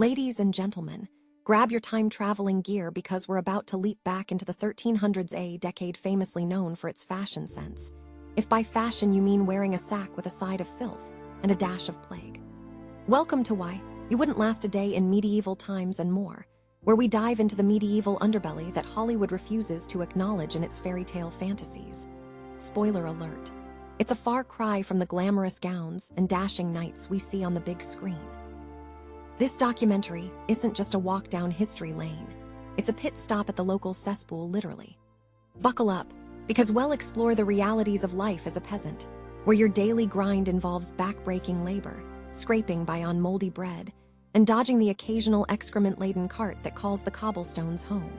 Ladies and gentlemen, grab your time-traveling gear because we're about to leap back into the 1300s, a decade famously known for its fashion sense. If by fashion you mean wearing a sack with a side of filth and a dash of plague. Welcome to Why You Wouldn't Last a Day in Medieval Times and More, where we dive into the medieval underbelly that Hollywood refuses to acknowledge in its fairy tale fantasies. Spoiler alert. It's a far cry from the glamorous gowns and dashing knights we see on the big screen. This documentary isn't just a walk down history lane. It's a pit stop at the local cesspool, literally. Buckle up, because we'll explore the realities of life as a peasant, where your daily grind involves back-breaking labor, scraping by on moldy bread, and dodging the occasional excrement-laden cart that calls the cobblestones home.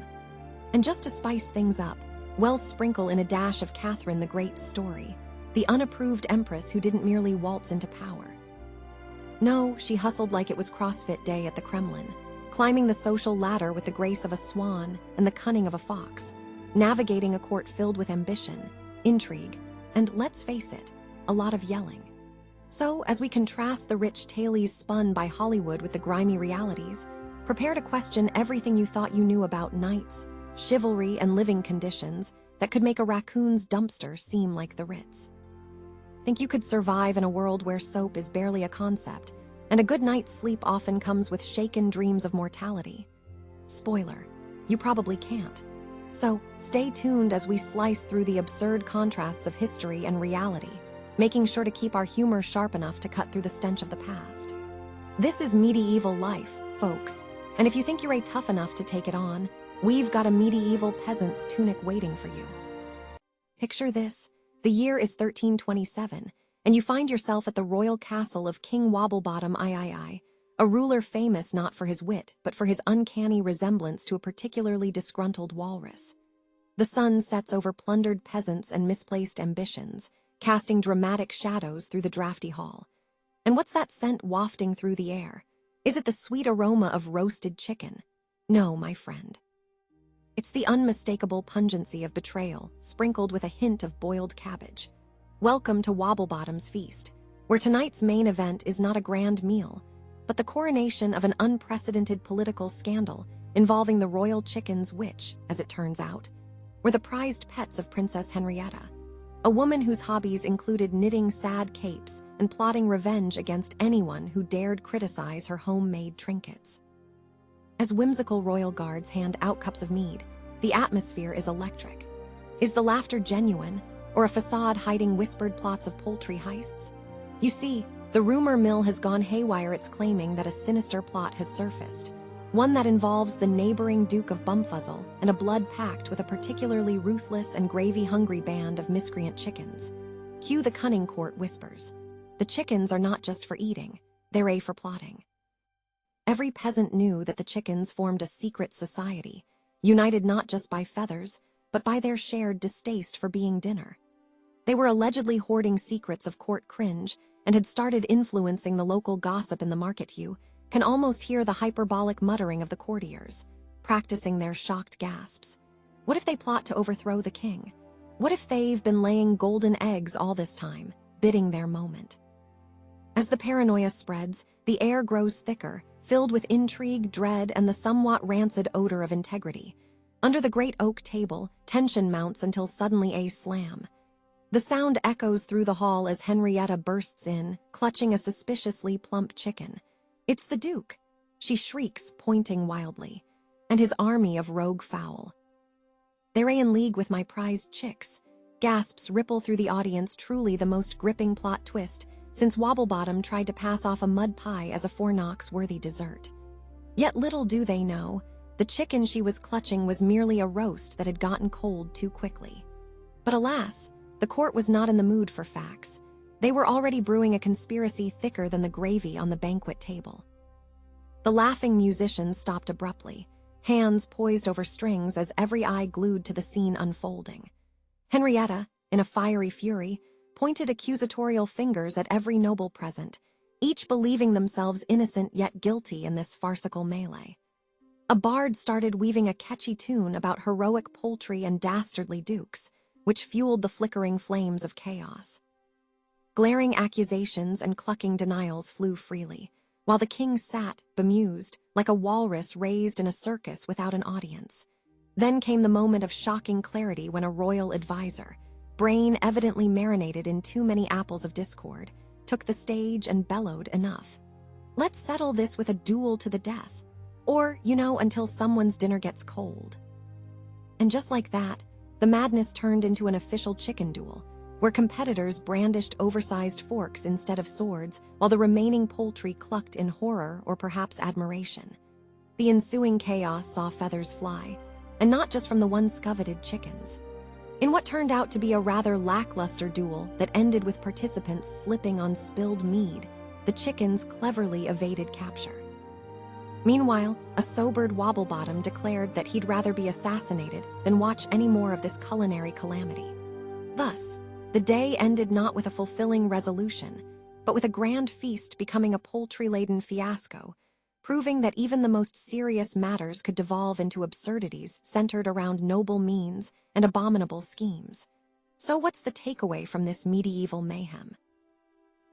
And just to spice things up, we'll sprinkle in a dash of Catherine the Great's story, the unapproved empress who didn't merely waltz into power. No, she hustled like it was CrossFit day at the Kremlin, climbing the social ladder with the grace of a swan and the cunning of a fox, navigating a court filled with ambition, intrigue, and, let's face it, a lot of yelling. So, as we contrast the rich tales spun by Hollywood with the grimy realities, prepare to question everything you thought you knew about knights, chivalry, and living conditions that could make a raccoon's dumpster seem like the Ritz. Think you could survive in a world where soap is barely a concept, and a good night's sleep often comes with shaken dreams of mortality? Spoiler, you probably can't. So, stay tuned as we slice through the absurd contrasts of history and reality, making sure to keep our humor sharp enough to cut through the stench of the past. This is medieval life, folks, and if you think you're tough enough to take it on, we've got a medieval peasant's tunic waiting for you. Picture this. The year is 1327, and you find yourself at the royal castle of King Wobblebottom III, a ruler famous not for his wit, but for his uncanny resemblance to a particularly disgruntled walrus. The sun sets over plundered peasants and misplaced ambitions, casting dramatic shadows through the drafty hall. And what's that scent wafting through the air? Is it the sweet aroma of roasted chicken? No, my friend. It's the unmistakable pungency of betrayal, sprinkled with a hint of boiled cabbage. Welcome to Wobblebottom's feast, where tonight's main event is not a grand meal, but the coronation of an unprecedented political scandal involving the royal chickens which, as it turns out, were the prized pets of Princess Henrietta, a woman whose hobbies included knitting sad capes and plotting revenge against anyone who dared criticize her homemade trinkets. As whimsical royal guards hand out cups of mead, the atmosphere is electric. Is the laughter genuine, or a facade hiding whispered plots of poultry heists? You see, the rumor mill has gone haywire. It's claiming that a sinister plot has surfaced, one that involves the neighboring Duke of Bumfuzzle and a blood pact with a particularly ruthless and gravy-hungry band of miscreant chickens. Cue the cunning court whispers. The chickens are not just for eating, they're a for plotting. Every peasant knew that the chickens formed a secret society, united not just by feathers, but by their shared distaste for being dinner. They were allegedly hoarding secrets of court cringe and had started influencing the local gossip in the market. You can almost hear the hyperbolic muttering of the courtiers, practicing their shocked gasps. What if they plot to overthrow the king? What if they've been laying golden eggs all this time, bidding their moment? As the paranoia spreads, the air grows thicker, filled with intrigue, dread, and the somewhat rancid odor of integrity. Under the great oak table, tension mounts until suddenly a slam. The sound echoes through the hall as Henrietta bursts in, clutching a suspiciously plump chicken. It's the Duke, she shrieks, pointing wildly, and his army of rogue fowl. They're in league with my prized chicks. Gasps ripple through the audience, truly the most gripping plot twist since Wobblebottom tried to pass off a mud pie as a Fornox-worthy dessert. Yet little do they know, the chicken she was clutching was merely a roast that had gotten cold too quickly. But alas, the court was not in the mood for facts. They were already brewing a conspiracy thicker than the gravy on the banquet table. The laughing musicians stopped abruptly, hands poised over strings as every eye glued to the scene unfolding. Henrietta, in a fiery fury, pointed accusatorial fingers at every noble present, each believing themselves innocent yet guilty in this farcical melee. A bard started weaving a catchy tune about heroic poultry and dastardly dukes, which fueled the flickering flames of chaos. Glaring accusations and clucking denials flew freely, while the king sat, bemused, like a walrus raised in a circus without an audience. Then came the moment of shocking clarity when a royal advisor, brain evidently marinated in too many apples of discord, took the stage and bellowed enough. Let's settle this with a duel to the death. Or, until someone's dinner gets cold. And just like that, the madness turned into an official chicken duel, where competitors brandished oversized forks instead of swords, while the remaining poultry clucked in horror or perhaps admiration. The ensuing chaos saw feathers fly, and not just from the once coveted chickens. In what turned out to be a rather lackluster duel that ended with participants slipping on spilled mead, the chickens cleverly evaded capture. Meanwhile, a sobered Wobblebottom declared that he'd rather be assassinated than watch any more of this culinary calamity. Thus, the day ended not with a fulfilling resolution, but with a grand feast becoming a poultry-laden fiasco, proving that even the most serious matters could devolve into absurdities centered around noble means and abominable schemes. So what's the takeaway from this medieval mayhem?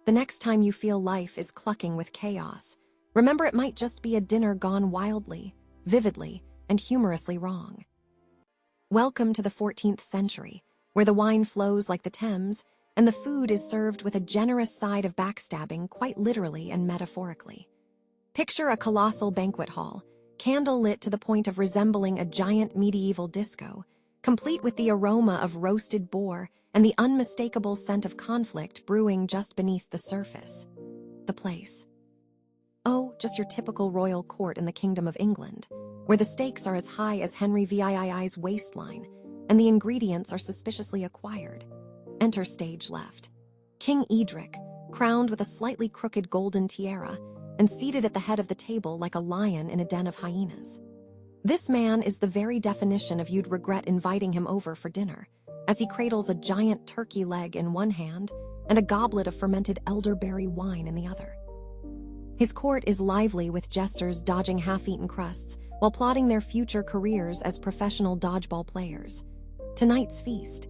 The next time you feel life is clucking with chaos, remember it might just be a dinner gone wildly, vividly, and humorously wrong. Welcome to the 14th century, where the wine flows like the Thames, and the food is served with a generous side of backstabbing quite literally and metaphorically. Picture a colossal banquet hall, candle-lit to the point of resembling a giant medieval disco, complete with the aroma of roasted boar and the unmistakable scent of conflict brewing just beneath the surface. The place. Oh, just your typical royal court in the Kingdom of England, where the stakes are as high as Henry VII's waistline, and the ingredients are suspiciously acquired. Enter stage left. King Edric, crowned with a slightly crooked golden tiara, and seated at the head of the table like a lion in a den of hyenas. This man is the very definition of you'd regret inviting him over for dinner, as he cradles a giant turkey leg in one hand and a goblet of fermented elderberry wine in the other. His court is lively with jesters dodging half-eaten crusts while plotting their future careers as professional dodgeball players. Tonight's feast.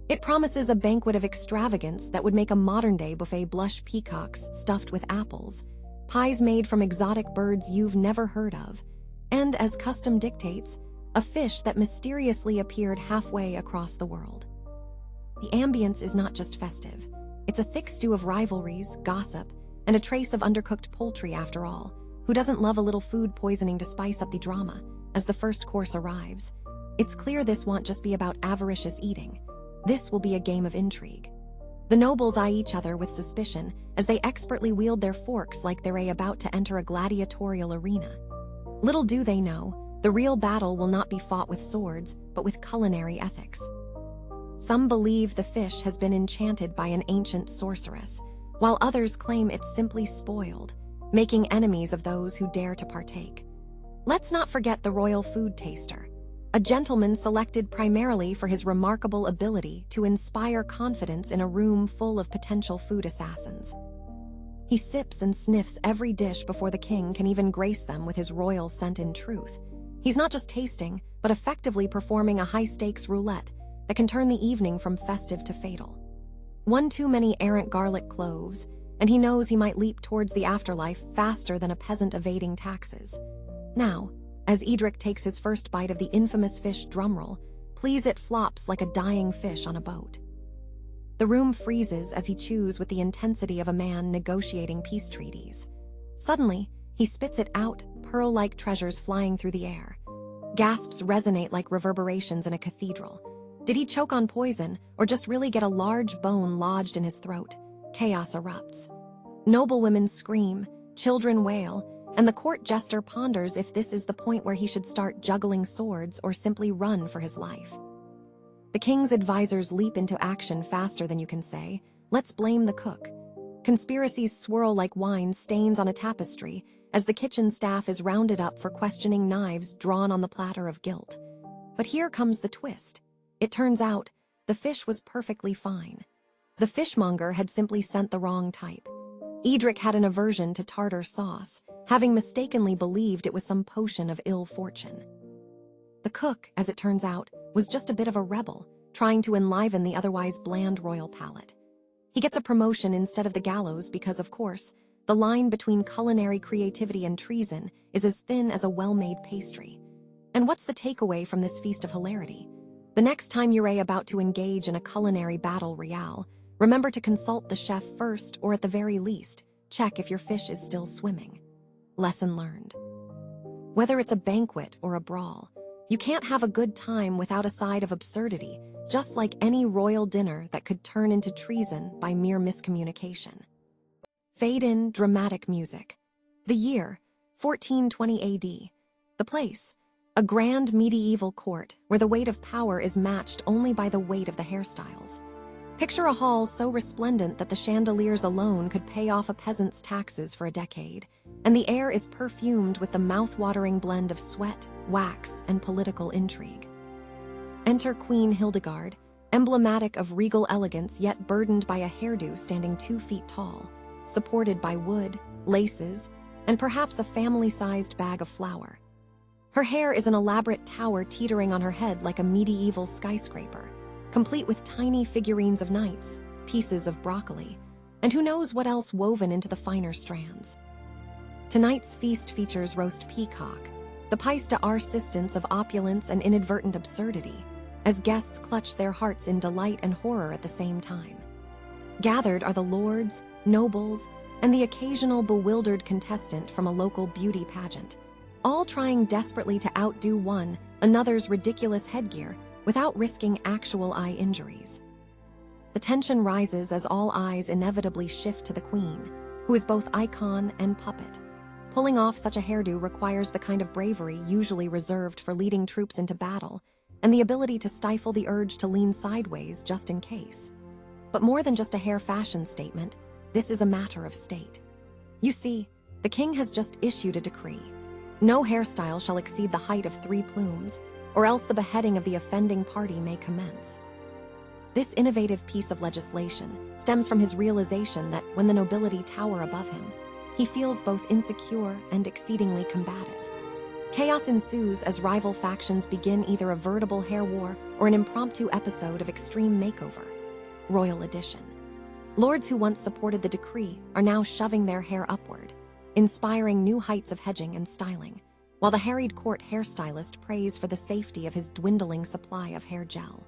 It promises a banquet of extravagance that would make a modern-day buffet blush peacocks stuffed with apples, pies made from exotic birds you've never heard of, and, as custom dictates, a fish that mysteriously appeared halfway across the world. The ambience is not just festive. It's a thick stew of rivalries, gossip, and a trace of undercooked poultry after all. Who doesn't love a little food poisoning to spice up the drama as the first course arrives? It's clear this won't just be about avaricious eating. This will be a game of intrigue. The nobles eye each other with suspicion as they expertly wield their forks like they're about to enter a gladiatorial arena. Little do they know, the real battle will not be fought with swords, but with culinary ethics. Some believe the fish has been enchanted by an ancient sorceress, while others claim it's simply spoiled, making enemies of those who dare to partake. Let's not forget the royal food taster, a gentleman selected primarily for his remarkable ability to inspire confidence in a room full of potential food assassins. He sips and sniffs every dish before the king can even grace them with his royal scent. In truth, he's not just tasting, but effectively performing a high-stakes roulette that can turn the evening from festive to fatal. One too many errant garlic cloves, and he knows he might leap towards the afterlife faster than a peasant evading taxes. Now, as Edric takes his first bite of the infamous fish drumroll, please it flops like a dying fish on a boat. The room freezes as he chews with the intensity of a man negotiating peace treaties. Suddenly, he spits it out, pearl-like treasures flying through the air. Gasps resonate like reverberations in a cathedral. Did he choke on poison, or just really get a large bone lodged in his throat? Chaos erupts. Noblewomen scream, children wail, and the court jester ponders if this is the point where he should start juggling swords or simply run for his life. The king's advisors leap into action faster than you can say, "Let's blame the cook." Conspiracies swirl like wine stains on a tapestry as the kitchen staff is rounded up for questioning knives drawn on the platter of guilt. But here comes the twist. It turns out, the fish was perfectly fine. The fishmonger had simply sent the wrong type. Edric had an aversion to tartar sauce, having mistakenly believed it was some potion of ill fortune. The cook, as it turns out, was just a bit of a rebel, trying to enliven the otherwise bland royal palate. He gets a promotion instead of the gallows because, of course, the line between culinary creativity and treason is as thin as a well-made pastry. And what's the takeaway from this feast of hilarity? The next time you're about to engage in a culinary battle royale, remember to consult the chef first, or at the very least, check if your fish is still swimming. Lesson learned. Whether it's a banquet or a brawl, you can't have a good time without a side of absurdity, just like any royal dinner that could turn into treason by mere miscommunication. Fade in dramatic music. The year, 1420 AD. The place, a grand medieval court where the weight of power is matched only by the weight of the hairstyles. Picture a hall so resplendent that the chandeliers alone could pay off a peasant's taxes for a decade, and the air is perfumed with the mouth-watering blend of sweat, wax, and political intrigue. Enter Queen Hildegard, emblematic of regal elegance yet burdened by a hairdo standing 2 feet tall, supported by wood, laces, and perhaps a family-sized bag of flour. Her hair is an elaborate tower teetering on her head like a medieval skyscraper, complete with tiny figurines of knights, pieces of broccoli, and who knows what else woven into the finer strands. Tonight's feast features roast peacock, the pièce d'assistance of opulence and inadvertent absurdity, as guests clutch their hearts in delight and horror at the same time. Gathered are the lords, nobles, and the occasional bewildered contestant from a local beauty pageant, all trying desperately to outdo one another's ridiculous headgear without risking actual eye injuries. The tension rises as all eyes inevitably shift to the queen, who is both icon and puppet. Pulling off such a hairdo requires the kind of bravery usually reserved for leading troops into battle, and the ability to stifle the urge to lean sideways just in case. But more than just a hair fashion statement, this is a matter of state. You see, the king has just issued a decree. No hairstyle shall exceed the height of 3 plumes, or else the beheading of the offending party may commence. This innovative piece of legislation stems from his realization that when the nobility tower above him, he feels both insecure and exceedingly combative. Chaos ensues as rival factions begin either a veritable hair war or an impromptu episode of extreme makeover. Royal Edition. Lords who once supported the decree are now shoving their hair upward, inspiring new heights of hedging and styling, while the harried court hairstylist prays for the safety of his dwindling supply of hair gel.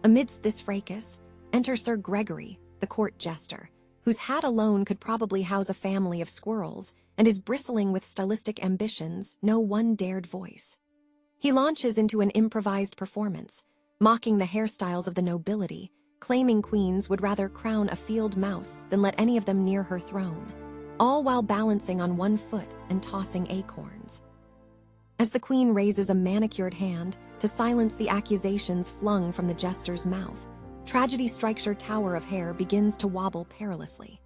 Amidst this fracas, enter Sir Gregory, the court jester, whose hat alone could probably house a family of squirrels and is bristling with stylistic ambitions no one dared voice. He launches into an improvised performance, mocking the hairstyles of the nobility, claiming queens would rather crown a field mouse than let any of them near her throne, all while balancing on 1 foot and tossing acorns. As the queen raises a manicured hand to silence the accusations flung from the jester's mouth, tragedy strikes her tower of hair begins to wobble perilously.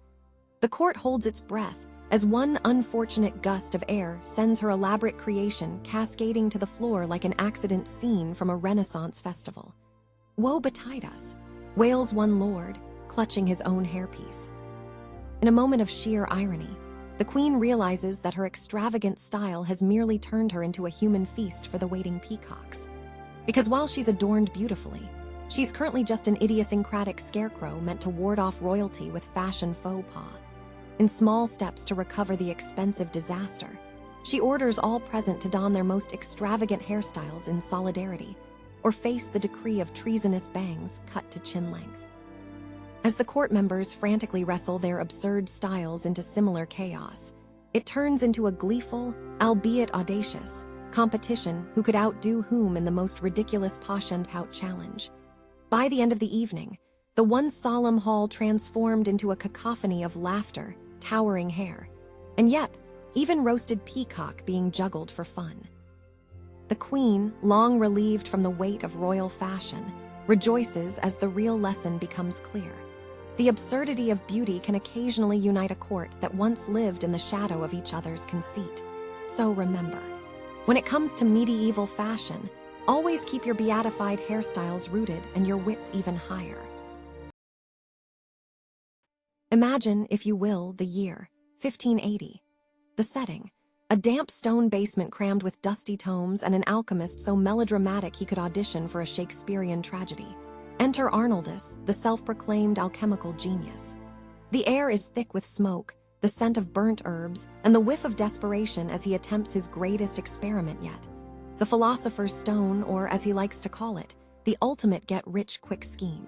The court holds its breath as one unfortunate gust of air sends her elaborate creation cascading to the floor like an accident scene from a Renaissance festival. "Woe betide us," wails one lord, clutching his own hairpiece. In a moment of sheer irony, the queen realizes that her extravagant style has merely turned her into a human feast for the waiting peacocks. Because while she's adorned beautifully, she's currently just an idiosyncratic scarecrow meant to ward off royalty with fashion faux pas. In small steps to recover the expensive disaster, she orders all present to don their most extravagant hairstyles in solidarity, or face the decree of treasonous bangs cut to chin length. As the court members frantically wrestle their absurd styles into similar chaos, it turns into a gleeful, albeit audacious, competition who could outdo whom in the most ridiculous posh and pout challenge. By the end of the evening, the once solemn hall transformed into a cacophony of laughter, towering hair, and yep, even roasted peacock being juggled for fun. The queen, long relieved from the weight of royal fashion, rejoices as the real lesson becomes clear. The absurdity of beauty can occasionally unite a court that once lived in the shadow of each other's conceit. So remember, when it comes to medieval fashion, always keep your beatified hairstyles rooted and your wits even higher. Imagine, if you will, the year 1580. The setting: a damp stone basement crammed with dusty tomes and an alchemist so melodramatic he could audition for a Shakespearean tragedy. Enter Arnoldus, the self-proclaimed alchemical genius. The air is thick with smoke, the scent of burnt herbs, and the whiff of desperation as he attempts his greatest experiment yet. The philosopher's stone, or as he likes to call it, the ultimate get-rich-quick scheme.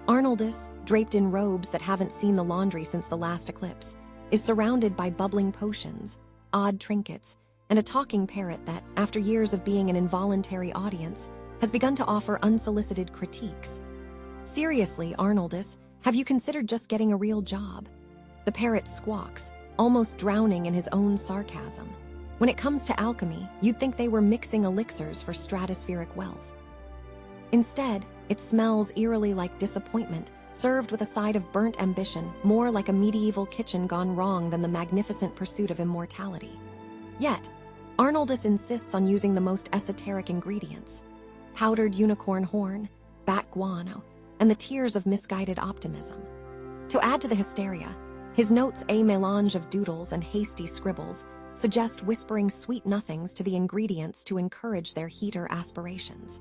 Arnoldus, draped in robes that haven't seen the laundry since the last eclipse, is surrounded by bubbling potions, odd trinkets, and a talking parrot that, after years of being an involuntary audience, has begun to offer unsolicited critiques. Seriously, Arnoldus, have you considered just getting a real job? The parrot squawks, almost drowning in his own sarcasm. When it comes to alchemy, you'd think they were mixing elixirs for stratospheric wealth. Instead, it smells eerily like disappointment, served with a side of burnt ambition, more like a medieval kitchen gone wrong than the magnificent pursuit of immortality. Yet, Arnoldus insists on using the most esoteric ingredients: powdered unicorn horn, bat guano, and the tears of misguided optimism. To add to the hysteria, his notes, a melange of doodles and hasty scribbles, suggest whispering sweet nothings to the ingredients to encourage their heater aspirations.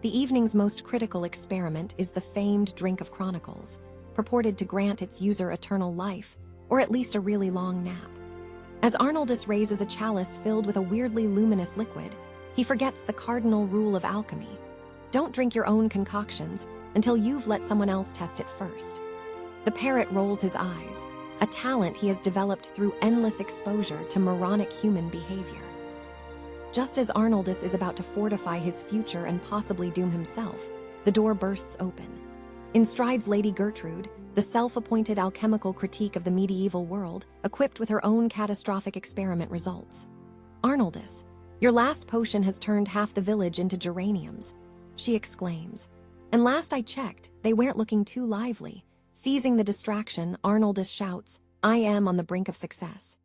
The evening's most critical experiment is the famed drink of chronicles, purported to grant its user eternal life, or at least a really long nap. As Arnoldus raises a chalice filled with a weirdly luminous liquid, he forgets the cardinal rule of alchemy: don't drink your own concoctions until you've let someone else test it first. The parrot rolls his eyes, a talent he has developed through endless exposure to moronic human behavior. Just as Arnoldus is about to fortify his future and possibly doom himself, the door bursts open. In strides Lady Gertrude, the self-appointed alchemical critique of the medieval world, equipped with her own catastrophic experiment results. "Arnoldus, your last potion has turned half the village into geraniums," she exclaims. "And last I checked, they weren't looking too lively." Seizing the distraction, Arnoldus shouts, "I am on the brink of success.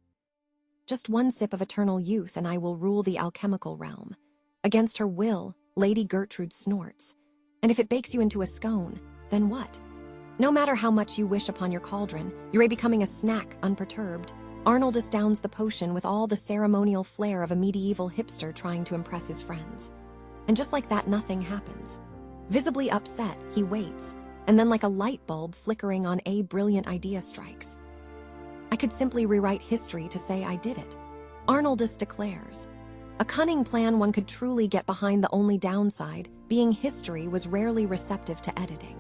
Just one sip of eternal youth and I will rule the alchemical realm." Against her will, Lady Gertrude snorts. "And if it bakes you into a scone, then what? No matter how much you wish upon your cauldron, you're becoming a snack unperturbed." Arnoldus downs the potion with all the ceremonial flair of a medieval hipster trying to impress his friends. And just like that, nothing happens. Visibly upset, he waits, and then like a light bulb flickering on, a brilliant idea strikes. "I could simply rewrite history to say I did it," Arnoldus declares. A cunning plan one could truly get behind, the only downside being history was rarely receptive to editing.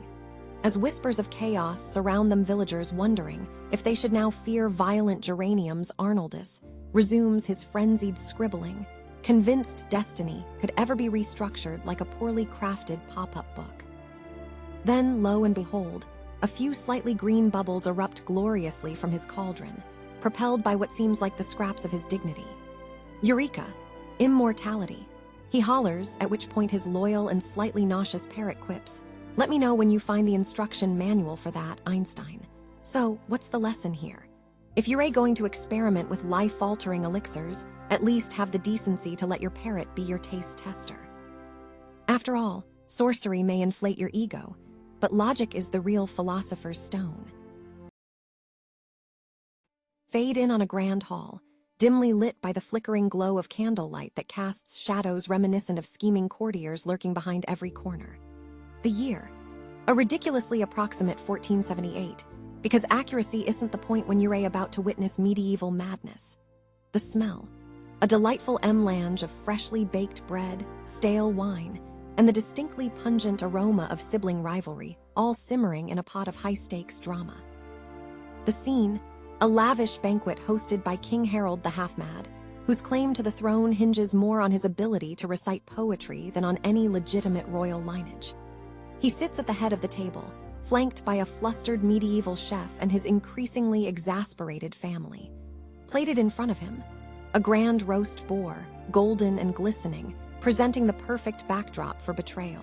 As whispers of chaos surround them, villagers wondering if they should now fear violent geraniums, Arnoldus resumes his frenzied scribbling, convinced destiny could ever be restructured like a poorly crafted pop-up book. Then, lo and behold, a few slightly green bubbles erupt gloriously from his cauldron, propelled by what seems like the scraps of his dignity. Eureka! Immortality! He hollers, at which point his loyal and slightly nauseous parrot quips, "Let me know when you find the instruction manual for that, Einstein." So, what's the lesson here? If you're going to experiment with life-altering elixirs, at least have the decency to let your parrot be your taste tester. After all, sorcery may inflate your ego, but logic is the real philosopher's stone. Fade in on a grand hall, dimly lit by the flickering glow of candlelight that casts shadows reminiscent of scheming courtiers lurking behind every corner. The year, a ridiculously approximate 1478, because accuracy isn't the point when you're about to witness medieval madness. The smell, a delightful melange of freshly baked bread, stale wine, and the distinctly pungent aroma of sibling rivalry, all simmering in a pot of high-stakes drama. The scene, a lavish banquet hosted by King Harold the Half-Mad, whose claim to the throne hinges more on his ability to recite poetry than on any legitimate royal lineage. He sits at the head of the table, flanked by a flustered medieval chef and his increasingly exasperated family. Plated in front of him, a grand roast boar, golden and glistening, presenting the perfect backdrop for betrayal.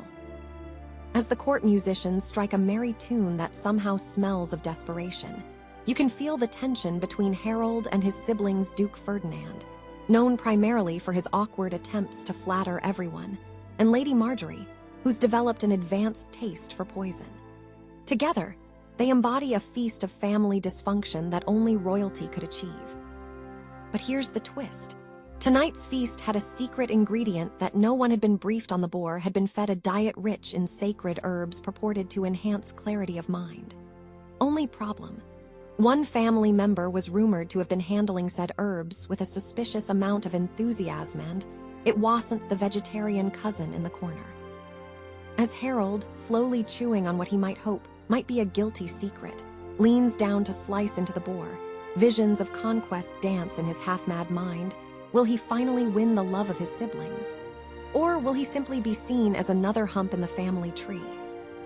As the court musicians strike a merry tune that somehow smells of desperation, you can feel the tension between Harold and his siblings Duke Ferdinand, known primarily for his awkward attempts to flatter everyone, and Lady Marjorie, who's developed an advanced taste for poison. Together, they embody a feast of family dysfunction that only royalty could achieve. But here's the twist. Tonight's feast had a secret ingredient that no one had been briefed on. The boar had been fed a diet rich in sacred herbs purported to enhance clarity of mind. Only problem, One family member was rumored to have been handling said herbs with a suspicious amount of enthusiasm, and it wasn't the vegetarian cousin in the corner. As Harold, slowly chewing on what he might hope might be a guilty secret, leans down to slice into the boar, visions of conquest dance in his half-mad mind. Will he finally win the love of his siblings? Or will he simply be seen as another hump in the family tree?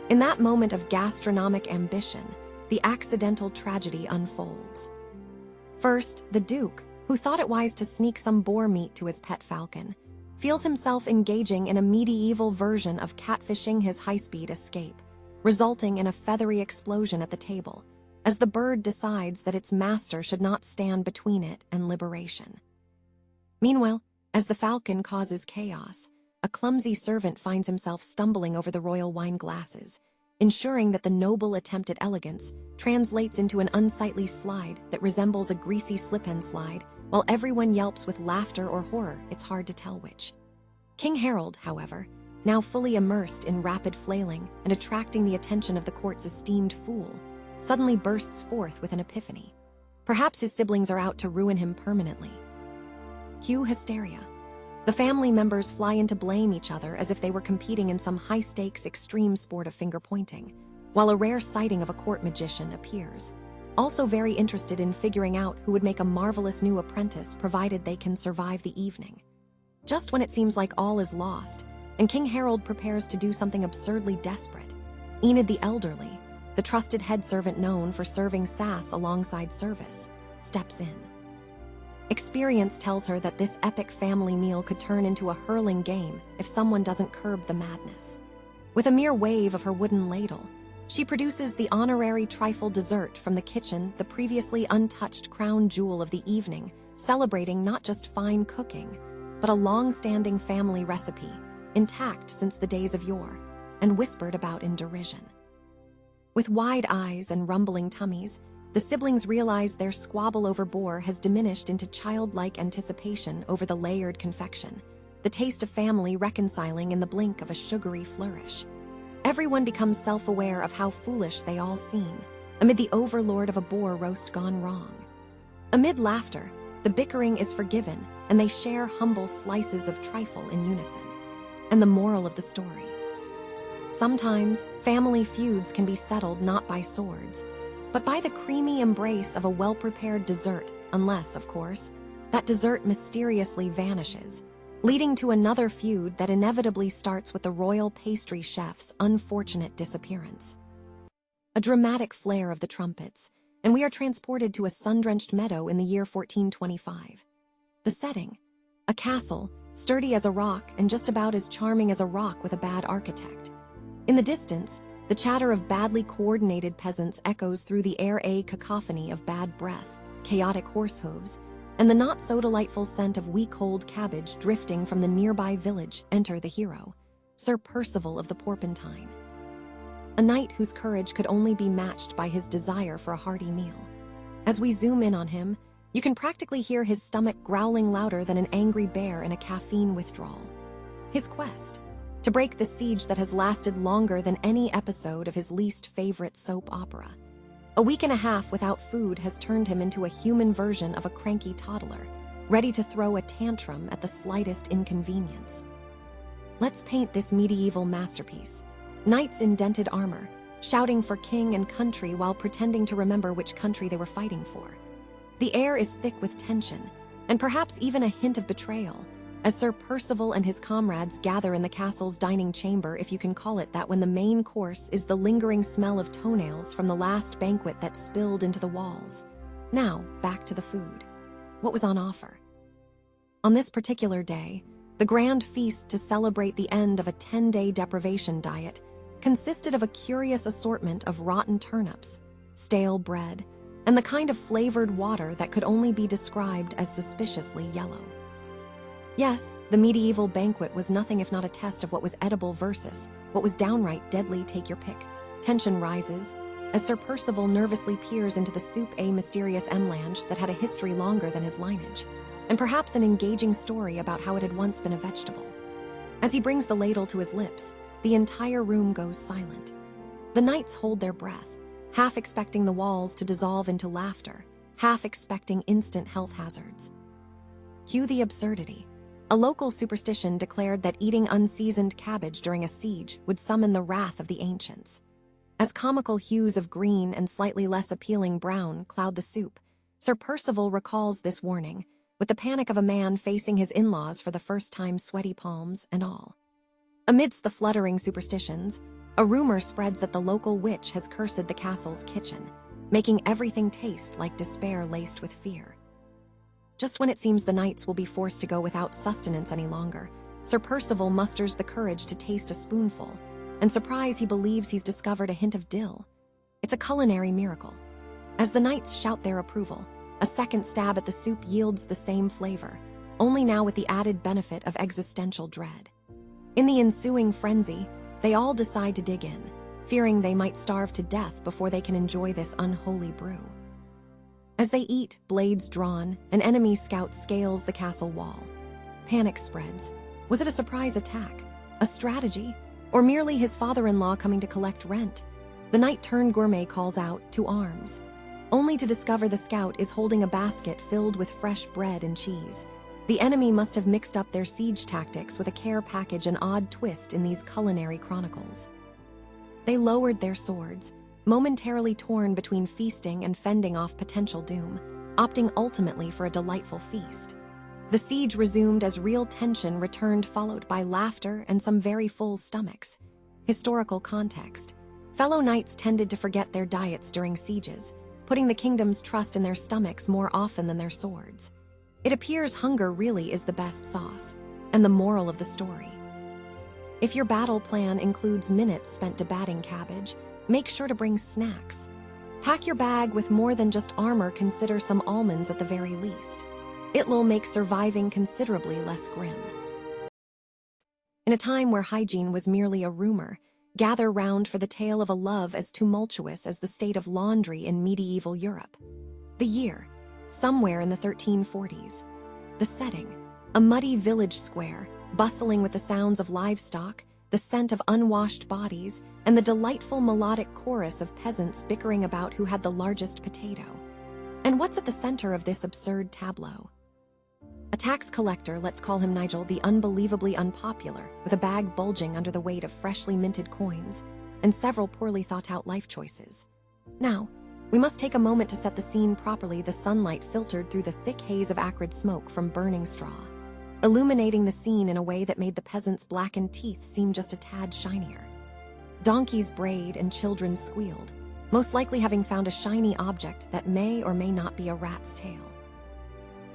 In that moment of gastronomic ambition, the accidental tragedy unfolds. First, the Duke, who thought it wise to sneak some boar meat to his pet falcon, feels himself engaging in a medieval version of catfishing his high-speed escape, resulting in a feathery explosion at the table, as the bird decides that its master should not stand between it and liberation. Meanwhile, as the falcon causes chaos, a clumsy servant finds himself stumbling over the royal wine glasses, ensuring that the noble attempt at elegance translates into an unsightly slide that resembles a greasy slip-end slide, while everyone yelps with laughter or horror. It's hard to tell which. King Harold, however, now fully immersed in rapid flailing and attracting the attention of the court's esteemed fool, suddenly bursts forth with an epiphany. Perhaps his siblings are out to ruin him permanently. Cue hysteria. The family members fly in to blame each other as if they were competing in some high-stakes extreme sport of finger-pointing, while a rare sighting of a court magician appears, also very interested in figuring out who would make a marvelous new apprentice provided they can survive the evening. Just when it seems like all is lost, and King Harold prepares to do something absurdly desperate, Enid the Elderly, the trusted head servant known for serving sass alongside service, steps in. Experience tells her that this epic family meal could turn into a hurling game if someone doesn't curb the madness. With a mere wave of her wooden ladle, she produces the honorary trifle dessert from the kitchen, the previously untouched crown jewel of the evening, celebrating not just fine cooking, but a long-standing family recipe, intact since the days of yore, and whispered about in derision. With wide eyes and rumbling tummies, the siblings realize their squabble over boar has diminished into childlike anticipation over the layered confection, the taste of family reconciling in the blink of a sugary flourish. Everyone becomes self-aware of how foolish they all seem, amid the overlord of a boar roast gone wrong. Amid laughter, the bickering is forgiven, and they share humble slices of trifle in unison. And the moral of the story. Sometimes, family feuds can be settled not by swords, but by the creamy embrace of a well-prepared dessert, unless, of course, that dessert mysteriously vanishes, leading to another feud that inevitably starts with the royal pastry chef's unfortunate disappearance. A dramatic flare of the trumpets, and we are transported to a sun-drenched meadow in the year 1425. The setting, a castle, sturdy as a rock and just about as charming as a rock with a bad architect. In the distance, the chatter of badly coordinated peasants echoes through the air, a cacophony of bad breath, chaotic horse hooves, and the not-so-delightful scent of week-old cabbage drifting from the nearby village. Enter the hero, Sir Percival of the Porpentine. A knight whose courage could only be matched by his desire for a hearty meal. As we zoom in on him, you can practically hear his stomach growling louder than an angry bear in a caffeine withdrawal. His quest, to break the siege that has lasted longer than any episode of his least favorite soap opera. A week and a half without food has turned him into a human version of a cranky toddler, ready to throw a tantrum at the slightest inconvenience. Let's paint this medieval masterpiece. Knights in dented armor, shouting for king and country while pretending to remember which country they were fighting for. The air is thick with tension, and perhaps even a hint of betrayal, as Sir Percival and his comrades gather in the castle's dining chamber, if you can call it that, when the main course is the lingering smell of toenails from the last banquet that spilled into the walls. Now, back to the food. What was on offer? On this particular day, the grand feast to celebrate the end of a 10-day deprivation diet consisted of a curious assortment of rotten turnips, stale bread, and the kind of flavored water that could only be described as suspiciously yellow. Yes, the medieval banquet was nothing if not a test of what was edible versus what was downright deadly. Take your pick. Tension rises as Sir Percival nervously peers into the soup, a mysterious melange that had a history longer than his lineage, and perhaps an engaging story about how it had once been a vegetable. As he brings the ladle to his lips, the entire room goes silent. The knights hold their breath, half expecting the walls to dissolve into laughter, half expecting instant health hazards. Cue the absurdity. A local superstition declared that eating unseasoned cabbage during a siege would summon the wrath of the ancients. As comical hues of green and slightly less appealing brown cloud the soup, Sir Percival recalls this warning, with the panic of a man facing his in-laws for the first time, sweaty palms and all. Amidst the fluttering superstitions, a rumor spreads that the local witch has cursed the castle's kitchen, making everything taste like despair laced with fear. Just when it seems the knights will be forced to go without sustenance any longer, Sir Percival musters the courage to taste a spoonful, and surprise he believes he's discovered a hint of dill. It's a culinary miracle. As the knights shout their approval, a second stab at the soup yields the same flavor, only now with the added benefit of existential dread. In the ensuing frenzy, they all decide to dig in, fearing they might starve to death before they can enjoy this unholy brew. As they eat, blades drawn, an enemy scout scales the castle wall. Panic spreads. Was it a surprise attack? A strategy? Or merely his father-in-law coming to collect rent? The knight-turned gourmet calls out, "To arms," only to discover the scout is holding a basket filled with fresh bread and cheese. The enemy must have mixed up their siege tactics with a care package, an odd twist in these culinary chronicles. They lowered their swords, momentarily torn between feasting and fending off potential doom, opting ultimately for a delightful feast. The siege resumed as real tension returned, followed by laughter and some very full stomachs. Historical context. Fellow knights tended to forget their diets during sieges, putting the kingdom's trust in their stomachs more often than their swords. It appears hunger really is the best sauce, and the moral of the story. If your battle plan includes minutes spent debating cabbage, make sure to bring snacks. Pack your bag with more than just armor, consider some almonds at the very least. It'll make surviving considerably less grim. In a time where hygiene was merely a rumor, gather round for the tale of a love as tumultuous as the state of laundry in medieval Europe. The year, somewhere in the 1340s. The setting, a muddy village square, bustling with the sounds of livestock, the scent of unwashed bodies, and the delightful melodic chorus of peasants bickering about who had the largest potato. And what's at the center of this absurd tableau? A tax collector, let's call him Nigel, the unbelievably unpopular, with a bag bulging under the weight of freshly minted coins, and several poorly thought-out life choices. Now, we must take a moment to set the scene properly. The sunlight filtered through the thick haze of acrid smoke from burning straw, illuminating the scene in a way that made the peasants' blackened teeth seem just a tad shinier. Donkeys brayed and children squealed, most likely having found a shiny object that may or may not be a rat's tail.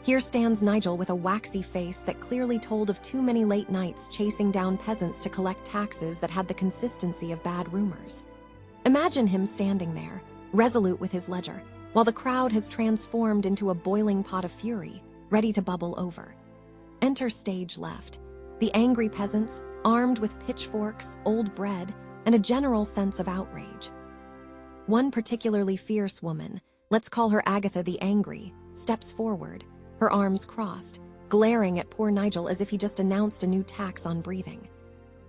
Here stands Nigel with a waxy face that clearly told of too many late nights chasing down peasants to collect taxes that had the consistency of bad rumors. Imagine him standing there, resolute with his ledger, while the crowd has transformed into a boiling pot of fury, ready to bubble over. Enter stage left, the angry peasants, armed with pitchforks, old bread, and a general sense of outrage. One particularly fierce woman, let's call her Agatha the Angry, steps forward, her arms crossed, glaring at poor Nigel as if he just announced a new tax on breathing.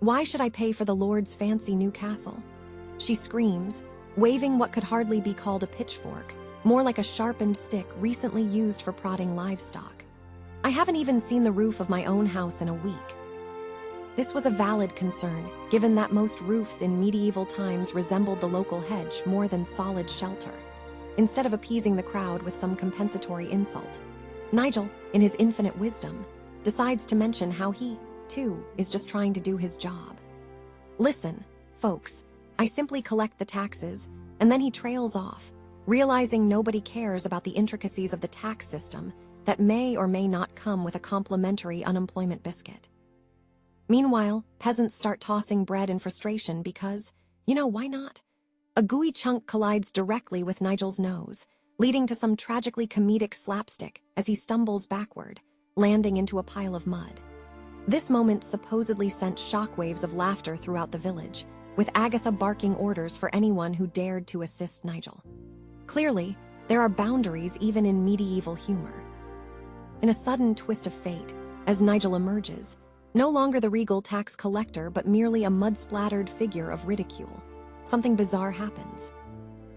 "Why should I pay for the Lord's fancy new castle?" she screams, waving what could hardly be called a pitchfork, more like a sharpened stick recently used for prodding livestock. "I haven't even seen the roof of my own house in a week." This was a valid concern, given that most roofs in medieval times resembled the local hedge more than solid shelter. Instead of appeasing the crowd with some compensatory insult, Nigel, in his infinite wisdom, decides to mention how he, too, is just trying to do his job. "Listen, folks, I simply collect the taxes," and then he trails off, realizing nobody cares about the intricacies of the tax system that may or may not come with a complimentary unemployment biscuit. Meanwhile, peasants start tossing bread in frustration because, why not? A gooey chunk collides directly with Nigel's nose, leading to some tragically comedic slapstick as he stumbles backward, landing into a pile of mud. This moment supposedly sent shockwaves of laughter throughout the village, with Agatha barking orders for anyone who dared to assist Nigel. Clearly, there are boundaries even in medieval humor. In a sudden twist of fate, as Nigel emerges, no longer the regal tax collector but merely a mud-splattered figure of ridicule, something bizarre happens.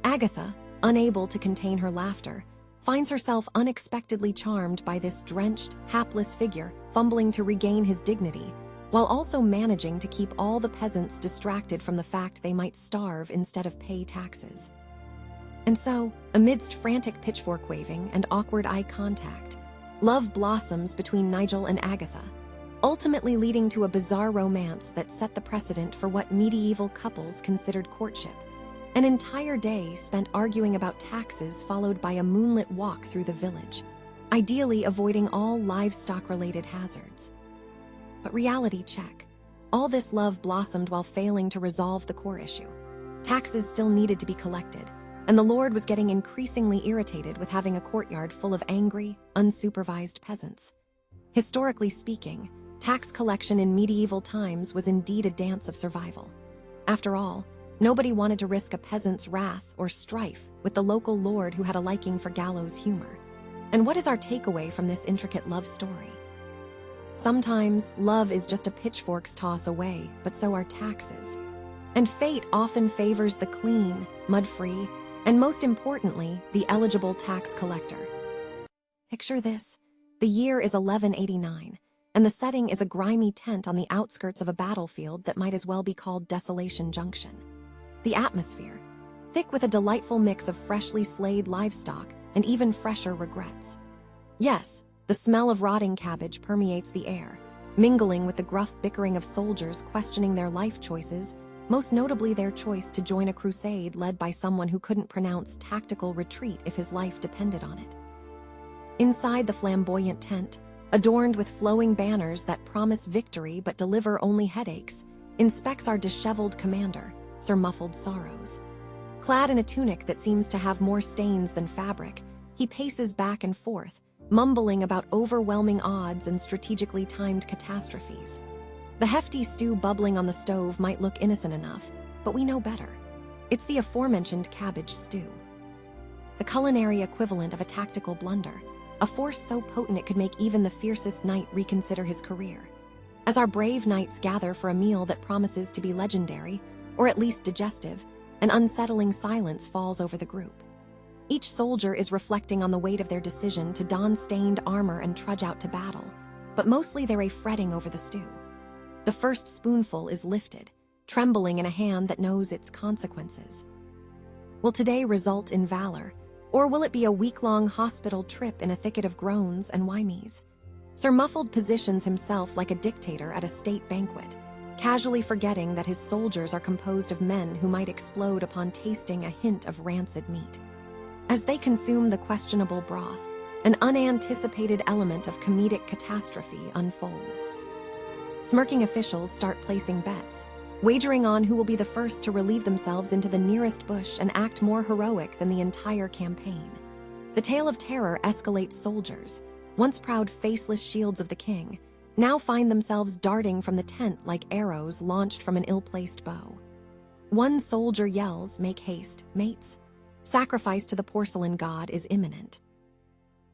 Agatha, unable to contain her laughter, finds herself unexpectedly charmed by this drenched, hapless figure fumbling to regain his dignity, while also managing to keep all the peasants distracted from the fact they might starve instead of pay taxes. And so, amidst frantic pitchfork waving and awkward eye contact, love blossoms between Nigel and Agatha, ultimately leading to a bizarre romance that set the precedent for what medieval couples considered courtship. An entire day spent arguing about taxes, followed by a moonlit walk through the village, ideally avoiding all livestock-related hazards. But reality check. All this love blossomed while failing to resolve the core issue. Taxes still needed to be collected, and the Lord was getting increasingly irritated with having a courtyard full of angry, unsupervised peasants. Historically speaking, tax collection in medieval times was indeed a dance of survival. After all, nobody wanted to risk a peasant's wrath or strife with the local lord who had a liking for gallows humor. And what is our takeaway from this intricate love story? Sometimes, love is just a pitchfork's toss away, but so are taxes. And fate often favors the clean, mud-free, and most importantly, the eligible tax collector. Picture this. The year is 1189, and the setting is a grimy tent on the outskirts of a battlefield that might as well be called Desolation Junction. The atmosphere, thick with a delightful mix of freshly slayed livestock and even fresher regrets. Yes, the smell of rotting cabbage permeates the air, mingling with the gruff bickering of soldiers questioning their life choices, most notably their choice to join a crusade led by someone who couldn't pronounce tactical retreat if his life depended on it. Inside the flamboyant tent, adorned with flowing banners that promise victory but deliver only headaches, inspects our disheveled commander, Sir Muffled Sorrows. Clad in a tunic that seems to have more stains than fabric, he paces back and forth, mumbling about overwhelming odds and strategically timed catastrophes. The hefty stew bubbling on the stove might look innocent enough, but we know better. It's the aforementioned cabbage stew. The culinary equivalent of a tactical blunder, a force so potent it could make even the fiercest knight reconsider his career. As our brave knights gather for a meal that promises to be legendary, or at least digestive, an unsettling silence falls over the group. Each soldier is reflecting on the weight of their decision to don stained armor and trudge out to battle, but mostly they're fretting over the stew. The first spoonful is lifted, trembling in a hand that knows its consequences. Will today result in valor, or will it be a week-long hospital trip in a thicket of groans and whymies? Sir Muffled positions himself like a dictator at a state banquet, casually forgetting that his soldiers are composed of men who might explode upon tasting a hint of rancid meat. As they consume the questionable broth, an unanticipated element of comedic catastrophe unfolds. Smirking officials start placing bets, wagering on who will be the first to relieve themselves into the nearest bush and act more heroic than the entire campaign. The tale of terror escalates. Soldiers, once proud faceless shields of the king, now find themselves darting from the tent like arrows launched from an ill-placed bow. One soldier yells, "Make haste, mates. Sacrifice to the porcelain god is imminent."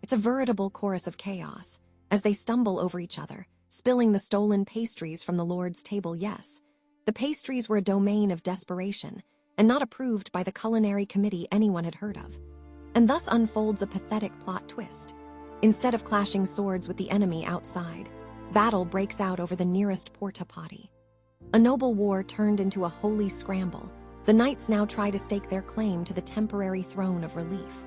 It's a veritable chorus of chaos, as they stumble over each other, spilling the stolen pastries from the Lord's table. Yes, the pastries were a domain of desperation, and not approved by the culinary committee anyone had heard of. And thus unfolds a pathetic plot twist. Instead of clashing swords with the enemy outside, battle breaks out over the nearest porta potty. A noble war turned into a holy scramble. The knights now try to stake their claim to the temporary throne of relief.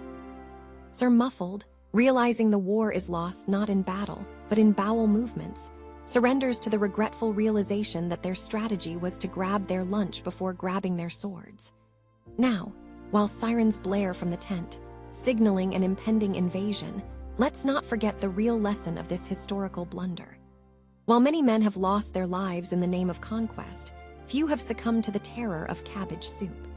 Sir Muffled, realizing the war is lost not in battle, but in bowel movements, surrenders to the regretful realization that their strategy was to grab their lunch before grabbing their swords. Now, while sirens blare from the tent, signaling an impending invasion, let's not forget the real lesson of this historical blunder. While many men have lost their lives in the name of conquest, few have succumbed to the terror of cabbage soup.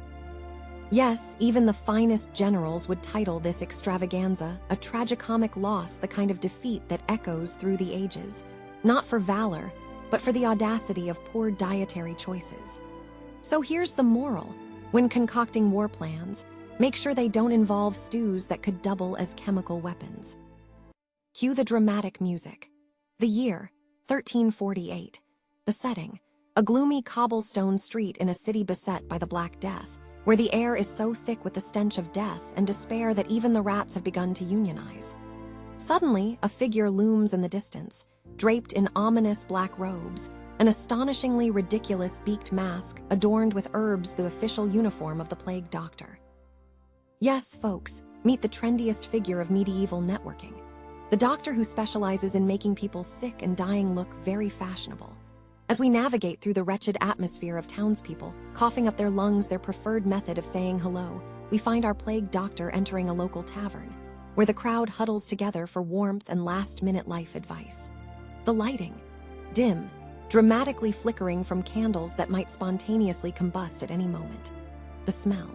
Yes, even the finest generals would title this extravaganza a tragicomic loss, the kind of defeat that echoes through the ages, not for valor, but for the audacity of poor dietary choices. So here's the moral. When concocting war plans, make sure they don't involve stews that could double as chemical weapons. Cue the dramatic music. The year, 1348. The setting, a gloomy cobblestone street in a city beset by the Black Death, where the air is so thick with the stench of death and despair that even the rats have begun to unionize. Suddenly, a figure looms in the distance, draped in ominous black robes, an astonishingly ridiculous beaked mask adorned with herbs, the official uniform of the plague doctor. Yes, folks, meet the trendiest figure of medieval networking. The doctor who specializes in making people sick and dying look very fashionable. As we navigate through the wretched atmosphere of townspeople, coughing up their lungs their preferred method of saying hello, we find our plague doctor entering a local tavern, where the crowd huddles together for warmth and last-minute life advice. The lighting, dim, dramatically flickering from candles that might spontaneously combust at any moment. The smell.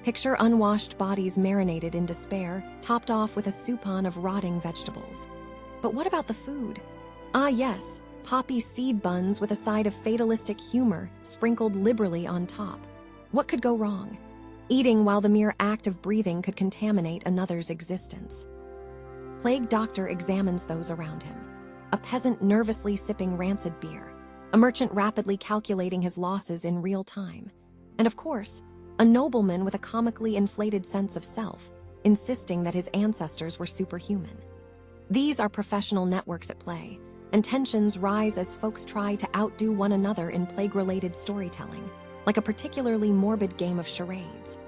Picture unwashed bodies marinated in despair, topped off with a soupon of rotting vegetables. But what about the food? Ah yes, poppy seed buns with a side of fatalistic humor sprinkled liberally on top. What could go wrong? Eating while the mere act of breathing could contaminate another's existence. Plague doctor examines those around him. A peasant nervously sipping rancid beer, a merchant rapidly calculating his losses in real time, and of course, a nobleman with a comically inflated sense of self, insisting that his ancestors were superhuman. These are professional networks at play, and tensions rise as folks try to outdo one another in plague-related storytelling, like a particularly morbid game of charades.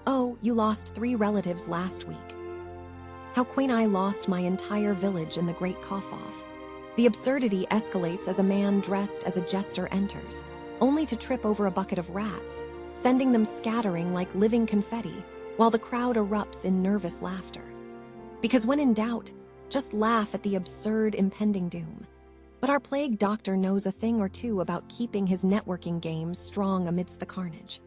Oh, you lost 3 relatives last week. How quaint, I lost my entire village in the Great Cough-Off. The absurdity escalates as a man dressed as a jester enters, only to trip over a bucket of rats, sending them scattering like living confetti, while the crowd erupts in nervous laughter. Because when in doubt, just laugh at the absurd impending doom. But our plague doctor knows a thing or two about keeping his networking game strong amidst the carnage.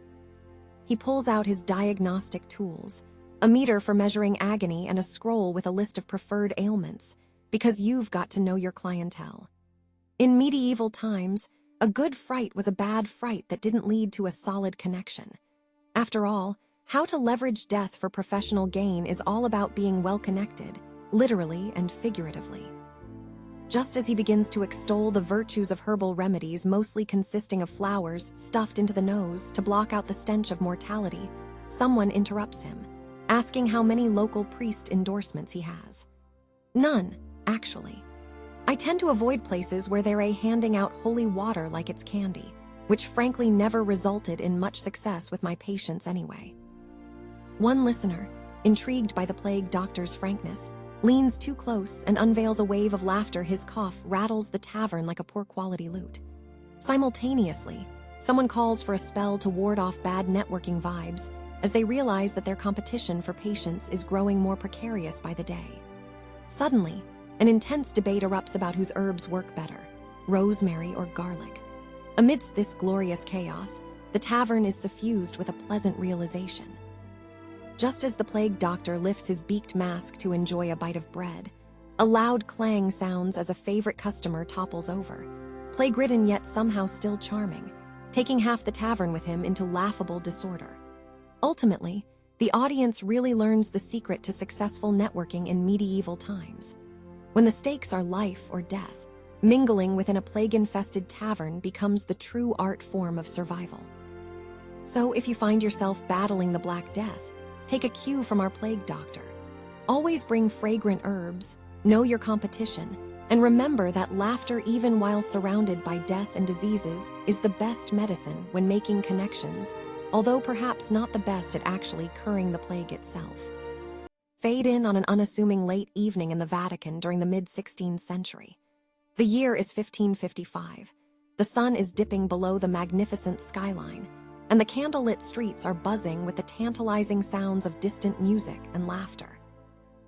He pulls out his diagnostic tools, a meter for measuring agony and a scroll with a list of preferred ailments, because you've got to know your clientele. In medieval times, a good fright was a bad fright that didn't lead to a solid connection. After all, how to leverage death for professional gain is all about being well-connected, literally and figuratively. Just as he begins to extol the virtues of herbal remedies mostly consisting of flowers stuffed into the nose to block out the stench of mortality, someone interrupts him, asking how many local priest endorsements he has. None, actually. I tend to avoid places where they're handing out holy water like it's candy, which frankly never resulted in much success with my patients anyway. One listener, intrigued by the plague doctor's frankness, leans too close and unveils a wave of laughter. His cough rattles the tavern like a poor-quality lute. Simultaneously, someone calls for a spell to ward off bad networking vibes as they realize that their competition for patients is growing more precarious by the day. Suddenly, an intense debate erupts about whose herbs work better, rosemary or garlic. Amidst this glorious chaos, the tavern is suffused with a pleasant realization. Just as the plague doctor lifts his beaked mask to enjoy a bite of bread, a loud clang sounds as a favorite customer topples over, plague-ridden yet somehow still charming, taking half the tavern with him into laughable disorder. Ultimately, the audience really learns the secret to successful networking in medieval times. When the stakes are life or death, mingling within a plague-infested tavern becomes the true art form of survival. So if you find yourself battling the Black Death, take a cue from our plague doctor. Always bring fragrant herbs, know your competition, and remember that laughter, even while surrounded by death and diseases, is the best medicine when making connections, although perhaps not the best at actually curing the plague itself. Fade in on an unassuming late evening in the Vatican during the mid-16th century. The year is 1555. The sun is dipping below the magnificent skyline, and the candlelit streets are buzzing with the tantalizing sounds of distant music and laughter.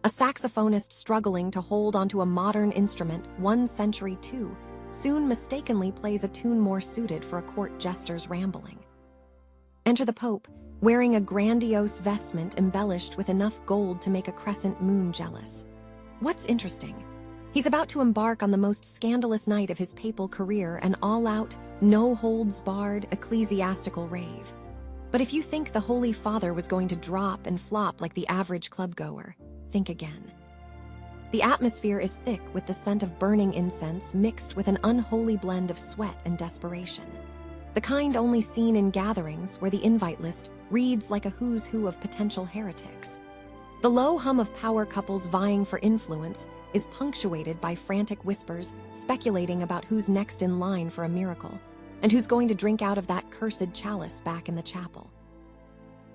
A saxophonist struggling to hold onto a modern instrument 1 century too soon mistakenly plays a tune more suited for a court jester's rambling. Enter the Pope, wearing a grandiose vestment embellished with enough gold to make a crescent moon jealous. What's interesting? He's about to embark on the most scandalous night of his papal career, an all-out, no-holds-barred ecclesiastical rave. But if you think the Holy Father was going to drop and flop like the average clubgoer, think again. The atmosphere is thick with the scent of burning incense mixed with an unholy blend of sweat and desperation. the kind only seen in gatherings where the invite list reads like a who's who of potential heretics. The low hum of power couples vying for influence is punctuated by frantic whispers speculating about who's next in line for a miracle and who's going to drink out of that cursed chalice back in the chapel.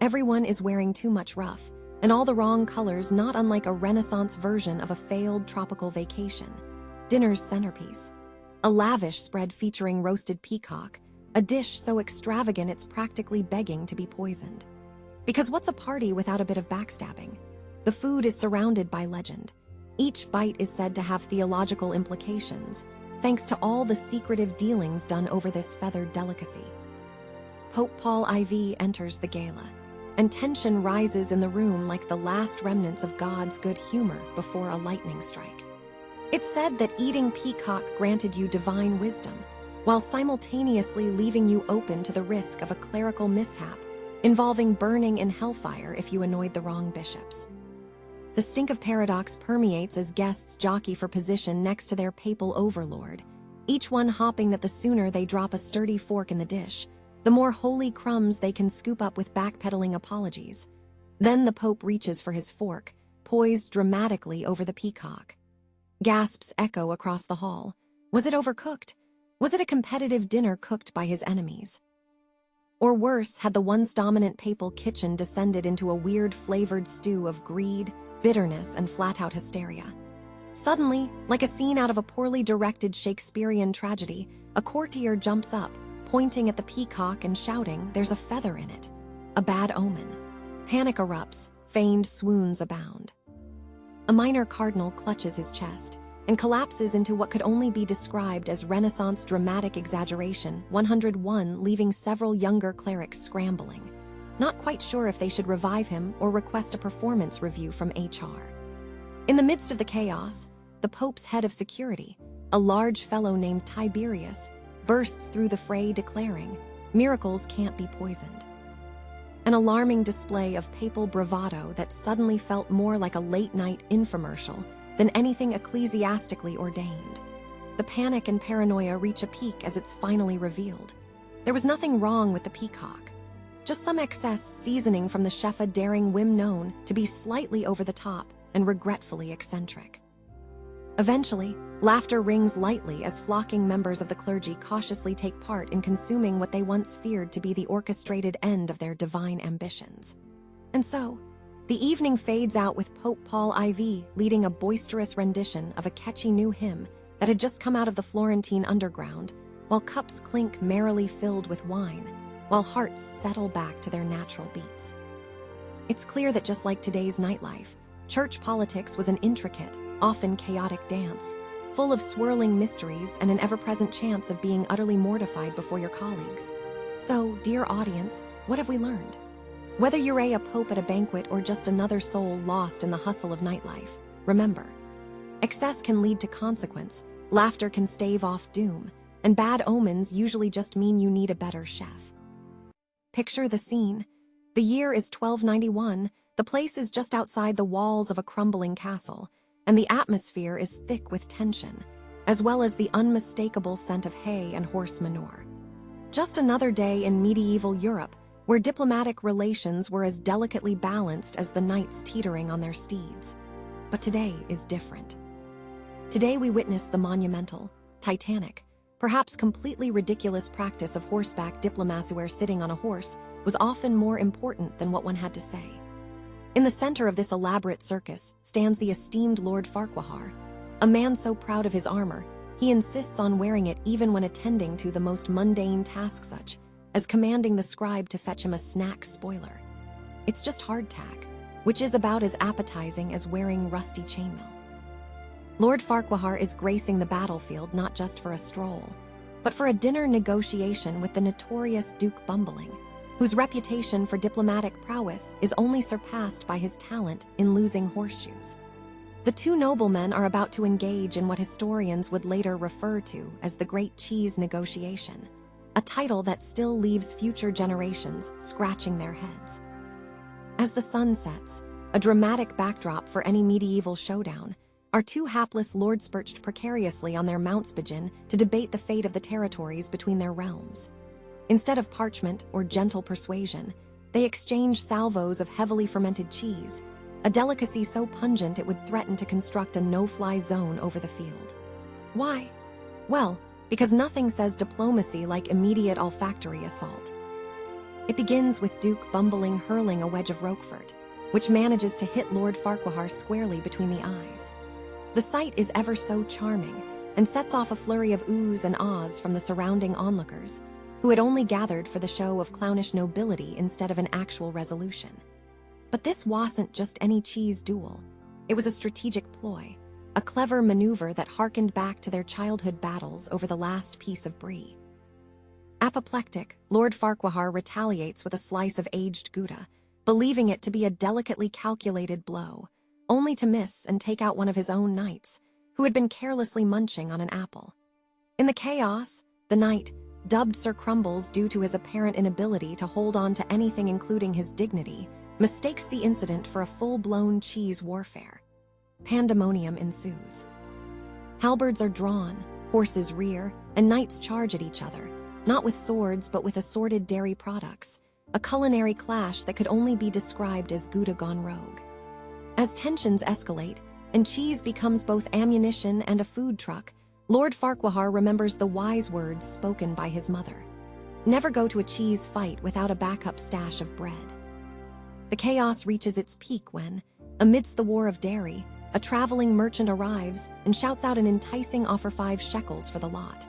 Everyone is wearing too much rough, and all the wrong colors, not unlike a Renaissance version of a failed tropical vacation. Dinner's centerpiece: a lavish spread featuring roasted peacock, a dish so extravagant it's practically begging to be poisoned. Because what's a party without a bit of backstabbing? The food is surrounded by legend. Each bite is said to have theological implications, thanks to all the secretive dealings done over this feathered delicacy. Pope Paul IV enters the gala, and tension rises in the room like the last remnants of God's good humor before a lightning strike. It's said that eating peacock granted you divine wisdom, while simultaneously leaving you open to the risk of a clerical mishap involving burning in hellfire if you annoyed the wrong bishops. The stink of paradox permeates as guests jockey for position next to their papal overlord, each one hoping that the sooner they drop a sturdy fork in the dish, the more holy crumbs they can scoop up with backpedaling apologies. Then the Pope reaches for his fork, poised dramatically over the peacock. Gasps echo across the hall. Was it overcooked? Was it a competitive dinner cooked by his enemies? Or worse, had the once dominant papal kitchen descended into a weird flavored stew of greed, bitterness, and flat-out hysteria? Suddenly, like a scene out of a poorly directed Shakespearean tragedy, a courtier jumps up, pointing at the peacock and shouting, "There's a feather in it." A bad omen. Panic erupts, feigned swoons abound. A minor cardinal clutches his chest and collapses into what could only be described as Renaissance dramatic exaggeration, 101, leaving several younger clerics scrambling, not quite sure if they should revive him or request a performance review from HR. In the midst of the chaos, the Pope's head of security, a large fellow named Tiberius, bursts through the fray declaring, "Miracles can't be poisoned." An alarming display of papal bravado that suddenly felt more like a late-night infomercial than anything ecclesiastically ordained. The panic and paranoia reach a peak as it's finally revealed. There was nothing wrong with the peacock, just some excess seasoning from the chef, a daring whim known to be slightly over the top and regretfully eccentric. Eventually, laughter rings lightly as flocking members of the clergy cautiously take part in consuming what they once feared to be the orchestrated end of their divine ambitions. And so, the evening fades out with Pope Paul IV leading a boisterous rendition of a catchy new hymn that had just come out of the Florentine underground, while cups clink merrily filled with wine, while hearts settle back to their natural beats. It's clear that just like today's nightlife, church politics was an intricate, often chaotic dance, full of swirling mysteries and an ever-present chance of being utterly mortified before your colleagues. So, dear audience, what have we learned? Whether you're a pope at a banquet or just another soul lost in the hustle of nightlife, remember, excess can lead to consequence, laughter can stave off doom, and bad omens usually just mean you need a better chef. Picture the scene. The year is 1291, the place is just outside the walls of a crumbling castle, and the atmosphere is thick with tension, as well as the unmistakable scent of hay and horse manure. Just another day in medieval Europe, where diplomatic relations were as delicately balanced as the knights teetering on their steeds. But today is different. Today we witness the monumental, titanic, perhaps completely ridiculous practice of horseback diplomacy where sitting on a horse was often more important than what one had to say. In the center of this elaborate circus stands the esteemed Lord Farquhar, a man so proud of his armor, he insists on wearing it even when attending to the most mundane tasks such as commanding the scribe to fetch him a snack spoiler. It's just hardtack, which is about as appetizing as wearing rusty chainmail. Lord Farquhar is gracing the battlefield not just for a stroll, but for a dinner negotiation with the notorious Duke Bumbling, whose reputation for diplomatic prowess is only surpassed by his talent in losing horseshoes. The two noblemen are about to engage in what historians would later refer to as the Great Cheese Negotiation, a title that still leaves future generations scratching their heads. As the sun sets, a dramatic backdrop for any medieval showdown, our two hapless lords perched precariously on their mounts begin to debate the fate of the territories between their realms. Instead of parchment or gentle persuasion, they exchange salvos of heavily fermented cheese, a delicacy so pungent it would threaten to construct a no-fly zone over the field. Why? Well, because nothing says diplomacy like immediate olfactory assault. It begins with Duke Bumbling hurling a wedge of Roquefort, which manages to hit Lord Farquhar squarely between the eyes. The sight is ever so charming, and sets off a flurry of oohs and ahs from the surrounding onlookers, who had only gathered for the show of clownish nobility instead of an actual resolution. But this wasn't just any cheese duel. It was a strategic ploy, a clever maneuver that harkened back to their childhood battles over the last piece of brie. Apoplectic, Lord Farquhar retaliates with a slice of aged Gouda, believing it to be a delicately calculated blow, only to miss and take out one of his own knights, who had been carelessly munching on an apple. In the chaos, the knight, dubbed Sir Crumbles due to his apparent inability to hold on to anything including his dignity, mistakes the incident for a full-blown cheese warfare. Pandemonium ensues. Halberds are drawn, horses rear, and knights charge at each other, not with swords but with assorted dairy products, a culinary clash that could only be described as Gouda gone rogue. As tensions escalate, and cheese becomes both ammunition and a food truck, Lord Farquhar remembers the wise words spoken by his mother. Never go to a cheese fight without a backup stash of bread. The chaos reaches its peak when, amidst the war of dairy, a traveling merchant arrives and shouts out an enticing offer 5 shekels for the lot.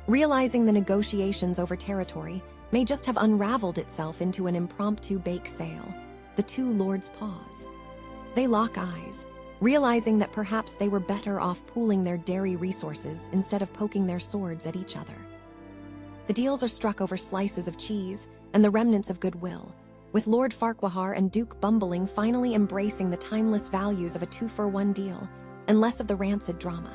Realizing the negotiations over territory may just have unraveled itself into an impromptu bake sale, the two lords pause. They lock eyes, realizing that perhaps they were better off pooling their dairy resources instead of poking their swords at each other. The deals are struck over slices of cheese and the remnants of goodwill, with Lord Farquhar and Duke Bumbling finally embracing the timeless values of a 2-for-1 deal and less of the rancid drama.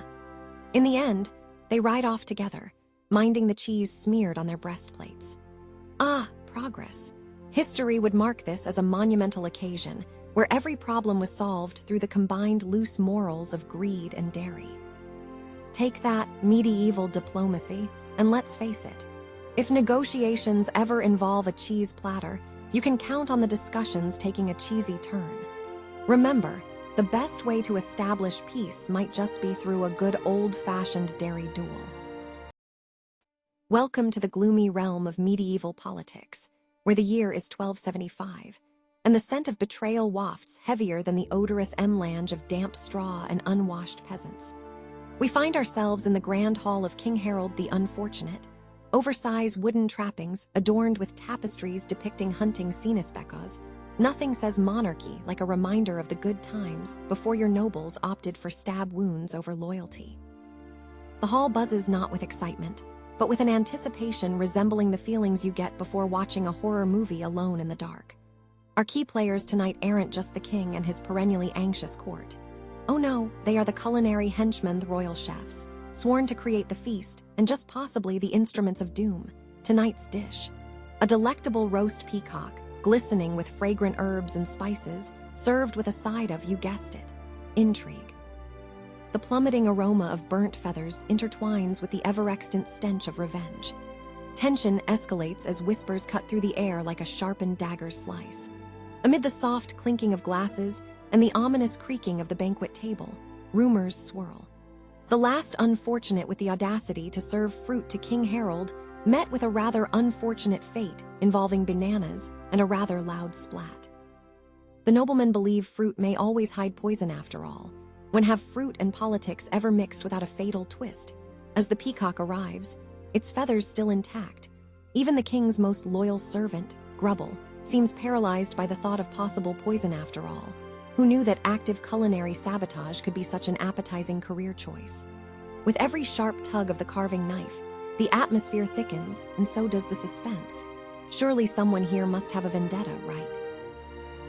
In the end, they ride off together, minding the cheese smeared on their breastplates. Ah, progress. History would mark this as a monumental occasion where every problem was solved through the combined loose morals of greed and dairy. Take that medieval diplomacy, and let's face it, if negotiations ever involve a cheese platter, you can count on the discussions taking a cheesy turn. Remember, the best way to establish peace might just be through a good old-fashioned dairy duel. Welcome to the gloomy realm of medieval politics, where the year is 1275, and the scent of betrayal wafts heavier than the odorous melange of damp straw and unwashed peasants. We find ourselves in the grand hall of King Harold the Unfortunate, oversized wooden trappings adorned with tapestries depicting hunting scenesbecas. Nothing says monarchy like a reminder of the good times before your nobles opted for stab wounds over loyalty. The hall buzzes not with excitement, but with an anticipation resembling the feelings you get before watching a horror movie alone in the dark. Our key players tonight aren't just the king and his perennially anxious court. Oh no, they are the culinary henchmen, the royal chefs, sworn to create the feast and just possibly the instruments of doom. Tonight's dish: a delectable roast peacock, glistening with fragrant herbs and spices, served with a side of, you guessed it, intrigue. The plummeting aroma of burnt feathers intertwines with the ever-extant stench of revenge. Tension escalates as whispers cut through the air like a sharpened dagger slice. Amid the soft clinking of glasses and the ominous creaking of the banquet table, rumors swirl. The last unfortunate with the audacity to serve fruit to King Harold met with a rather unfortunate fate involving bananas and a rather loud splat. The noblemen believe fruit may always hide poison after all. When have fruit and politics ever mixed without a fatal twist? As the peacock arrives, its feathers still intact, even the king's most loyal servant, Grubble, seems paralyzed by the thought of possible poison after all. Who knew that active culinary sabotage could be such an appetizing career choice? With every sharp tug of the carving knife, the atmosphere thickens, and so does the suspense. Surely someone here must have a vendetta, right?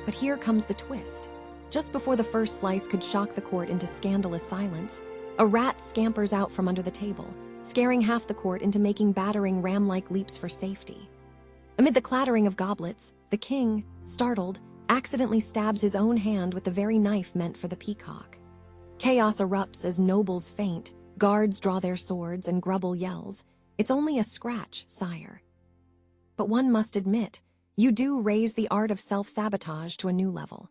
But here comes the twist. Just before the first slice could shock the court into scandalous silence, a rat scampers out from under the table, scaring half the court into making battering ram-like leaps for safety. Amid the clattering of goblets, the king, startled, accidentally stabs his own hand with the very knife meant for the peacock. Chaos erupts as nobles faint, guards draw their swords, and Grubble yells, "It's only a scratch, sire." but one must admit, you do raise the art of self-sabotage to a new level.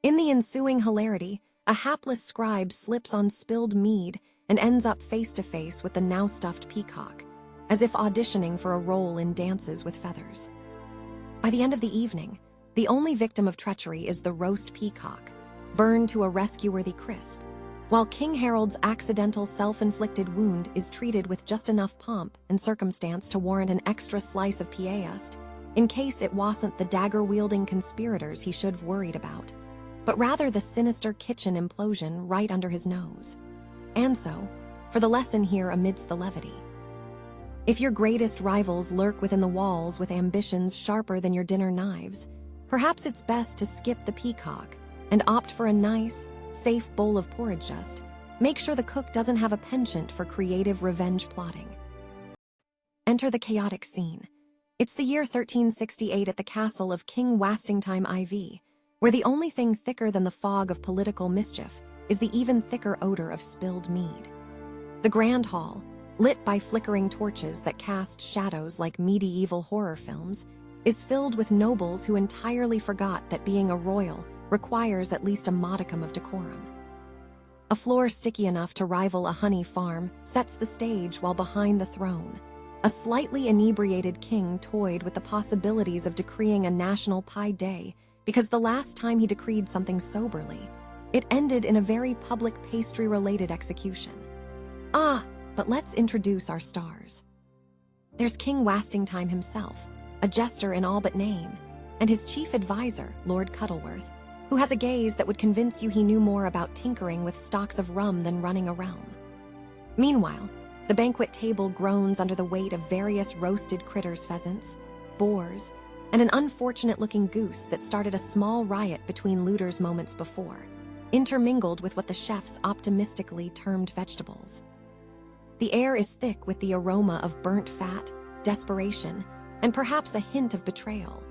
In the ensuing hilarity, a hapless scribe slips on spilled mead and ends up face-to-face with the now-stuffed peacock, as if auditioning for a role in Dances with Feathers. By the end of the evening, the only victim of treachery is the roast peacock, burned to a rescue-worthy crisp, while King Harold's accidental self-inflicted wound is treated with just enough pomp and circumstance to warrant an extra slice of piast, in case it wasn't the dagger-wielding conspirators he should have worried about, but rather the sinister kitchen implosion right under his nose. And so, for the lesson here amidst the levity. If your greatest rivals lurk within the walls with ambitions sharper than your dinner knives, perhaps it's best to skip the peacock and opt for a nice, safe bowl of porridge. Just make sure the cook doesn't have a penchant for creative revenge plotting. Enter the chaotic scene. It's the year 1368 at the castle of King Wastingtime IV, where the only thing thicker than the fog of political mischief is the even thicker odor of spilled mead. The grand hall, lit by flickering torches that cast shadows like medieval horror films, is filled with nobles who entirely forgot that being a royal requires at least a modicum of decorum. A floor sticky enough to rival a honey farm sets the stage, while behind the throne, a slightly inebriated king toyed with the possibilities of decreeing a national pie day, because the last time he decreed something soberly, it ended in a very public pastry-related execution. But let's introduce our stars. There's King Wastingtime himself, a jester in all but name, and his chief advisor, Lord Cuddleworth, who has a gaze that would convince you he knew more about tinkering with stocks of rum than running a realm. Meanwhile, the banquet table groans under the weight of various roasted critters, pheasants, boars, and an unfortunate-looking goose that started a small riot between looters moments before, intermingled with what the chefs optimistically termed vegetables. The air is thick with the aroma of burnt fat, desperation, and perhaps a hint of betrayal.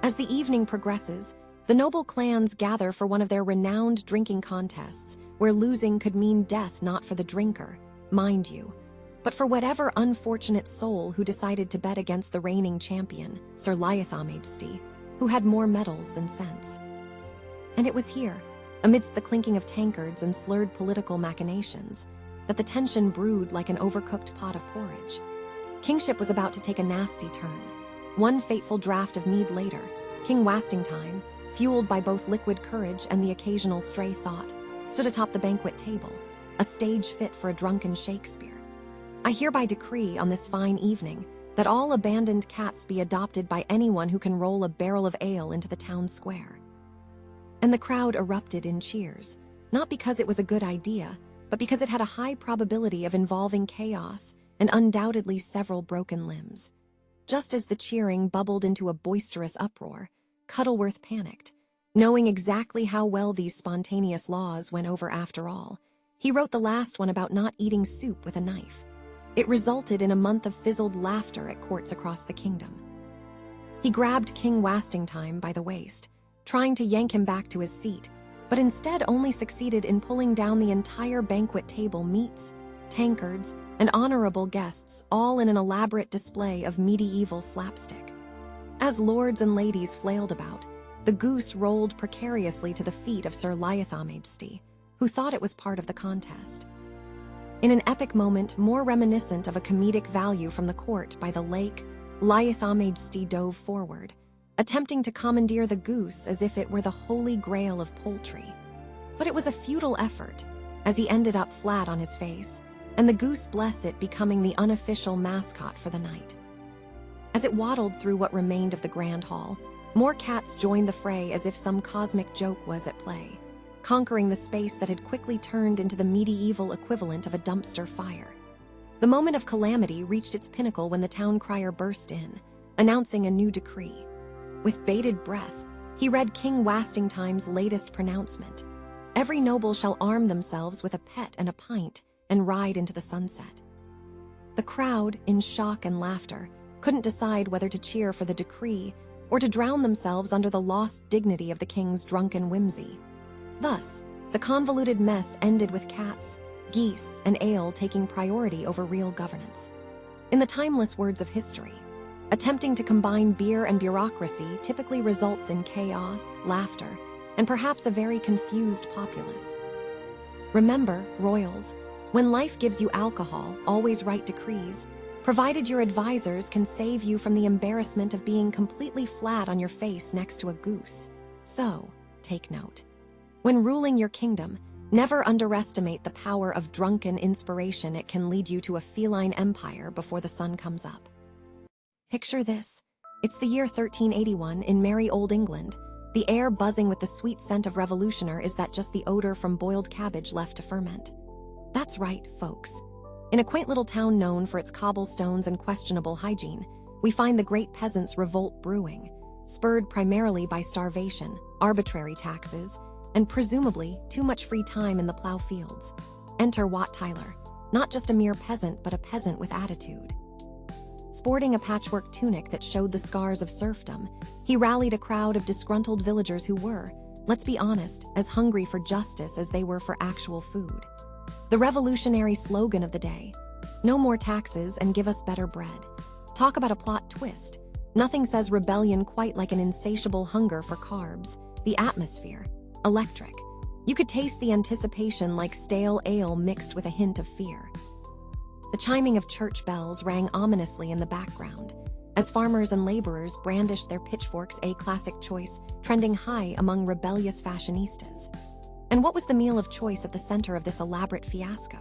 As the evening progresses, the noble clans gather for one of their renowned drinking contests, where losing could mean death not for the drinker, mind you, but for whatever unfortunate soul who decided to bet against the reigning champion, Sir Majesty, who had more medals than sense. And it was here, amidst the clinking of tankards and slurred political machinations, that the tension brewed like an overcooked pot of porridge. Kingship was about to take a nasty turn. One fateful draught of mead later, King Wastingtime, fueled by both liquid courage and the occasional stray thought, stood atop the banquet table, a stage fit for a drunken Shakespeare. I hereby decree on this fine evening that all abandoned cats be adopted by anyone who can roll a barrel of ale into the town square. And the crowd erupted in cheers, not because it was a good idea, but because it had a high probability of involving chaos and undoubtedly several broken limbs. Just as the cheering bubbled into a boisterous uproar, Cuddleworth panicked. Knowing exactly how well these spontaneous laws went over after all, he wrote the last one about not eating soup with a knife. It resulted in a month of fizzled laughter at courts across the kingdom. He grabbed King Wastingtime by the waist, trying to yank him back to his seat, but instead only succeeded in pulling down the entire banquet table, meats, tankards, and honorable guests, all in an elaborate display of medieval slapstick. As lords and ladies flailed about, the goose rolled precariously to the feet of Sir Majesty, who thought it was part of the contest. In an epic moment more reminiscent of a comedic value from the court by the lake, Majesty dove forward, attempting to commandeer the goose as if it were the holy grail of poultry. But it was a futile effort, as he ended up flat on his face, and the goose bless it becoming the unofficial mascot for the night. As it waddled through what remained of the grand hall, more cats joined the fray as if some cosmic joke was at play, conquering the space that had quickly turned into the medieval equivalent of a dumpster fire. The moment of calamity reached its pinnacle when the town crier burst in, announcing a new decree. With bated breath, he read King Wastingtime's latest pronouncement. Every noble shall arm themselves with a pet and a pint and ride into the sunset. The crowd, in shock and laughter, couldn't decide whether to cheer for the decree or to drown themselves under the lost dignity of the king's drunken whimsy. Thus, the convoluted mess ended with cats, geese, and ale taking priority over real governance. In the timeless words of history, Attempting to combine beer and bureaucracy typically results in chaos, laughter, and perhaps a very confused populace. Remember, royals, when life gives you alcohol, always write decrees, provided your advisors can save you from the embarrassment of being completely flat on your face next to a goose. So, take note. When ruling your kingdom, never underestimate the power of drunken inspiration. It can lead you to a feline empire before the sun comes up. Picture this. It's the year 1381 in merry old England. The air buzzing with the sweet scent of revolution, or is that just the odor from boiled cabbage left to ferment? That's right, folks. In a quaint little town known for its cobblestones and questionable hygiene, we find the great peasants' revolt brewing, spurred primarily by starvation, arbitrary taxes, and presumably too much free time in the plow fields. Enter Wat Tyler, not just a mere peasant, but a peasant with attitude. Sporting a patchwork tunic that showed the scars of serfdom, he rallied a crowd of disgruntled villagers who were, let's be honest, as hungry for justice as they were for actual food. The revolutionary slogan of the day: no more taxes and give us better bread. Talk about a plot twist. Nothing says rebellion quite like an insatiable hunger for carbs. The atmosphere, electric. You could taste the anticipation like stale ale mixed with a hint of fear. The chiming of church bells rang ominously in the background, as farmers and laborers brandished their pitchforks, a classic choice trending high among rebellious fashionistas. And what was the meal of choice at the center of this elaborate fiasco?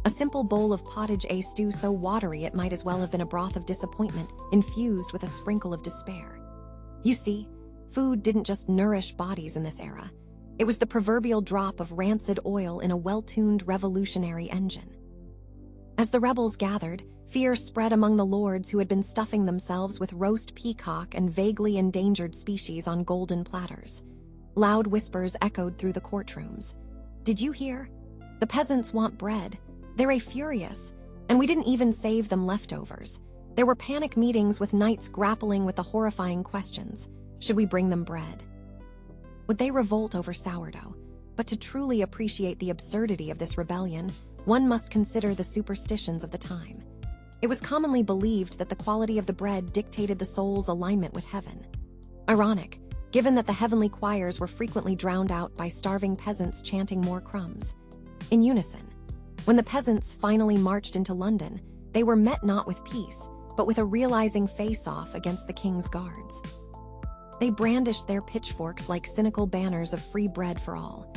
A simple bowl of pottage, a stew so watery it might as well have been a broth of disappointment, infused with a sprinkle of despair. You see, food didn't just nourish bodies in this era. It was the proverbial drop of rancid oil in a well-tuned revolutionary engine. As the rebels gathered, fear spread among the lords who had been stuffing themselves with roast peacock and vaguely endangered species on golden platters. Loud whispers echoed through the courtrooms. Did you hear? The peasants want bread. They're furious, and we didn't even save them leftovers. There were panic meetings with knights grappling with the horrifying questions. Should we bring them bread? Would they revolt over sourdough? But to truly appreciate the absurdity of this rebellion, one must consider the superstitions of the time. It was commonly believed that the quality of the bread dictated the soul's alignment with heaven. Ironic, given that the heavenly choirs were frequently drowned out by starving peasants chanting more crumbs. In unison, when the peasants finally marched into London, they were met not with peace, but with a realizing face-off against the king's guards. They brandished their pitchforks like cynical banners of free bread for all.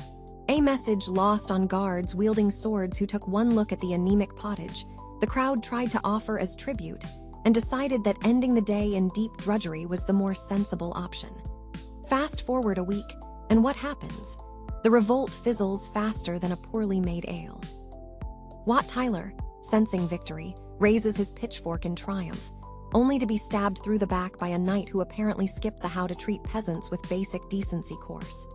A message lost on guards wielding swords who took one look at the anemic pottage the crowd tried to offer as tribute, and decided that ending the day in deep drudgery was the more sensible option. Fast forward a week, and what happens? The revolt fizzles faster than a poorly made ale. Wat Tyler, sensing victory, raises his pitchfork in triumph, only to be stabbed through the back by a knight who apparently skipped the how to treat peasants with basic decency course.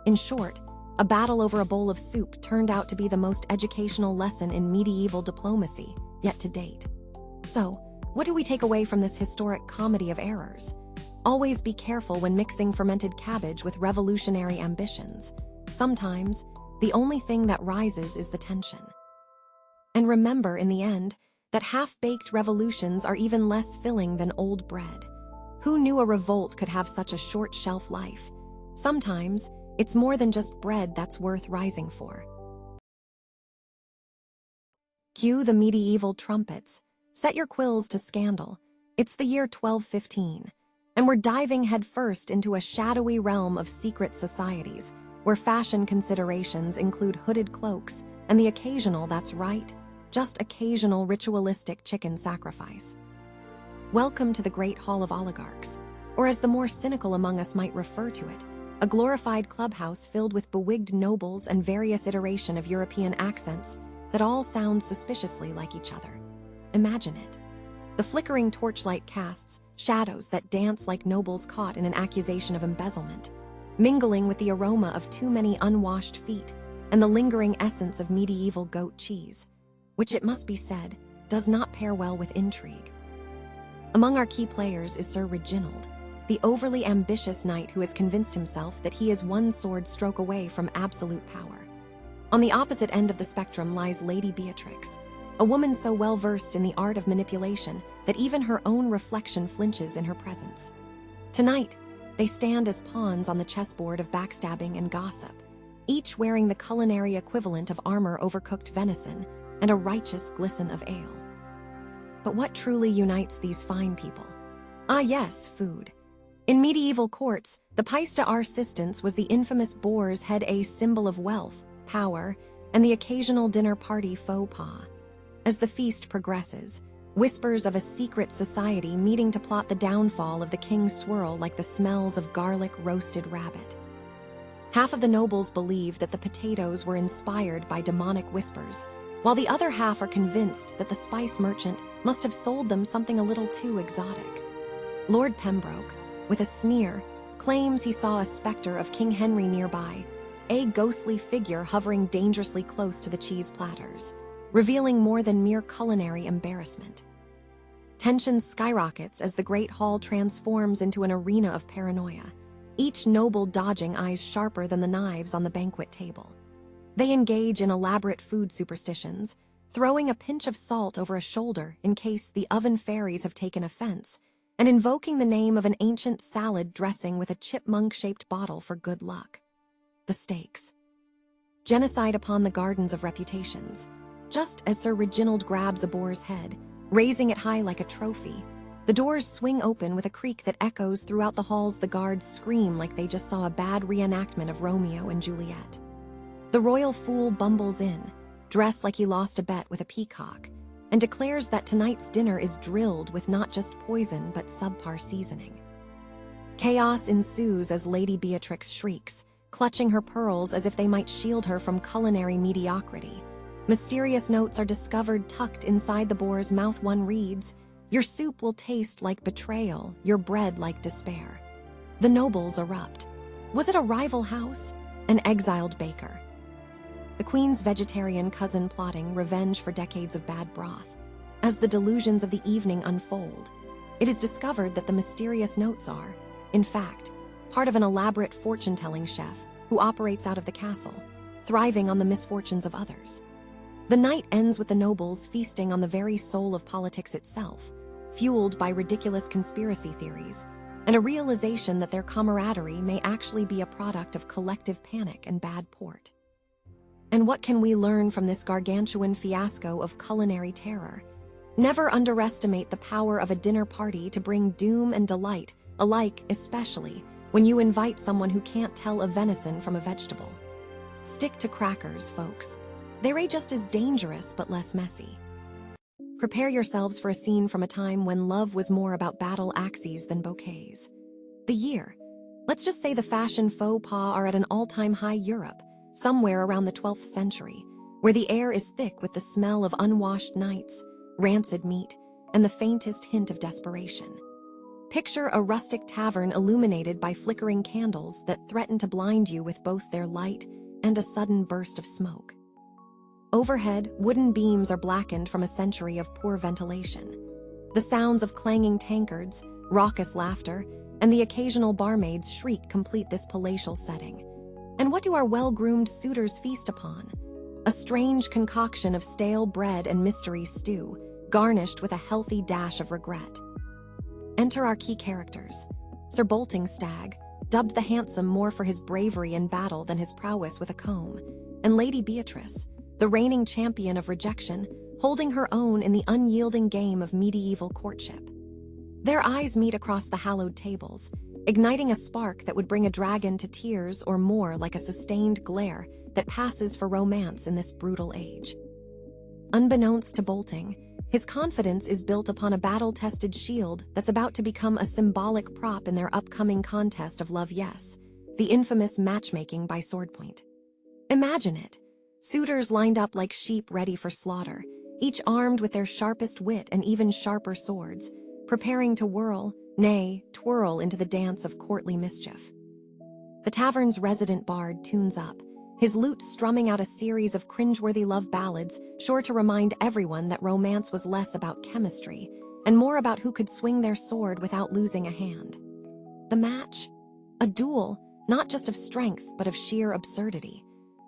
In short, a battle over a bowl of soup turned out to be the most educational lesson in medieval diplomacy yet to date. So, what do we take away from this historic comedy of errors? Always be careful when mixing fermented cabbage with revolutionary ambitions. Sometimes, the only thing that rises is the tension. And remember, in the end, that half-baked revolutions are even less filling than old bread. Who knew a revolt could have such a short shelf life? Sometimes, it's more than just bread that's worth rising for. Cue the medieval trumpets. Set your quills to scandal. It's the year 1215, and we're diving headfirst into a shadowy realm of secret societies, where fashion considerations include hooded cloaks and the occasional, that's right, just occasional ritualistic chicken sacrifice. Welcome to the Great Hall of Oligarchs, or as the more cynical among us might refer to it, a glorified clubhouse filled with bewigged nobles and various iteration of European accents that all sound suspiciously like each other. Imagine it. The flickering torchlight casts shadows that dance like nobles caught in an accusation of embezzlement, mingling with the aroma of too many unwashed feet and the lingering essence of medieval goat cheese, which, it must be said, does not pair well with intrigue. Among our key players is Sir Reginald, the overly ambitious knight who has convinced himself that he is one sword stroke away from absolute power. On the opposite end of the spectrum lies Lady Beatrix, a woman so well versed in the art of manipulation that even her own reflection flinches in her presence. Tonight, they stand as pawns on the chessboard of backstabbing and gossip, each wearing the culinary equivalent of armor overcooked venison and a righteous glisten of ale. But what truly unites these fine people? Ah yes, food. In medieval courts, the pièce d'assistance was the infamous boar's head, a symbol of wealth, power, and the occasional dinner party faux pas. As the feast progresses, whispers of a secret society meeting to plot the downfall of the king swirl like the smells of garlic roasted rabbit. Half of the nobles believe that the potatoes were inspired by demonic whispers, while the other half are convinced that the spice merchant must have sold them something a little too exotic. Lord Pembroke, with a sneer, claims he saw a specter of King Henry nearby, a ghostly figure hovering dangerously close to the cheese platters, revealing more than mere culinary embarrassment. Tension skyrockets as the Great Hall transforms into an arena of paranoia, each noble dodging eyes sharper than the knives on the banquet table. They engage in elaborate food superstitions, throwing a pinch of salt over a shoulder in case the oven fairies have taken offense, and invoking the name of an ancient salad dressing with a chipmunk-shaped bottle for good luck. The stakes. Genocide upon the gardens of reputations. Just as Sir Reginald grabs a boar's head, raising it high like a trophy, the doors swing open with a creak that echoes throughout the halls. The guards scream like they just saw a bad reenactment of Romeo and Juliet. The royal fool bumbles in, dressed like he lost a bet with a peacock, and declares that tonight's dinner is drilled with not just poison but subpar seasoning. Chaos ensues as Lady Beatrix shrieks, clutching her pearls as if they might shield her from culinary mediocrity. Mysterious notes are discovered tucked inside the boar's mouth. One reads, "Your soup will taste like betrayal, your bread like despair." The nobles erupt. Was it a rival house? An exiled baker? The Queen's vegetarian cousin plotting revenge for decades of bad broth. As the delusions of the evening unfold, it is discovered that the mysterious notes are, in fact, part of an elaborate fortune-telling chef who operates out of the castle, thriving on the misfortunes of others. The night ends with the nobles feasting on the very soul of politics itself, fueled by ridiculous conspiracy theories, and a realization that their camaraderie may actually be a product of collective panic and bad port. And what can we learn from this gargantuan fiasco of culinary terror? Never underestimate the power of a dinner party to bring doom and delight alike, especially when you invite someone who can't tell a venison from a vegetable. Stick to crackers, folks. They're just as dangerous but less messy. Prepare yourselves for a scene from a time when love was more about battle axes than bouquets. The year. Let's just say the fashion faux pas are at an all-time high. Europe, somewhere around the 12th century, where the air is thick with the smell of unwashed nights, rancid meat, and the faintest hint of desperation. Picture a rustic tavern illuminated by flickering candles that threaten to blind you with both their light and a sudden burst of smoke. Overhead, wooden beams are blackened from a century of poor ventilation. The sounds of clanging tankards, raucous laughter, and the occasional barmaid's shriek complete this palatial setting. And what do our well-groomed suitors feast upon? A strange concoction of stale bread and mystery stew, garnished with a healthy dash of regret. Enter our key characters. Sir Boltingstag, dubbed the Handsome more for his bravery in battle than his prowess with a comb, and Lady Beatrice, the reigning champion of rejection, holding her own in the unyielding game of medieval courtship. Their eyes meet across the hallowed tables, igniting a spark that would bring a dragon to tears or more, like a sustained glare that passes for romance in this brutal age. Unbeknownst to Bolting, his confidence is built upon a battle-tested shield that's about to become a symbolic prop in their upcoming contest of love. Yes, the infamous matchmaking by swordpoint. Imagine it. Suitors lined up like sheep ready for slaughter, each armed with their sharpest wit and even sharper swords, preparing to whirl, nay, twirl into the dance of courtly mischief. The tavern's resident bard tunes up, his lute strumming out a series of cringeworthy love ballads, sure to remind everyone that romance was less about chemistry and more about who could swing their sword without losing a hand. The match? A duel, not just of strength, but of sheer absurdity.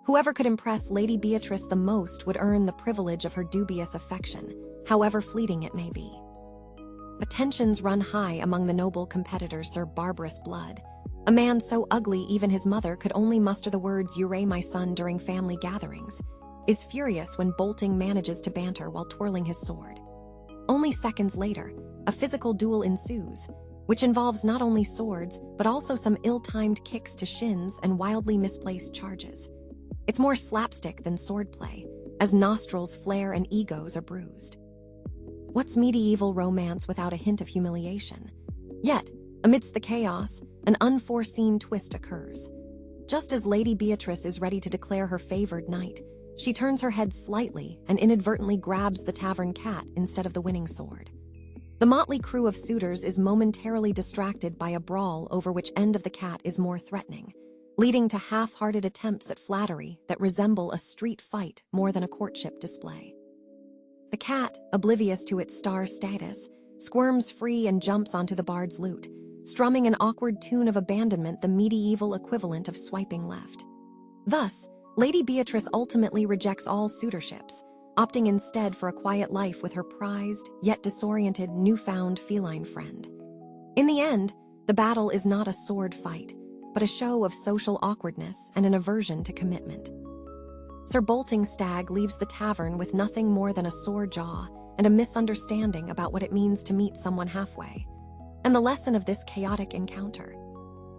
Whoever could impress Lady Beatrice the most would earn the privilege of her dubious affection, however fleeting it may be. But tensions run high among the noble competitor Sir Barbarous Blood, a man so ugly even his mother could only muster the words "Ure, my son" during family gatherings, is furious when Bolting manages to banter while twirling his sword. Only seconds later, a physical duel ensues, which involves not only swords, but also some ill-timed kicks to shins and wildly misplaced charges. It's more slapstick than swordplay, as nostrils flare and egos are bruised. What's medieval romance without a hint of humiliation? Yet, amidst the chaos, an unforeseen twist occurs. Just as Lady Beatrice is ready to declare her favored knight, she turns her head slightly and inadvertently grabs the tavern cat instead of the winning sword. The motley crew of suitors is momentarily distracted by a brawl over which end of the cat is more threatening, leading to half-hearted attempts at flattery that resemble a street fight more than a courtship display. The cat, oblivious to its star status, squirms free and jumps onto the bard's lute, strumming an awkward tune of abandonment, the medieval equivalent of swiping left. Thus, Lady Beatrice ultimately rejects all suitorships, opting instead for a quiet life with her prized, yet disoriented, newfound feline friend. In the end, the battle is not a sword fight, but a show of social awkwardness and an aversion to commitment. Sir Bolting Stag leaves the tavern with nothing more than a sore jaw and a misunderstanding about what it means to meet someone halfway, and the lesson of this chaotic encounter.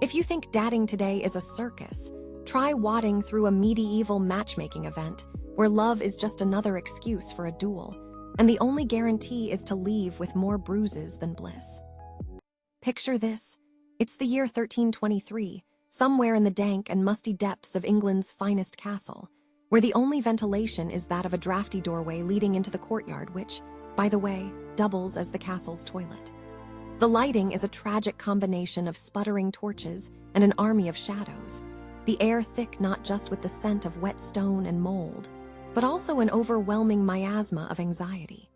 If you think dating today is a circus, try wadding through a medieval matchmaking event where love is just another excuse for a duel, and the only guarantee is to leave with more bruises than bliss. Picture this. It's the year 1323, somewhere in the dank and musty depths of England's finest castle, where the only ventilation is that of a drafty doorway leading into the courtyard which, by the way, doubles as the castle's toilet. The lighting is a tragic combination of sputtering torches and an army of shadows, the air thick not just with the scent of wet stone and mold, but also an overwhelming miasma of anxiety.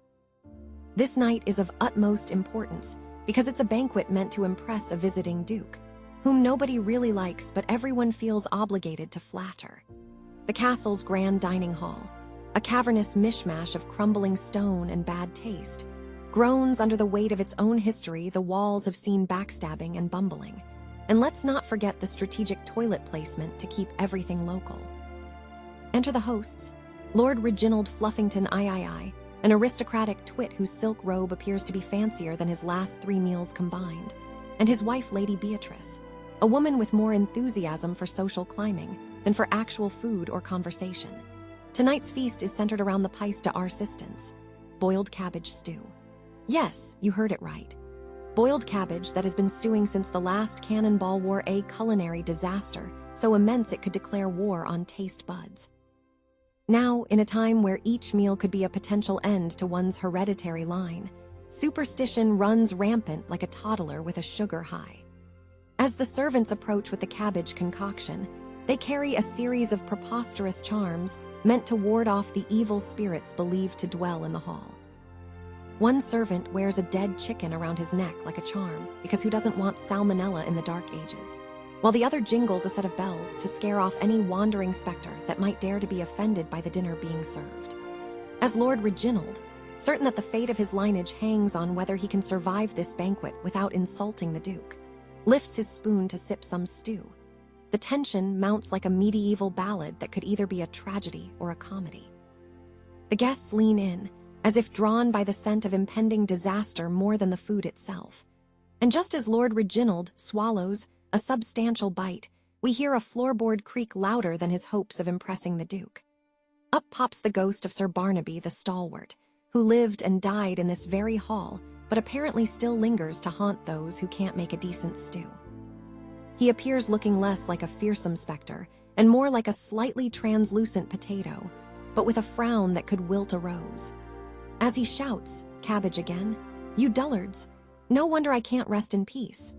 This night is of utmost importance because it's a banquet meant to impress a visiting duke, whom nobody really likes but everyone feels obligated to flatter. The castle's grand dining hall, a cavernous mishmash of crumbling stone and bad taste, groans under the weight of its own history. The walls have seen backstabbing and bumbling. And let's not forget the strategic toilet placement to keep everything local. Enter the hosts, Lord Reginald Fluffington III, an aristocratic twit whose silk robe appears to be fancier than his last 3 meals combined, and his wife Lady Beatrice, a woman with more enthusiasm for social climbing than for actual food or conversation. Tonight's feast is centered around the pièce d'resistance, boiled cabbage stew. Yes, you heard it right. Boiled cabbage that has been stewing since the last Cannonball War, a culinary disaster so immense it could declare war on taste buds. Now, in a time where each meal could be a potential end to one's hereditary line, superstition runs rampant like a toddler with a sugar high. As the servants approach with the cabbage concoction, they carry a series of preposterous charms meant to ward off the evil spirits believed to dwell in the hall. One servant wears a dead chicken around his neck like a charm, because who doesn't want salmonella in the Dark Ages, while the other jingles a set of bells to scare off any wandering specter that might dare to be offended by the dinner being served. As Lord Reginald, certain that the fate of his lineage hangs on whether he can survive this banquet without insulting the Duke, lifts his spoon to sip some stew. The tension mounts like a medieval ballad that could either be a tragedy or a comedy. The guests lean in, as if drawn by the scent of impending disaster more than the food itself. And just as Lord Reginald swallows a substantial bite, we hear a floorboard creak louder than his hopes of impressing the Duke. Up pops the ghost of Sir Barnaby the Stalwart, who lived and died in this very hall, but apparently still lingers to haunt those who can't make a decent stew. He appears looking less like a fearsome specter and more like a slightly translucent potato, but with a frown that could wilt a rose. As he shouts, "Cabbage again? You dullards! No wonder I can't rest in peace."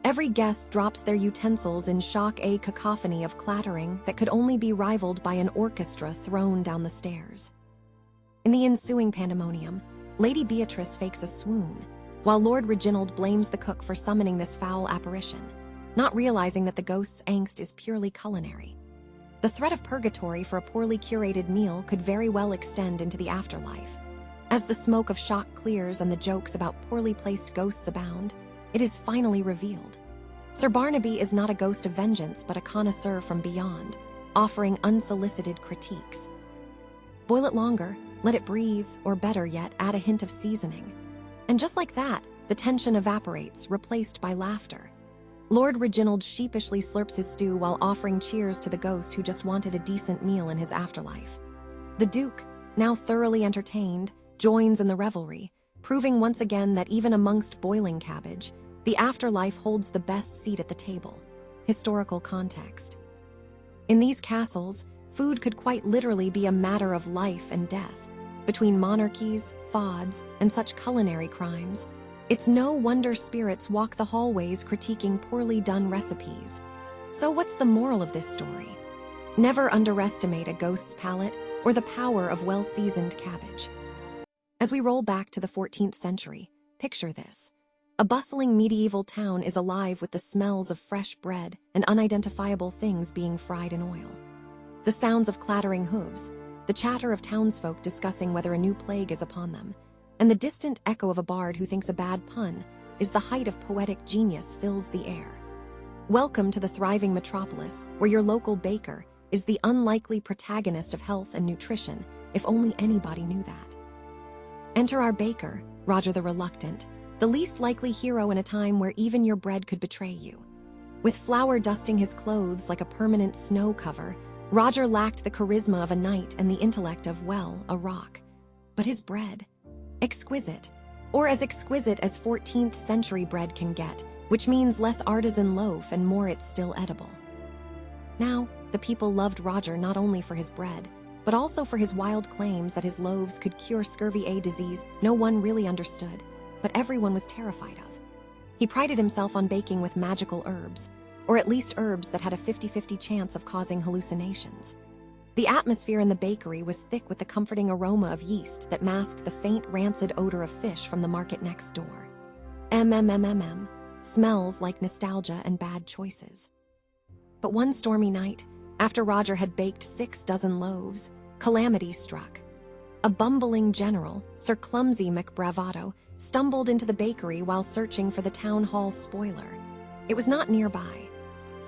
Every guest drops their utensils in shock, a cacophony of clattering that could only be rivaled by an orchestra thrown down the stairs. In the ensuing pandemonium, Lady Beatrice fakes a swoon, while Lord Reginald blames the cook for summoning this foul apparition, not realizing that the ghost's angst is purely culinary. The threat of purgatory for a poorly curated meal could very well extend into the afterlife. As the smoke of shock clears and the jokes about poorly placed ghosts abound, it is finally revealed. Sir Barnaby is not a ghost of vengeance, but a connoisseur from beyond, offering unsolicited critiques. Boil it longer, let it breathe, or better yet, add a hint of seasoning. And just like that, the tension evaporates, replaced by laughter. Lord Reginald sheepishly slurps his stew while offering cheers to the ghost who just wanted a decent meal in his afterlife. The Duke, now thoroughly entertained, joins in the revelry, proving once again that even amongst boiling cabbage, the afterlife holds the best seat at the table. Historical context. In these castles, food could quite literally be a matter of life and death. Between monarchies, fauds, and such culinary crimes, it's no wonder spirits walk the hallways critiquing poorly done recipes. So what's the moral of this story? Never underestimate a ghost's palate or the power of well-seasoned cabbage. As we roll back to the 14th century, picture this. A bustling medieval town is alive with the smells of fresh bread and unidentifiable things being fried in oil. The sounds of clattering hooves, the chatter of townsfolk discussing whether a new plague is upon them, and the distant echo of a bard who thinks a bad pun is the height of poetic genius fills the air. Welcome to the thriving metropolis, where your local baker is the unlikely protagonist of health and nutrition, if only anybody knew that. Enter our baker, Roger the Reluctant, the least likely hero in a time where even your bread could betray you. With flour dusting his clothes like a permanent snow cover, Roger lacked the charisma of a knight and the intellect of, well, a rock. But his bread, exquisite, or as exquisite as 14th century bread can get, which means less artisan loaf and more it's still edible. Now, the people loved Roger not only for his bread, but also for his wild claims that his loaves could cure scurvy, a disease no one really understood, but everyone was terrified of. He prided himself on baking with magical herbs, or at least herbs that had a 50-50 chance of causing hallucinations. The atmosphere in the bakery was thick with the comforting aroma of yeast that masked the faint, rancid odor of fish from the market next door. Smells like nostalgia and bad choices. But one stormy night, after Roger had baked 6 dozen loaves, calamity struck. A bumbling general, Sir Clumsy McBravado, stumbled into the bakery while searching for the town hall spoiler. It was not nearby.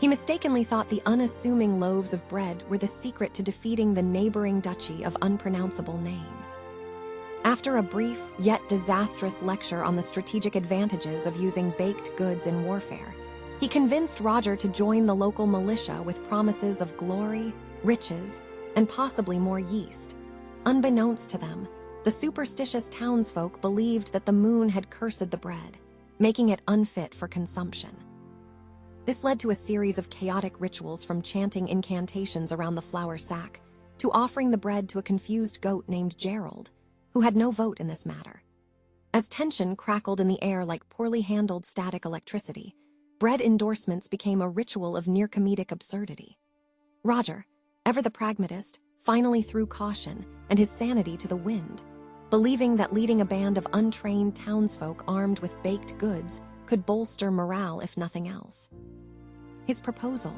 He mistakenly thought the unassuming loaves of bread were the secret to defeating the neighboring duchy of unpronounceable name. After a brief yet disastrous lecture on the strategic advantages of using baked goods in warfare, he convinced Roger to join the local militia with promises of glory, riches, and possibly more yeast. Unbeknownst to them, the superstitious townsfolk believed that the moon had cursed the bread, making it unfit for consumption. This led to a series of chaotic rituals, from chanting incantations around the flour sack to offering the bread to a confused goat named Gerald, who had no vote in this matter. As tension crackled in the air like poorly handled static electricity, bread endorsements became a ritual of near-comedic absurdity. Roger, ever the pragmatist, finally threw caution and his sanity to the wind, believing that leading a band of untrained townsfolk armed with baked goods could bolster morale if nothing else. His proposal,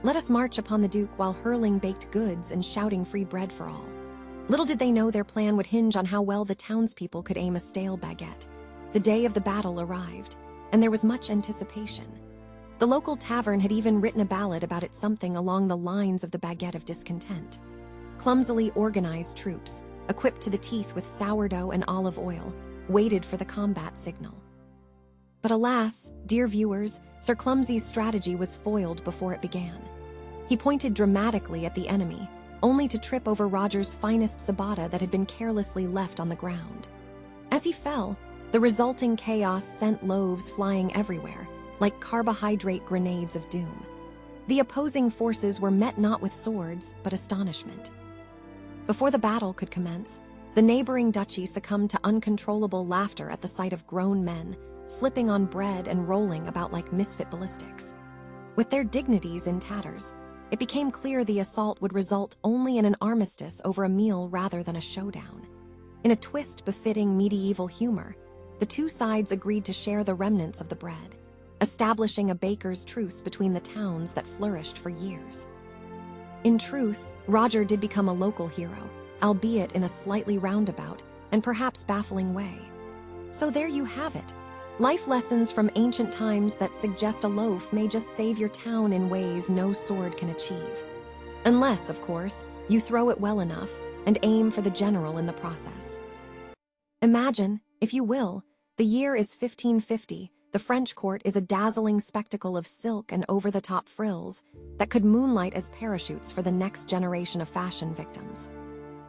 let us march upon the Duke while hurling baked goods and shouting free bread for all. Little did they know their plan would hinge on how well the townspeople could aim a stale baguette. The day of the battle arrived, and there was much anticipation. The local tavern had even written a ballad about it, something along the lines of the baguette of discontent. Clumsily organized troops, equipped to the teeth with sourdough and olive oil, waited for the combat signal. But alas, dear viewers, Sir Clumsy's strategy was foiled before it began. He pointed dramatically at the enemy, only to trip over Roger's finest ciabatta that had been carelessly left on the ground. As he fell, the resulting chaos sent loaves flying everywhere, like carbohydrate grenades of doom. The opposing forces were met not with swords, but astonishment. Before the battle could commence, the neighboring duchy succumbed to uncontrollable laughter at the sight of grown men slipping on bread and rolling about like misfit ballistics. With their dignities in tatters, it became clear the assault would result only in an armistice over a meal rather than a showdown. In a twist befitting medieval humor, the two sides agreed to share the remnants of the bread, establishing a baker's truce between the towns that flourished for years. In truth, Roger did become a local hero, albeit in a slightly roundabout and perhaps baffling way. So there you have it. Life lessons from ancient times that suggest a loaf may just save your town in ways no sword can achieve. Unless, of course, you throw it well enough and aim for the general in the process. Imagine, if you will, the year is 1550, the French court is a dazzling spectacle of silk and over-the-top frills that could moonlight as parachutes for the next generation of fashion victims.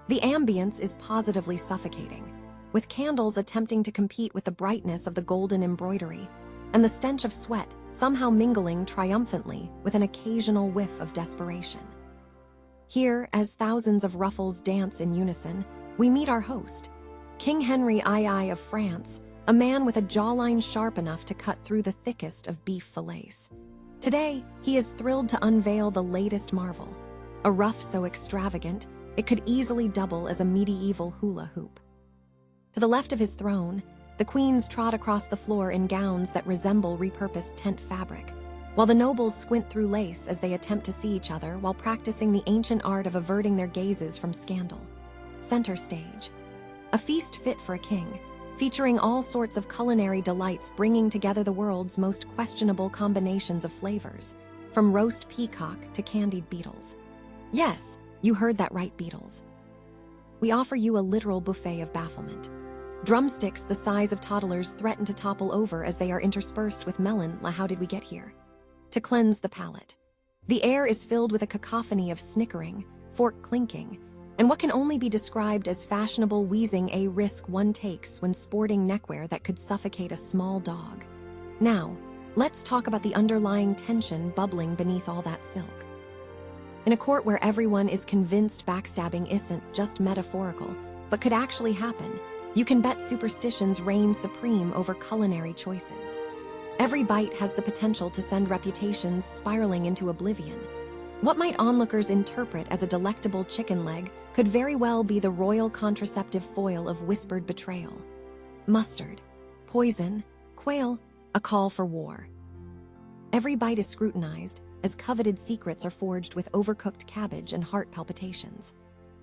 The ambience is positively suffocating, with candles attempting to compete with the brightness of the golden embroidery, and the stench of sweat somehow mingling triumphantly with an occasional whiff of desperation. Here, as thousands of ruffles dance in unison, we meet our host, King Henry II of France, a man with a jawline sharp enough to cut through the thickest of beef fillets. Today, he is thrilled to unveil the latest marvel, a ruff so extravagant it could easily double as a medieval hula hoop. To the left of his throne, the queens trot across the floor in gowns that resemble repurposed tent fabric, while the nobles squint through lace as they attempt to see each other while practicing the ancient art of averting their gazes from scandal. Center stage. A feast fit for a king, featuring all sorts of culinary delights bringing together the world's most questionable combinations of flavors, from roast peacock to candied beetles. Yes, you heard that right, beetles. We offer you a literal buffet of bafflement. Drumsticks the size of toddlers threaten to topple over as they are interspersed with melon. How did we get here? To cleanse the palate. The air is filled with a cacophony of snickering, fork clinking, and what can only be described as fashionable wheezing, a risk one takes when sporting neckwear that could suffocate a small dog. Now, let's talk about the underlying tension bubbling beneath all that silk. In a court where everyone is convinced backstabbing isn't just metaphorical, but could actually happen, you can bet superstitions reign supreme over culinary choices. Every bite has the potential to send reputations spiraling into oblivion. What might onlookers interpret as a delectable chicken leg could very well be the royal contraceptive foil of whispered betrayal. Mustard, poison, quail, a call for war. Every bite is scrutinized, as coveted secrets are forged with overcooked cabbage and heart palpitations.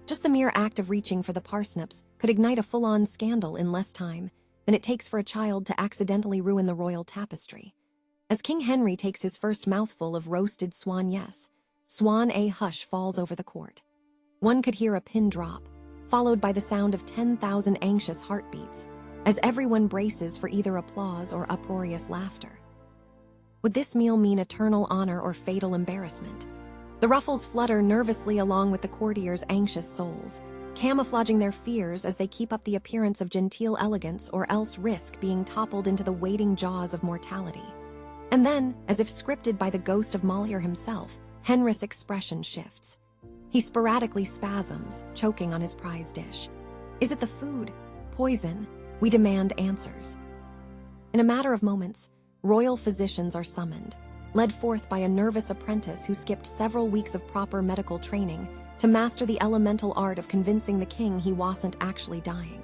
Just the mere act of reaching for the parsnips could ignite a full-on scandal in less time than it takes for a child to accidentally ruin the royal tapestry. As King Henry takes his first mouthful of roasted swan, yes, swan, a hush falls over the court. One could hear a pin drop, followed by the sound of 10,000 anxious heartbeats, as everyone braces for either applause or uproarious laughter. Would this meal mean eternal honor or fatal embarrassment? The ruffles flutter nervously along with the courtiers' anxious souls, camouflaging their fears as they keep up the appearance of genteel elegance or else risk being toppled into the waiting jaws of mortality. And then, as if scripted by the ghost of Molière himself, Henry's expression shifts. He sporadically spasms, choking on his prize dish. Is it the food? Poison? We demand answers. In a matter of moments, royal physicians are summoned, led forth by a nervous apprentice who skipped several weeks of proper medical training to master the elemental art of convincing the king he wasn't actually dying.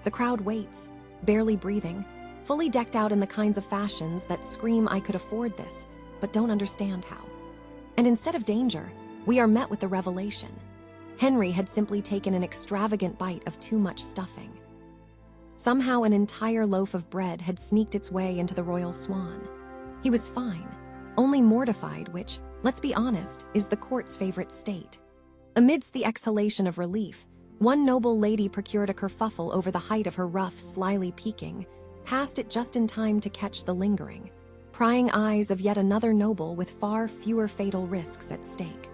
The crowd waits, barely breathing, fully decked out in the kinds of fashions that scream, I could afford this, but don't understand how. And instead of danger, we are met with the revelation. Henry had simply taken an extravagant bite of too much stuffing. Somehow an entire loaf of bread had sneaked its way into the royal swan. He was fine, only mortified, which, let's be honest, is the court's favorite state. Amidst the exhalation of relief, one noble lady procured a kerfuffle over the height of her ruff, slyly peeking, past it just in time to catch the lingering, prying eyes of yet another noble with far fewer fatal risks at stake.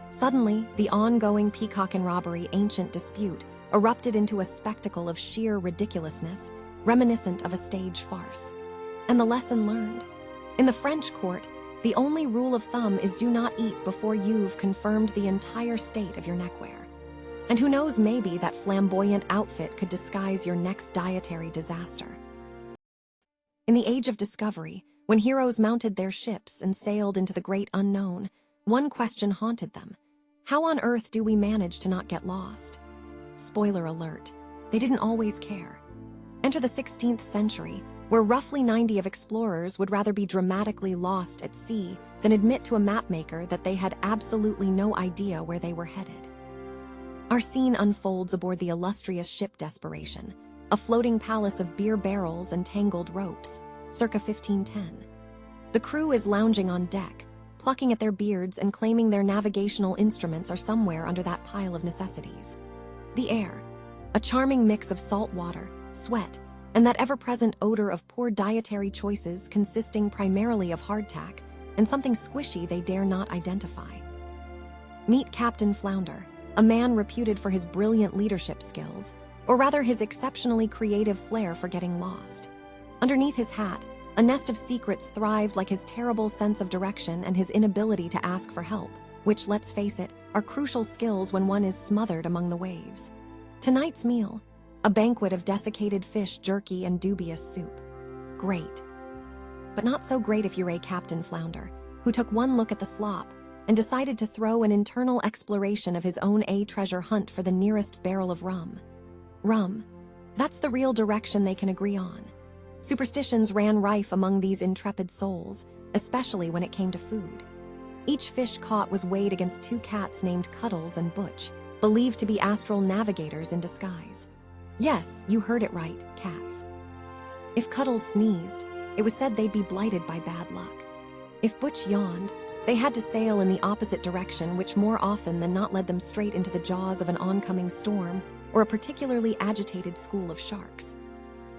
Suddenly, the ongoing peacock and robbery ancient dispute erupted into a spectacle of sheer ridiculousness, reminiscent of a stage farce. And the lesson learned? In the French court, the only rule of thumb is do not eat before you've confirmed the entire state of your neckwear. And who knows, maybe that flamboyant outfit could disguise your next dietary disaster. In the age of discovery, when heroes mounted their ships and sailed into the great unknown, one question haunted them. How on earth do we manage to not get lost? Spoiler alert, they didn't always care. Enter the 16th century, where roughly 90 of explorers would rather be dramatically lost at sea than admit to a mapmaker that they had absolutely no idea where they were headed. Our scene unfolds aboard the illustrious ship Desperation, a floating palace of beer barrels and tangled ropes, circa 1510. The crew is lounging on deck, plucking at their beards and claiming their navigational instruments are somewhere under that pile of necessities. The air, a charming mix of salt water, sweat, and that ever-present odor of poor dietary choices consisting primarily of hardtack and something squishy they dare not identify. Meet Captain Flounder, a man reputed for his brilliant leadership skills, or rather his exceptionally creative flair for getting lost. Underneath his hat, a nest of secrets thrived like his terrible sense of direction and his inability to ask for help, which, let's face it, are crucial skills when one is smothered among the waves. Tonight's meal, a banquet of desiccated fish jerky and dubious soup. Great. But not so great if you're a Captain Flounder, who took one look at the slop and decided to throw an internal exploration of his own treasure hunt for the nearest barrel of rum. Rum. That's the real direction they can agree on. Superstitions ran rife among these intrepid souls, especially when it came to food. Each fish caught was weighed against two cats named Cuddles and Butch, believed to be astral navigators in disguise. Yes, you heard it right, cats. If Cuddles sneezed, it was said they'd be blighted by bad luck. If Butch yawned, they had to sail in the opposite direction, which more often than not led them straight into the jaws of an oncoming storm or a particularly agitated school of sharks.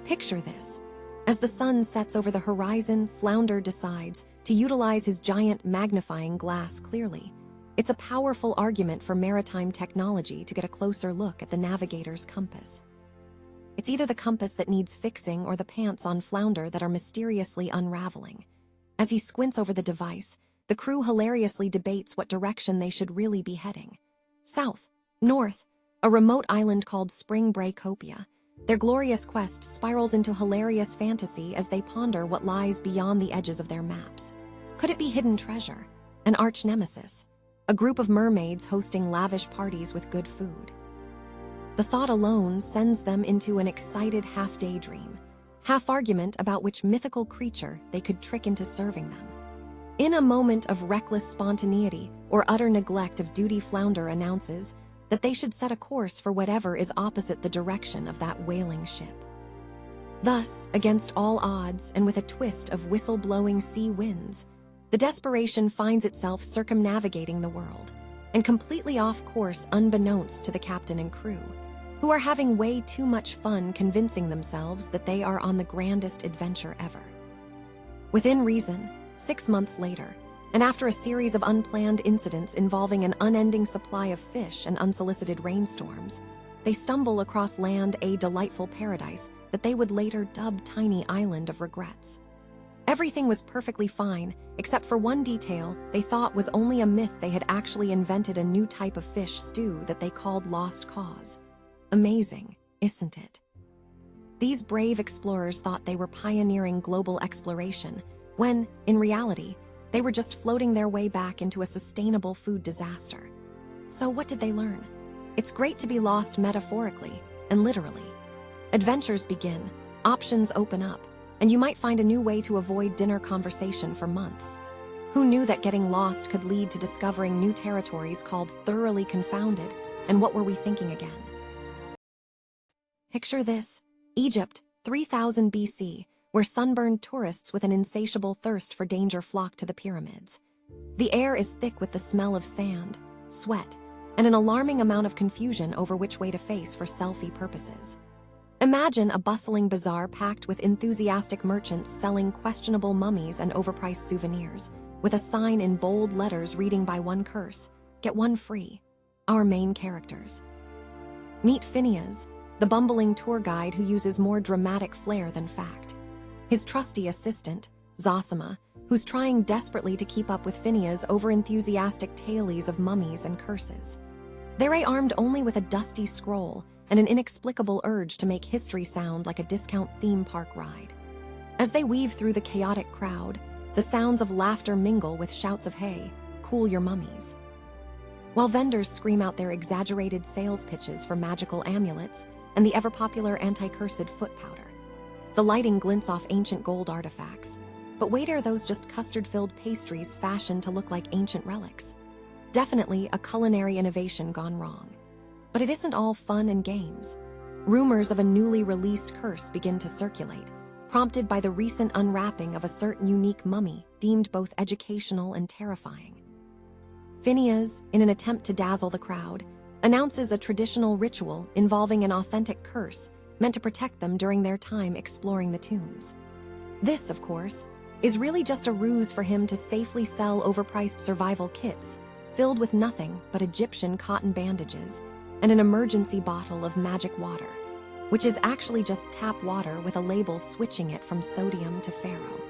Picture this. As the sun sets over the horizon, Flounder decides to utilize his giant magnifying glass clearly. It's a powerful argument for maritime technology to get a closer look at the navigator's compass. It's either the compass that needs fixing or the pants on Flounder that are mysteriously unraveling. As he squints over the device, the crew hilariously debates what direction they should really be heading. South, north, a remote island called Spring Breakopia. Their glorious quest spirals into hilarious fantasy as they ponder what lies beyond the edges of their maps. Could it be hidden treasure, an arch nemesis, a group of mermaids hosting lavish parties with good food? The thought alone sends them into an excited half-daydream, half-argument about which mythical creature they could trick into serving them. In a moment of reckless spontaneity or utter neglect of duty, Flounder announces that they should set a course for whatever is opposite the direction of that whaling ship. Thus, against all odds and with a twist of whistle-blowing sea winds, the Desperation finds itself circumnavigating the world, and completely off course unbeknownst to the captain and crew, who are having way too much fun convincing themselves that they are on the grandest adventure ever. Within reason, 6 months later, and after a series of unplanned incidents involving an unending supply of fish and unsolicited rainstorms, they stumble across land, a delightful paradise that they would later dub Tiny Island of Regrets. Everything was perfectly fine, except for one detail they thought was only a myth. They had actually invented a new type of fish stew that they called Lost Cause. Amazing, isn't it? These brave explorers thought they were pioneering global exploration, when, in reality, they were just floating their way back into a sustainable food disaster. So what did they learn? It's great to be lost metaphorically and literally. Adventures begin, options open up, and you might find a new way to avoid dinner conversation for months. Who knew that getting lost could lead to discovering new territories called thoroughly confounded, and what were we thinking again? Picture this, Egypt, 3000 BC, where sunburned tourists with an insatiable thirst for danger flock to the pyramids. The air is thick with the smell of sand, sweat, and an alarming amount of confusion over which way to face for selfie purposes. Imagine a bustling bazaar packed with enthusiastic merchants selling questionable mummies and overpriced souvenirs, with a sign in bold letters reading by one curse, "Get one free." Our main characters. Meet Phineas, the bumbling tour guide who uses more dramatic flair than fact. His trusty assistant, Zosima, who's trying desperately to keep up with Phineas' over-enthusiastic tales of mummies and curses. They're armed only with a dusty scroll and an inexplicable urge to make history sound like a discount theme park ride. As they weave through the chaotic crowd, the sounds of laughter mingle with shouts of "Hey, cool your mummies," while vendors scream out their exaggerated sales pitches for magical amulets and the ever-popular anti-cursed foot powder. The lighting glints off ancient gold artifacts. But wait, are those just custard-filled pastries fashioned to look like ancient relics? Definitely a culinary innovation gone wrong. But it isn't all fun and games. Rumors of a newly released curse begin to circulate, prompted by the recent unwrapping of a certain unique mummy deemed both educational and terrifying. Phineas, in an attempt to dazzle the crowd, announces a traditional ritual involving an authentic curse meant to protect them during their time exploring the tombs. This, of course, is really just a ruse for him to safely sell overpriced survival kits filled with nothing but Egyptian cotton bandages and an emergency bottle of magic water, which is actually just tap water with a label switching it from sodium to pharaoh.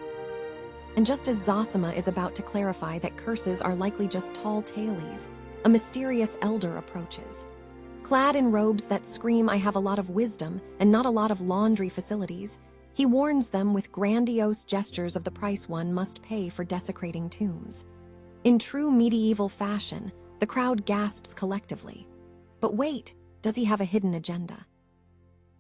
And just as Zosima is about to clarify that curses are likely just tall tales, a mysterious elder approaches. Clad in robes that scream, "I have a lot of wisdom and not a lot of laundry facilities," he warns them with grandiose gestures of the price one must pay for desecrating tombs. In true medieval fashion, the crowd gasps collectively. But wait, does he have a hidden agenda?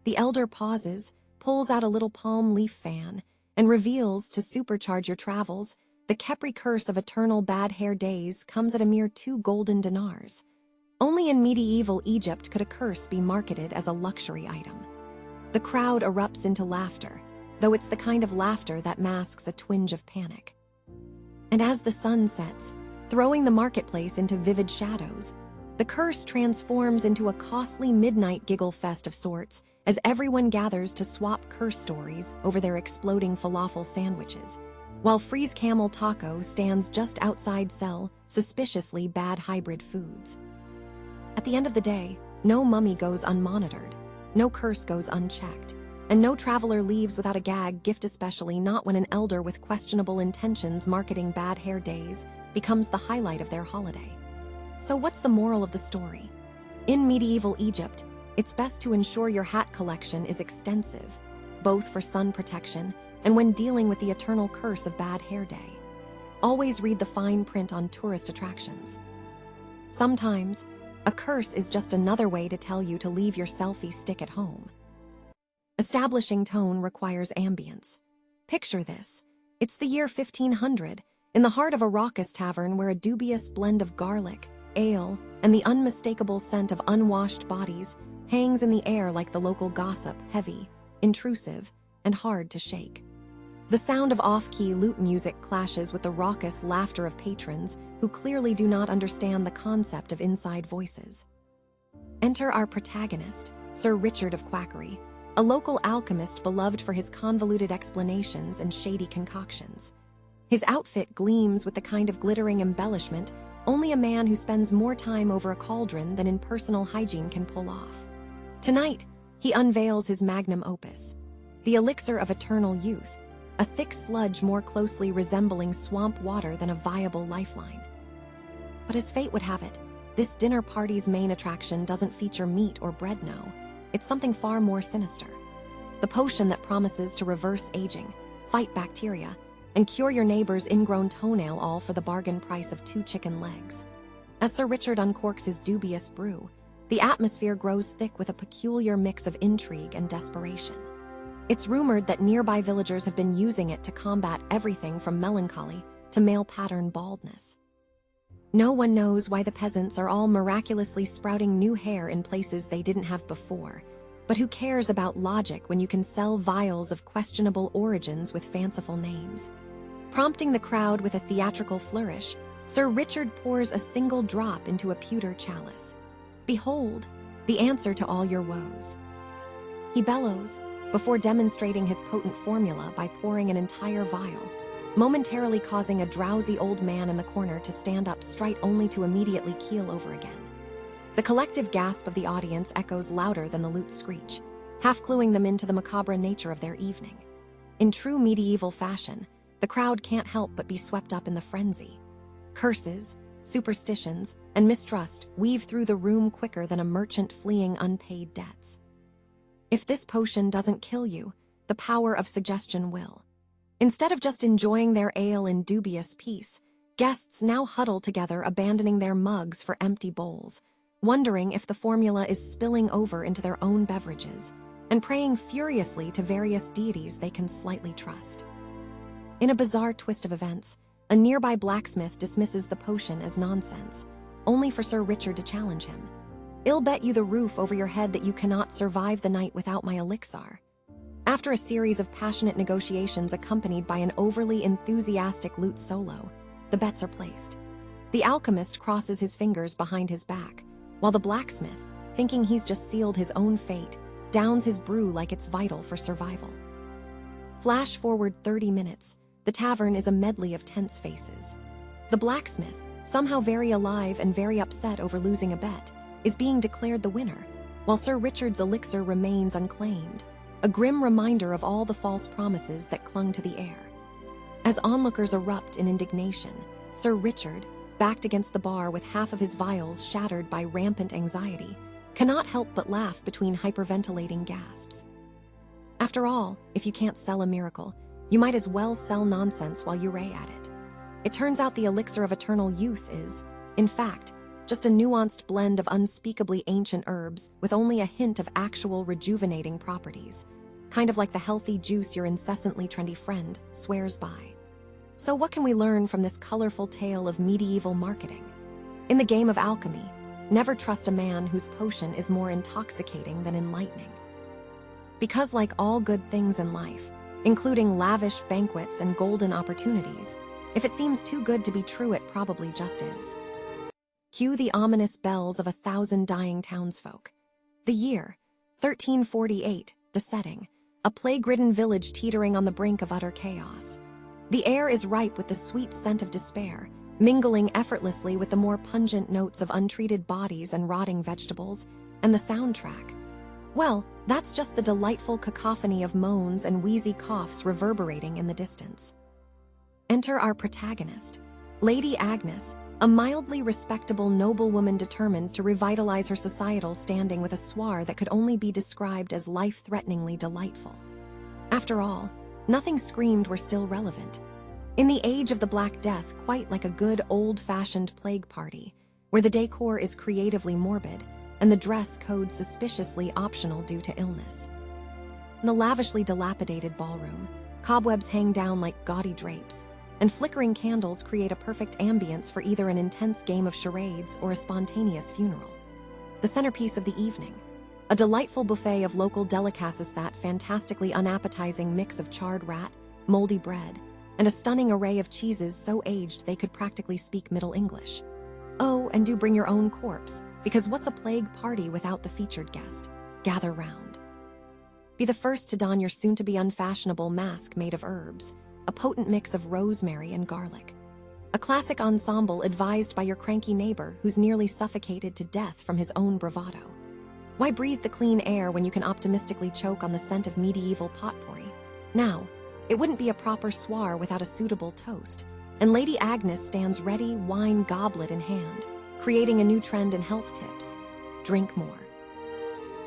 The elder pauses, pulls out a little palm leaf fan, and reveals, to supercharge your travels, the Khepri curse of eternal bad hair days comes at a mere 2 golden dinars. Only in medieval Egypt could a curse be marketed as a luxury item. The crowd erupts into laughter, though it's the kind of laughter that masks a twinge of panic. And as the sun sets, throwing the marketplace into vivid shadows, the curse transforms into a costly midnight giggle fest of sorts as everyone gathers to swap curse stories over their exploding falafel sandwiches, while Freeze Camel Taco stands just outside sell suspiciously bad hybrid foods. At the end of the day, no mummy goes unmonitored, no curse goes unchecked, and no traveler leaves without a gag gift, especially not when an elder with questionable intentions marketing bad hair days becomes the highlight of their holiday. So what's the moral of the story? In medieval Egypt, it's best to ensure your hat collection is extensive, both for sun protection and when dealing with the eternal curse of bad hair day. Always read the fine print on tourist attractions. Sometimes, a curse is just another way to tell you to leave your selfie stick at home. Establishing tone requires ambience. Picture this. It's the year 1500, in the heart of a raucous tavern where a dubious blend of garlic, ale, and the unmistakable scent of unwashed bodies hangs in the air like the local gossip, heavy, intrusive, and hard to shake. The sound of off-key lute music clashes with the raucous laughter of patrons who clearly do not understand the concept of inside voices. Enter our protagonist, Sir Richard of Quackery, a local alchemist beloved for his convoluted explanations and shady concoctions. His outfit gleams with the kind of glittering embellishment only a man who spends more time over a cauldron than in personal hygiene can pull off. Tonight, he unveils his magnum opus, the elixir of eternal youth, a thick sludge more closely resembling swamp water than a viable lifeline. But as fate would have it, this dinner party's main attraction doesn't feature meat or bread, no. It's something far more sinister. The potion that promises to reverse aging, fight bacteria, and cure your neighbor's ingrown toenail, all for the bargain price of 2 chicken legs. As Sir Richard uncorks his dubious brew, the atmosphere grows thick with a peculiar mix of intrigue and desperation. It's rumored that nearby villagers have been using it to combat everything from melancholy to male-pattern baldness. No one knows why the peasants are all miraculously sprouting new hair in places they didn't have before, but who cares about logic when you can sell vials of questionable origins with fanciful names? Prompting the crowd with a theatrical flourish, Sir Richard pours a single drop into a pewter chalice. Behold, the answer to all your woes. He bellows, before demonstrating his potent formula by pouring an entire vial, momentarily causing a drowsy old man in the corner to stand up straight only to immediately keel over again. The collective gasp of the audience echoes louder than the lute's screech, half cluing them into the macabre nature of their evening. In true medieval fashion, the crowd can't help but be swept up in the frenzy. Curses, superstitions, and mistrust weave through the room quicker than a merchant fleeing unpaid debts. If this potion doesn't kill you, the power of suggestion will. Instead of just enjoying their ale in dubious peace, guests now huddle together, abandoning their mugs for empty bowls, wondering if the formula is spilling over into their own beverages, and praying furiously to various deities they can slightly trust. In a bizarre twist of events, a nearby blacksmith dismisses the potion as nonsense, only for Sir Richard to challenge him. "I'll bet you the roof over your head that you cannot survive the night without my elixir." After a series of passionate negotiations accompanied by an overly enthusiastic lute solo, the bets are placed. The alchemist crosses his fingers behind his back, while the blacksmith, thinking he's just sealed his own fate, downs his brew like it's vital for survival. Flash forward 30 minutes, the tavern is a medley of tense faces. The blacksmith, somehow very alive and very upset over losing a bet, is being declared the winner, while Sir Richard's elixir remains unclaimed, a grim reminder of all the false promises that clung to the air. As onlookers erupt in indignation, Sir Richard, backed against the bar with half of his vials shattered by rampant anxiety, cannot help but laugh between hyperventilating gasps. After all, if you can't sell a miracle, you might as well sell nonsense while you ray at it. It turns out the elixir of eternal youth is, in fact, just a nuanced blend of unspeakably ancient herbs with only a hint of actual rejuvenating properties, kind of like the healthy juice your incessantly trendy friend swears by. So what can we learn from this colorful tale of medieval marketing? In the game of alchemy, never trust a man whose potion is more intoxicating than enlightening. Because like all good things in life, including lavish banquets and golden opportunities, if it seems too good to be true, it probably just is. Cue the ominous bells of 1,000 dying townsfolk. The year, 1348, the setting, a plague-ridden village teetering on the brink of utter chaos. The air is ripe with the sweet scent of despair, mingling effortlessly with the more pungent notes of untreated bodies and rotting vegetables, and the soundtrack. Well, that's just the delightful cacophony of moans and wheezy coughs reverberating in the distance. Enter our protagonist, Lady Agnes, a mildly respectable noblewoman determined to revitalize her societal standing with a soir that could only be described as life-threateningly delightful. After all, nothing screamed we're still relevant. In the age of the Black Death, quite like a good old-fashioned plague party, where the decor is creatively morbid and the dress code suspiciously optional due to illness. In the lavishly dilapidated ballroom, cobwebs hang down like gaudy drapes, and flickering candles create a perfect ambience for either an intense game of charades or a spontaneous funeral. The centerpiece of the evening, a delightful buffet of local delicacies, that fantastically unappetizing mix of charred rat, moldy bread, and a stunning array of cheeses so aged they could practically speak Middle English. Oh, and do bring your own corpse, because what's a plague party without the featured guest? Gather round. Be the first to don your soon-to-be unfashionable mask made of herbs, a potent mix of rosemary and garlic. A classic ensemble advised by your cranky neighbor who's nearly suffocated to death from his own bravado. Why breathe the clean air when you can optimistically choke on the scent of medieval potpourri? Now, it wouldn't be a proper soir without a suitable toast, and Lady Agnes stands ready, wine goblet in hand, creating a new trend in health tips. Drink more.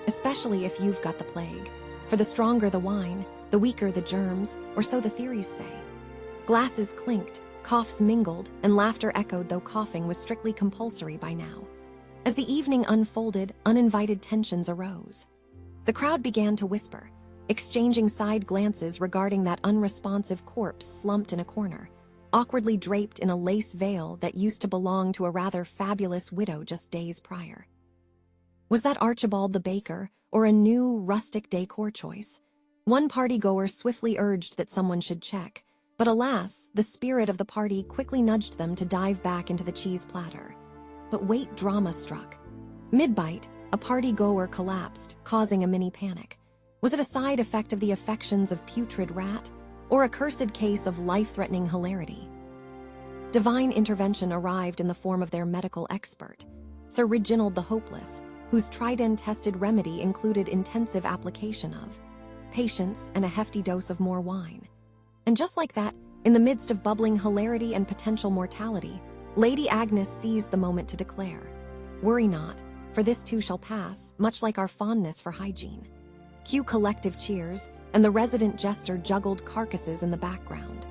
Especially if you've got the plague, for the stronger the wine, the weaker the germs, or so the theories say. Glasses clinked, coughs mingled, and laughter echoed, though coughing was strictly compulsory by now. As the evening unfolded, uninvited tensions arose. The crowd began to whisper, exchanging side glances regarding that unresponsive corpse slumped in a corner, awkwardly draped in a lace veil that used to belong to a rather fabulous widow just days prior. Was that Archibald the baker, or a new, rustic decor choice? One party-goer swiftly urged that someone should check, but alas, the spirit of the party quickly nudged them to dive back into the cheese platter. But wait, drama struck. Mid-bite, a party-goer collapsed, causing a mini panic. Was it a side effect of the affections of putrid rat, or a cursed case of life-threatening hilarity? Divine intervention arrived in the form of their medical expert, Sir Reginald the Hopeless, whose tried-and-tested remedy included intensive application of patience and a hefty dose of more wine. And just like that, in the midst of bubbling hilarity and potential mortality, Lady Agnes seized the moment to declare, "Worry not, for this too shall pass, much like our fondness for hygiene." Cue collective cheers, and the resident jester juggled carcasses in the background.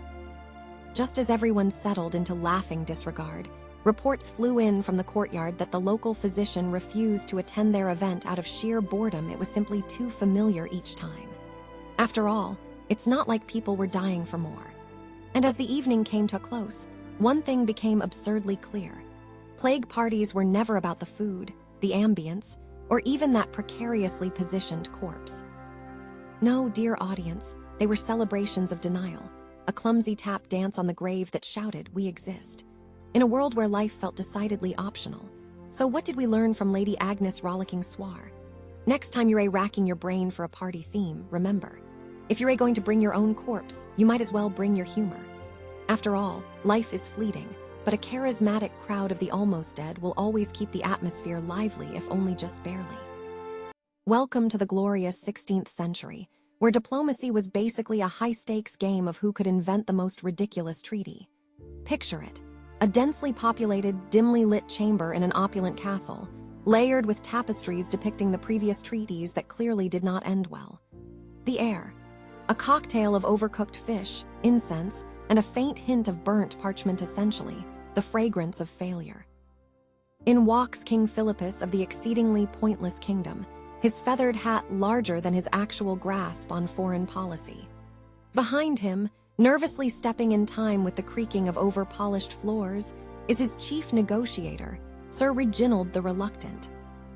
Just as everyone settled into laughing disregard, reports flew in from the courtyard that the local physician refused to attend their event out of sheer boredom. It was simply too familiar each time. After all, it's not like people were dying for more. And as the evening came to a close, one thing became absurdly clear. Plague parties were never about the food, the ambience, or even that precariously positioned corpse. No, dear audience, they were celebrations of denial, a clumsy tap dance on the grave that shouted, "We exist," in a world where life felt decidedly optional. So what did we learn from Lady Agnes' rollicking soir? Next time you're racking your brain for a party theme, remember, if you're going to bring your own corpse, you might as well bring your humor. After all, life is fleeting, but a charismatic crowd of the almost dead will always keep the atmosphere lively, if only just barely. Welcome to the glorious 16th century, where diplomacy was basically a high-stakes game of who could invent the most ridiculous treaty. Picture it, a densely populated, dimly lit chamber in an opulent castle, layered with tapestries depicting the previous treaties that clearly did not end well. The air, a cocktail of overcooked fish, incense, and a faint hint of burnt parchment, essentially, the fragrance of failure. In walks King Philippus of the exceedingly pointless kingdom, his feathered hat larger than his actual grasp on foreign policy. Behind him, nervously stepping in time with the creaking of over-polished floors, is his chief negotiator, Sir Reginald the Reluctant.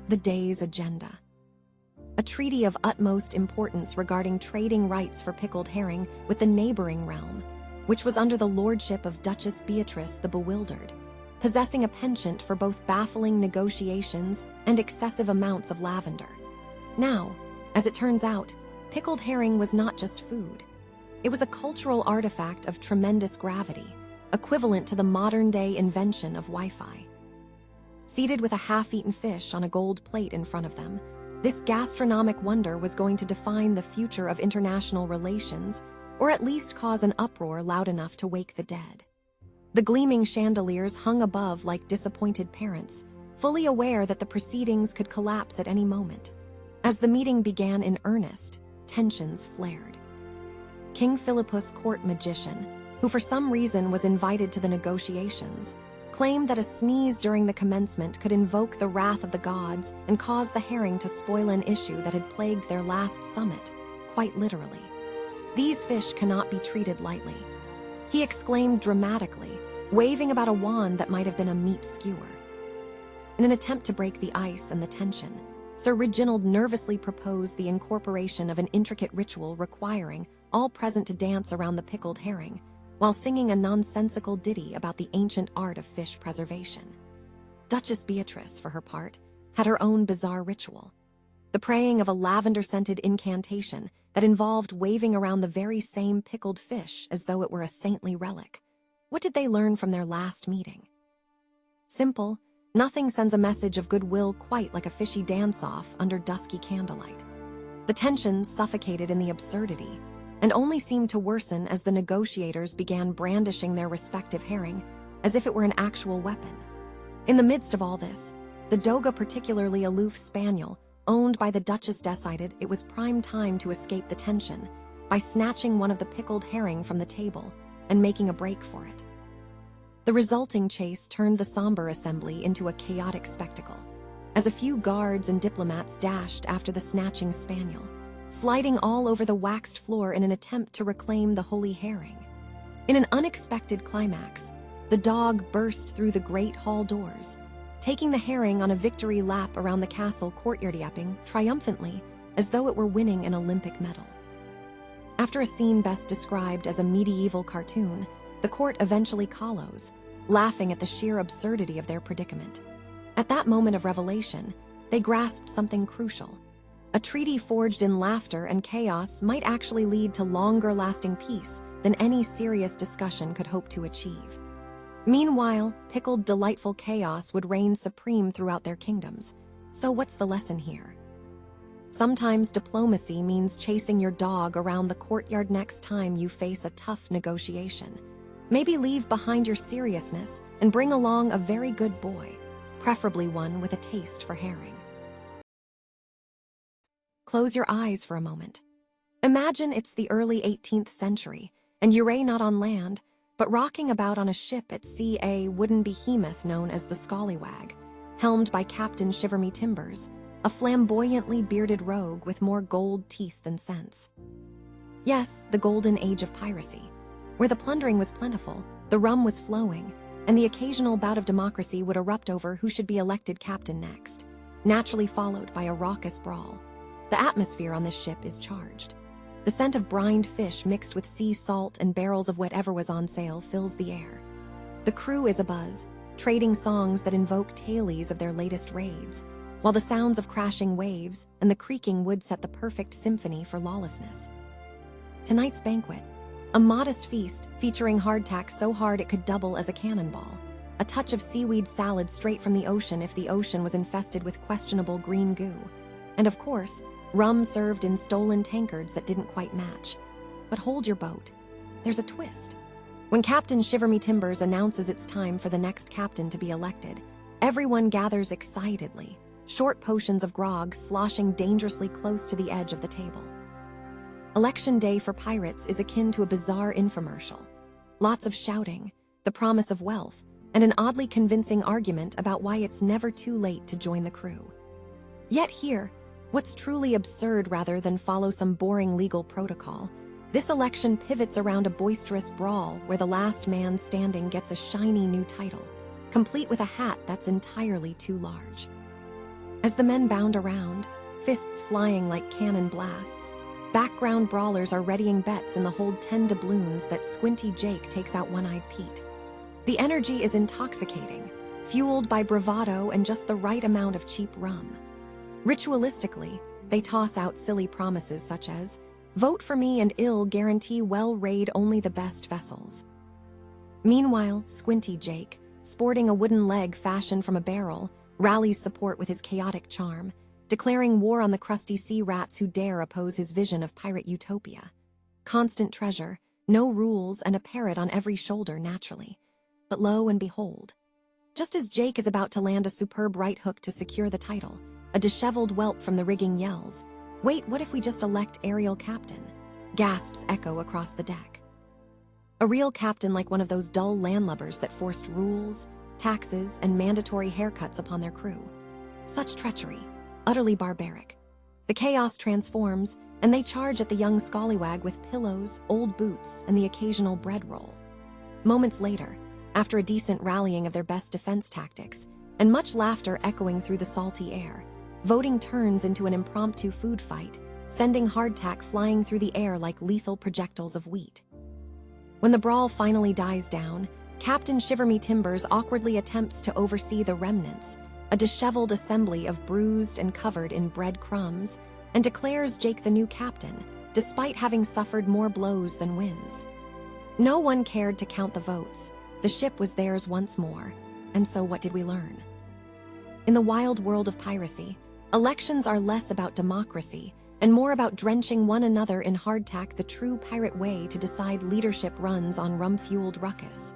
The day's agenda. A treaty of utmost importance regarding trading rights for pickled herring with the neighboring realm, which was under the lordship of Duchess Beatrice the Bewildered, possessing a penchant for both baffling negotiations and excessive amounts of lavender. Now, as it turns out, pickled herring was not just food. It was a cultural artifact of tremendous gravity, equivalent to the modern-day invention of Wi-Fi. Seated with a half-eaten fish on a gold plate in front of them, this gastronomic wonder was going to define the future of international relations, or at least cause an uproar loud enough to wake the dead. The gleaming chandeliers hung above like disappointed parents, fully aware that the proceedings could collapse at any moment. As the meeting began in earnest, tensions flared. King Philippus' court magician, who for some reason was invited to the negotiations, claimed that a sneeze during the commencement could invoke the wrath of the gods and cause the herring to spoil an issue that had plagued their last summit, quite literally. "These fish cannot be treated lightly," he exclaimed dramatically, waving about a wand that might have been a meat skewer. In an attempt to break the ice and the tension, Sir Reginald nervously proposed the incorporation of an intricate ritual requiring all present to dance around the pickled herring, while singing a nonsensical ditty about the ancient art of fish preservation. Duchess Beatrice, for her part, had her own bizarre ritual. The praying of a lavender-scented incantation that involved waving around the very same pickled fish as though it were a saintly relic. What did they learn from their last meeting? Simple. Nothing sends a message of goodwill quite like a fishy dance-off under dusky candlelight. The tension suffocated in the absurdity, and only seemed to worsen as the negotiators began brandishing their respective herring as if it were an actual weapon. In the midst of all this, the doga, particularly aloof spaniel, owned by the Duchess, decided it was prime time to escape the tension by snatching one of the pickled herring from the table and making a break for it. The resulting chase turned the somber assembly into a chaotic spectacle, as a few guards and diplomats dashed after the snatching spaniel, sliding all over the waxed floor in an attempt to reclaim the holy herring. In an unexpected climax, the dog burst through the great hall doors, taking the herring on a victory lap around the castle courtyard, yapping triumphantly as though it were winning an Olympic medal. After a scene best described as a medieval cartoon, the court eventually collows, laughing at the sheer absurdity of their predicament. At that moment of revelation, they grasped something crucial. A treaty forged in laughter and chaos might actually lead to longer-lasting peace than any serious discussion could hope to achieve. Meanwhile, pickled, delightful chaos would reign supreme throughout their kingdoms. So what's the lesson here? Sometimes diplomacy means chasing your dog around the courtyard next time you face a tough negotiation. Maybe leave behind your seriousness and bring along a very good boy, preferably one with a taste for herring. Close your eyes for a moment. Imagine it's the early 18th century, and you're not on land, but rocking about on a ship at sea a wooden behemoth known as the Scallywag, helmed by Captain Shiver-Me-Timbers, a flamboyantly bearded rogue with more gold teeth than sense. Yes, the golden age of piracy, where the plundering was plentiful, the rum was flowing, and the occasional bout of democracy would erupt over who should be elected captain next, naturally followed by a raucous brawl. The atmosphere on this ship is charged. The scent of brined fish mixed with sea salt and barrels of whatever was on sale fills the air. The crew is abuzz, trading songs that invoke tales of their latest raids, while the sounds of crashing waves and the creaking wood set the perfect symphony for lawlessness. Tonight's banquet, a modest feast featuring hardtack so hard it could double as a cannonball, a touch of seaweed salad straight from the ocean if the ocean was infested with questionable green goo, and of course, rum served in stolen tankards that didn't quite match. But hold your boat. There's a twist. When Captain Shiver-Me-Timbers announces it's time for the next captain to be elected, everyone gathers excitedly, short potions of grog sloshing dangerously close to the edge of the table. Election day for pirates is akin to a bizarre infomercial. Lots of shouting, the promise of wealth, and an oddly convincing argument about why it's never too late to join the crew. Yet here, what's truly absurd rather than follow some boring legal protocol, this election pivots around a boisterous brawl where the last man standing gets a shiny new title, complete with a hat that's entirely too large. As the men bound around, fists flying like cannon blasts, background brawlers are readying bets in the hold 10 doubloons that Squinty Jake takes out One-Eyed Pete. The energy is intoxicating, fueled by bravado and just the right amount of cheap rum. Ritualistically, they toss out silly promises such as, "Vote for me and I'll guarantee we'll raid only the best vessels." Meanwhile, Squinty Jake, sporting a wooden leg fashioned from a barrel, rallies support with his chaotic charm, declaring war on the crusty sea rats who dare oppose his vision of pirate utopia. Constant treasure, no rules, and a parrot on every shoulder naturally. But lo and behold, just as Jake is about to land a superb right hook to secure the title, a disheveled whelp from the rigging yells, "Wait, what if we just elect Ariel captain?" Gasps echo across the deck. A real captain like one of those dull landlubbers that forced rules, taxes, and mandatory haircuts upon their crew. Such treachery, utterly barbaric. The chaos transforms, and they charge at the young scallywag with pillows, old boots, and the occasional bread roll. Moments later, after a decent rallying of their best defense tactics, and much laughter echoing through the salty air, voting turns into an impromptu food fight, sending hardtack flying through the air like lethal projectiles of wheat. When the brawl finally dies down, Captain Shiver-Me-Timbers awkwardly attempts to oversee the remnants, a disheveled assembly of bruised and covered in bread crumbs, and declares Jake the new captain, despite having suffered more blows than wins. No one cared to count the votes. The ship was theirs once more, and so what did we learn? In the wild world of piracy, elections are less about democracy and more about drenching one another in hardtack, the true pirate way to decide leadership runs on rum-fueled ruckus.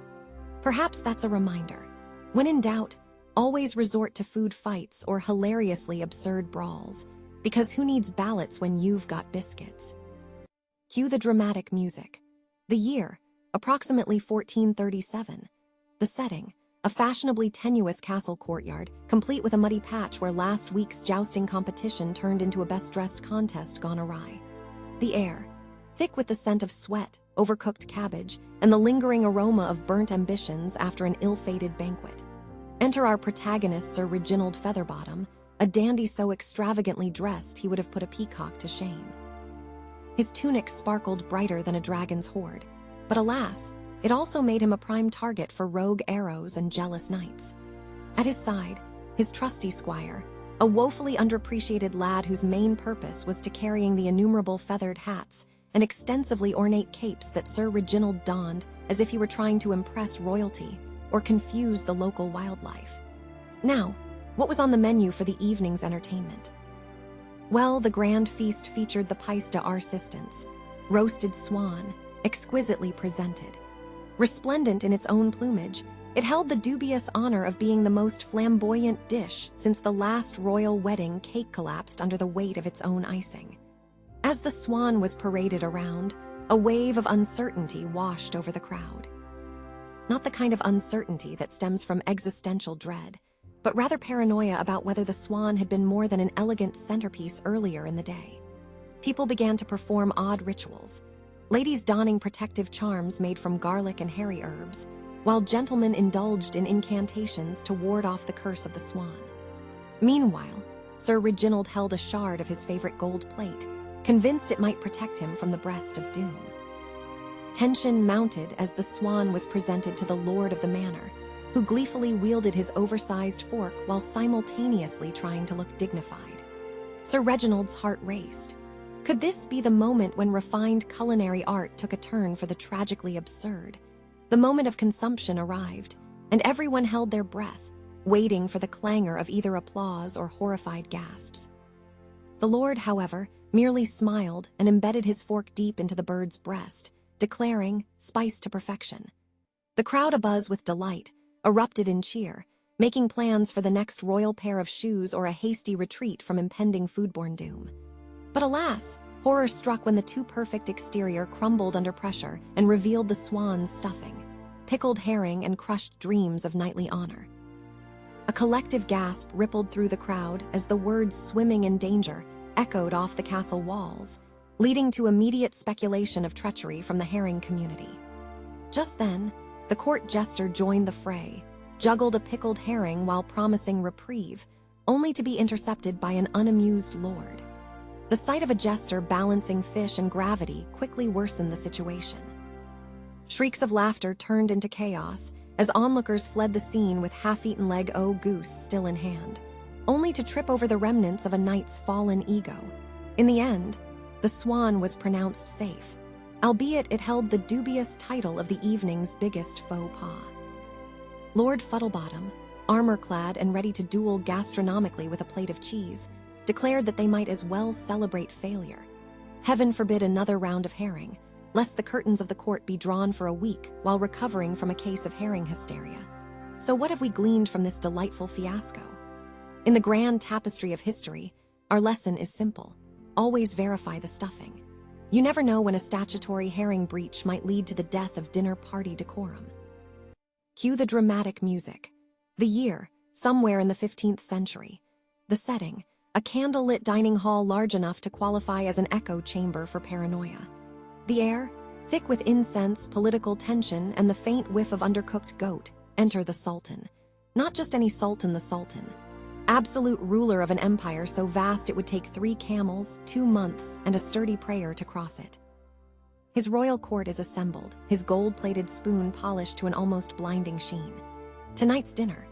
Perhaps that's a reminder. When in doubt, always resort to food fights or hilariously absurd brawls, because who needs ballots when you've got biscuits? Cue the dramatic music. The year, approximately 1437. The setting, a fashionably tenuous castle courtyard, complete with a muddy patch where last week's jousting competition turned into a best-dressed contest gone awry. The air, thick with the scent of sweat, overcooked cabbage, and the lingering aroma of burnt ambitions after an ill-fated banquet. Enter our protagonist, Sir Reginald Featherbottom, a dandy so extravagantly dressed he would have put a peacock to shame. His tunic sparkled brighter than a dragon's hoard, but alas, it also made him a prime target for rogue arrows and jealous knights. At his side, his trusty squire, a woefully underappreciated lad whose main purpose was to carrying the innumerable feathered hats and extensively ornate capes that Sir Reginald donned as if he were trying to impress royalty or confuse the local wildlife. Now, what was on the menu for the evening's entertainment? Well, the grand feast featured the pièce d'assistance, roasted swan, exquisitely presented. Resplendent in its own plumage, it held the dubious honor of being the most flamboyant dish since the last royal wedding cake collapsed under the weight of its own icing. As the swan was paraded around, a wave of uncertainty washed over the crowd. Not the kind of uncertainty that stems from existential dread, but rather paranoia about whether the swan had been more than an elegant centerpiece earlier in the day. People began to perform odd rituals, ladies donning protective charms made from garlic and hairy herbs, while gentlemen indulged in incantations to ward off the curse of the swan. Meanwhile, Sir Reginald held a shard of his favorite gold plate, convinced it might protect him from the breast of doom. Tension mounted as the swan was presented to the lord of the manor, who gleefully wielded his oversized fork while simultaneously trying to look dignified. Sir Reginald's heart raced. Could this be the moment when refined culinary art took a turn for the tragically absurd? The moment of consumption arrived, and everyone held their breath, waiting for the clangor of either applause or horrified gasps. The lord, however, merely smiled and embedded his fork deep into the bird's breast, declaring, "Spiced to perfection." The crowd, abuzz with delight, erupted in cheer, making plans for the next royal pair of shoes or a hasty retreat from impending foodborne doom. But alas, horror struck when the too-perfect exterior crumbled under pressure and revealed the swan's stuffing, pickled herring, and crushed dreams of knightly honor. A collective gasp rippled through the crowd as the words "swimming in danger" echoed off the castle walls, leading to immediate speculation of treachery from the herring community. Just then, the court jester joined the fray, juggled a pickled herring while promising reprieve, only to be intercepted by an unamused lord. The sight of a jester balancing fish and gravity quickly worsened the situation. Shrieks of laughter turned into chaos as onlookers fled the scene with half-eaten leg o' goose still in hand, only to trip over the remnants of a knight's fallen ego. In the end, the swan was pronounced safe, albeit it held the dubious title of the evening's biggest faux pas. Lord Fuddlebottom, armor-clad and ready to duel gastronomically with a plate of cheese, declared that they might as well celebrate failure. Heaven forbid another round of herring, lest the curtains of the court be drawn for a week while recovering from a case of herring hysteria. So what have we gleaned from this delightful fiasco? In the grand tapestry of history, our lesson is simple. Always verify the stuffing. You never know when a statutory herring breach might lead to the death of dinner party decorum. Cue the dramatic music. The year, somewhere in the 15th century. The setting, a candlelit dining hall large enough to qualify as an echo chamber for paranoia. The air, thick with incense, political tension, and the faint whiff of undercooked goat. Enter the Sultan. Not just any sultan, the Sultan. Absolute ruler of an empire so vast it would take 3 camels, 2 months, and a sturdy prayer to cross it. His royal court is assembled, his gold-plated spoon polished to an almost blinding sheen. Tonight's dinner,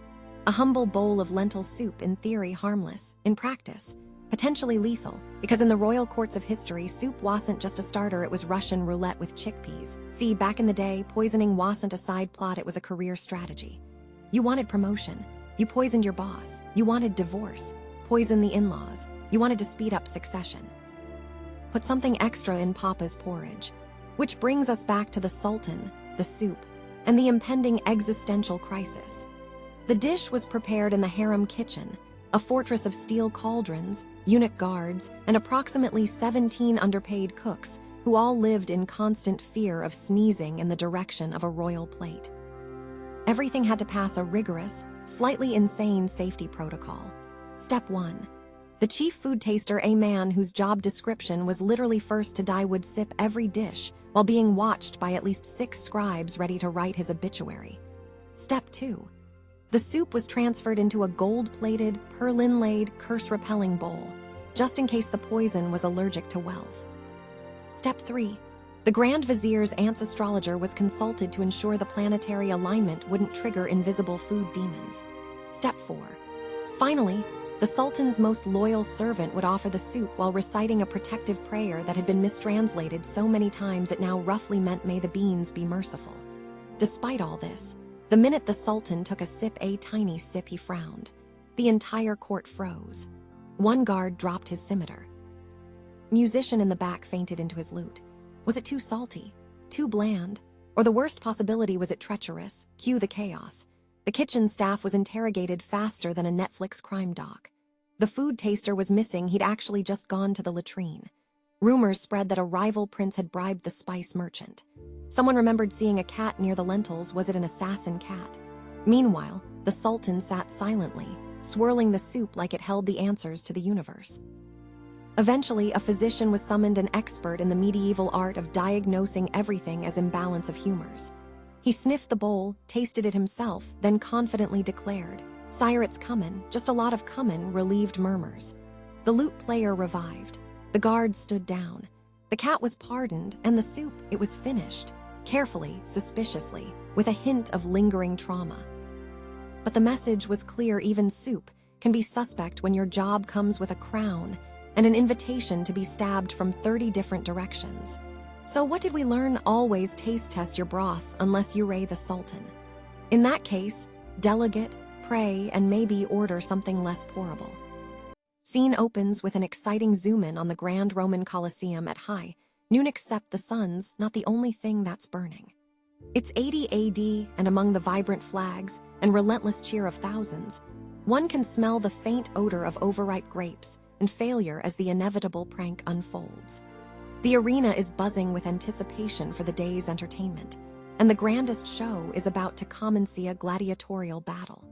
a humble bowl of lentil soup, in theory harmless, in practice potentially lethal, because in the royal courts of history, soup wasn't just a starter, it was Russian roulette with chickpeas. See, back in the day, poisoning wasn't a side plot, it was a career strategy. You wanted promotion, you poisoned your boss. You wanted divorce, poison the in-laws. You wanted to speed up succession. Put something extra in Papa's porridge. Which brings us back to the Sultan, the soup, and the impending existential crisis. The dish was prepared in the harem kitchen, a fortress of steel cauldrons, eunuch guards, and approximately 17 underpaid cooks who all lived in constant fear of sneezing in the direction of a royal plate. Everything had to pass a rigorous, slightly insane safety protocol. Step 1. The chief food taster, a man whose job description was literally first to die, would sip every dish while being watched by at least 6 scribes ready to write his obituary. Step 2. The soup was transferred into a gold-plated, pearl-inlaid, curse-repelling bowl, just in case the poison was allergic to wealth. Step 3. The Grand Vizier's aunt's astrologer was consulted to ensure the planetary alignment wouldn't trigger invisible food demons. Step 4. Finally, the Sultan's most loyal servant would offer the soup while reciting a protective prayer that had been mistranslated so many times it now roughly meant, "May the beans be merciful." Despite all this, the minute the Sultan took a tiny sip, he frowned. The entire court froze. One guard dropped his scimitar. Musician in the back fainted into his lute. Was it too salty? Too bland? Or the worst possibility, was it treacherous? Cue the chaos. The kitchen staff was interrogated faster than a Netflix crime doc. The food taster was missing, he'd actually just gone to the latrine. Rumors spread that a rival prince had bribed the spice merchant. Someone remembered seeing a cat near the lentils. Was it an assassin cat? Meanwhile, the Sultan sat silently, swirling the soup like it held the answers to the universe. Eventually, a physician was summoned, an expert in the medieval art of diagnosing everything as imbalance of humors. He sniffed the bowl, tasted it himself, then confidently declared, "Sire, it's cumin, just a lot of cumin," relieved murmurs. The lute player revived. The guards stood down. The cat was pardoned, and the soup, it was finished, carefully, suspiciously, with a hint of lingering trauma. But the message was clear: even soup can be suspect when your job comes with a crown and an invitation to be stabbed from 30 different directions. So what did we learn? Always taste test your broth unless you ray the Sultan. In that case, delegate, pray, and maybe order something less pourable. Scene opens with an exciting zoom-in on the Grand Roman Colosseum at high noon, except the sun's not the only thing that's burning. It's 80 AD, and among the vibrant flags and relentless cheer of thousands, one can smell the faint odor of overripe grapes and failure as the inevitable prank unfolds. The arena is buzzing with anticipation for the day's entertainment, and the grandest show is about to commence, a gladiatorial battle.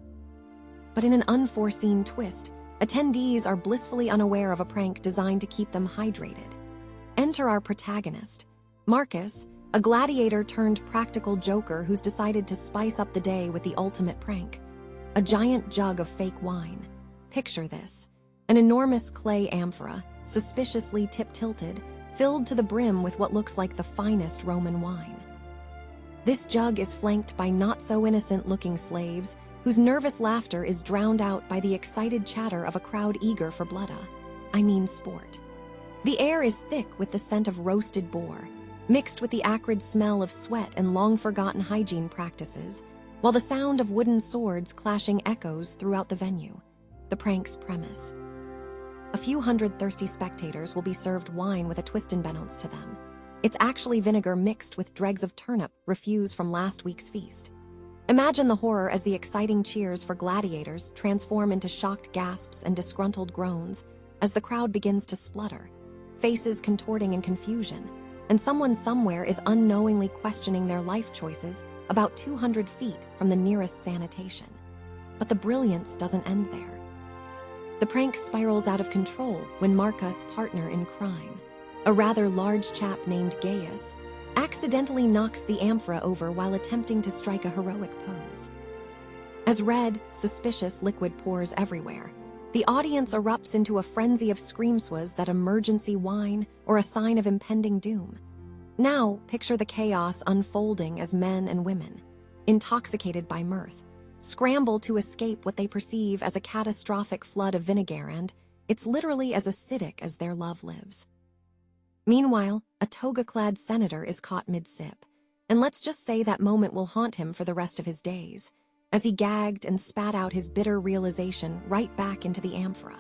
But in an unforeseen twist, attendees are blissfully unaware of a prank designed to keep them hydrated. Enter our protagonist, Marcus, a gladiator turned practical joker who's decided to spice up the day with the ultimate prank: a giant jug of fake wine. Picture this: an enormous clay amphora, suspiciously tip-tilted, filled to the brim with what looks like the finest Roman wine. This jug is flanked by not-so-innocent-looking slaves whose nervous laughter is drowned out by the excited chatter of a crowd eager for sport. The air is thick with the scent of roasted boar, mixed with the acrid smell of sweat and long-forgotten hygiene practices, while the sound of wooden swords clashing echoes throughout the venue. The prank's premise: a few hundred thirsty spectators will be served wine with a twist unbeknownst to them. It's actually vinegar mixed with dregs of turnip refuse from last week's feast. Imagine the horror as the exciting cheers for gladiators transform into shocked gasps and disgruntled groans as the crowd begins to splutter, faces contorting in confusion, and someone somewhere is unknowingly questioning their life choices about 200 feet from the nearest sanitation. But the brilliance doesn't end there. The prank spirals out of control when Marcus' partner in crime, a rather large chap named Gaius, accidentally knocks the amphora over while attempting to strike a heroic pose. As red, suspicious liquid pours everywhere, the audience erupts into a frenzy of screams. Was that emergency wine or a sign of impending doom? Now, picture the chaos unfolding as men and women, intoxicated by mirth, scramble to escape what they perceive as a catastrophic flood of vinegar, and it's literally as acidic as their love lives. Meanwhile, a toga-clad senator is caught mid-sip, and let's just say that moment will haunt him for the rest of his days, as he gagged and spat out his bitter realization right back into the amphora.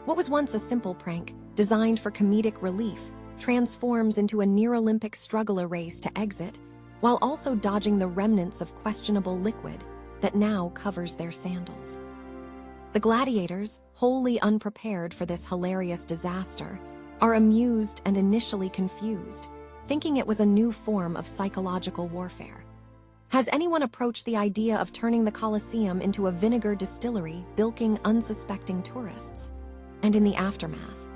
What was once a simple prank, designed for comedic relief, transforms into a near-Olympic struggle, a race to exit, while also dodging the remnants of questionable liquid that now covers their sandals. The gladiators, wholly unprepared for this hilarious disaster, are amused and initially confused, thinking it was a new form of psychological warfare. Has anyone approached the idea of turning the Colosseum into a vinegar distillery, bilking unsuspecting tourists? And in the aftermath,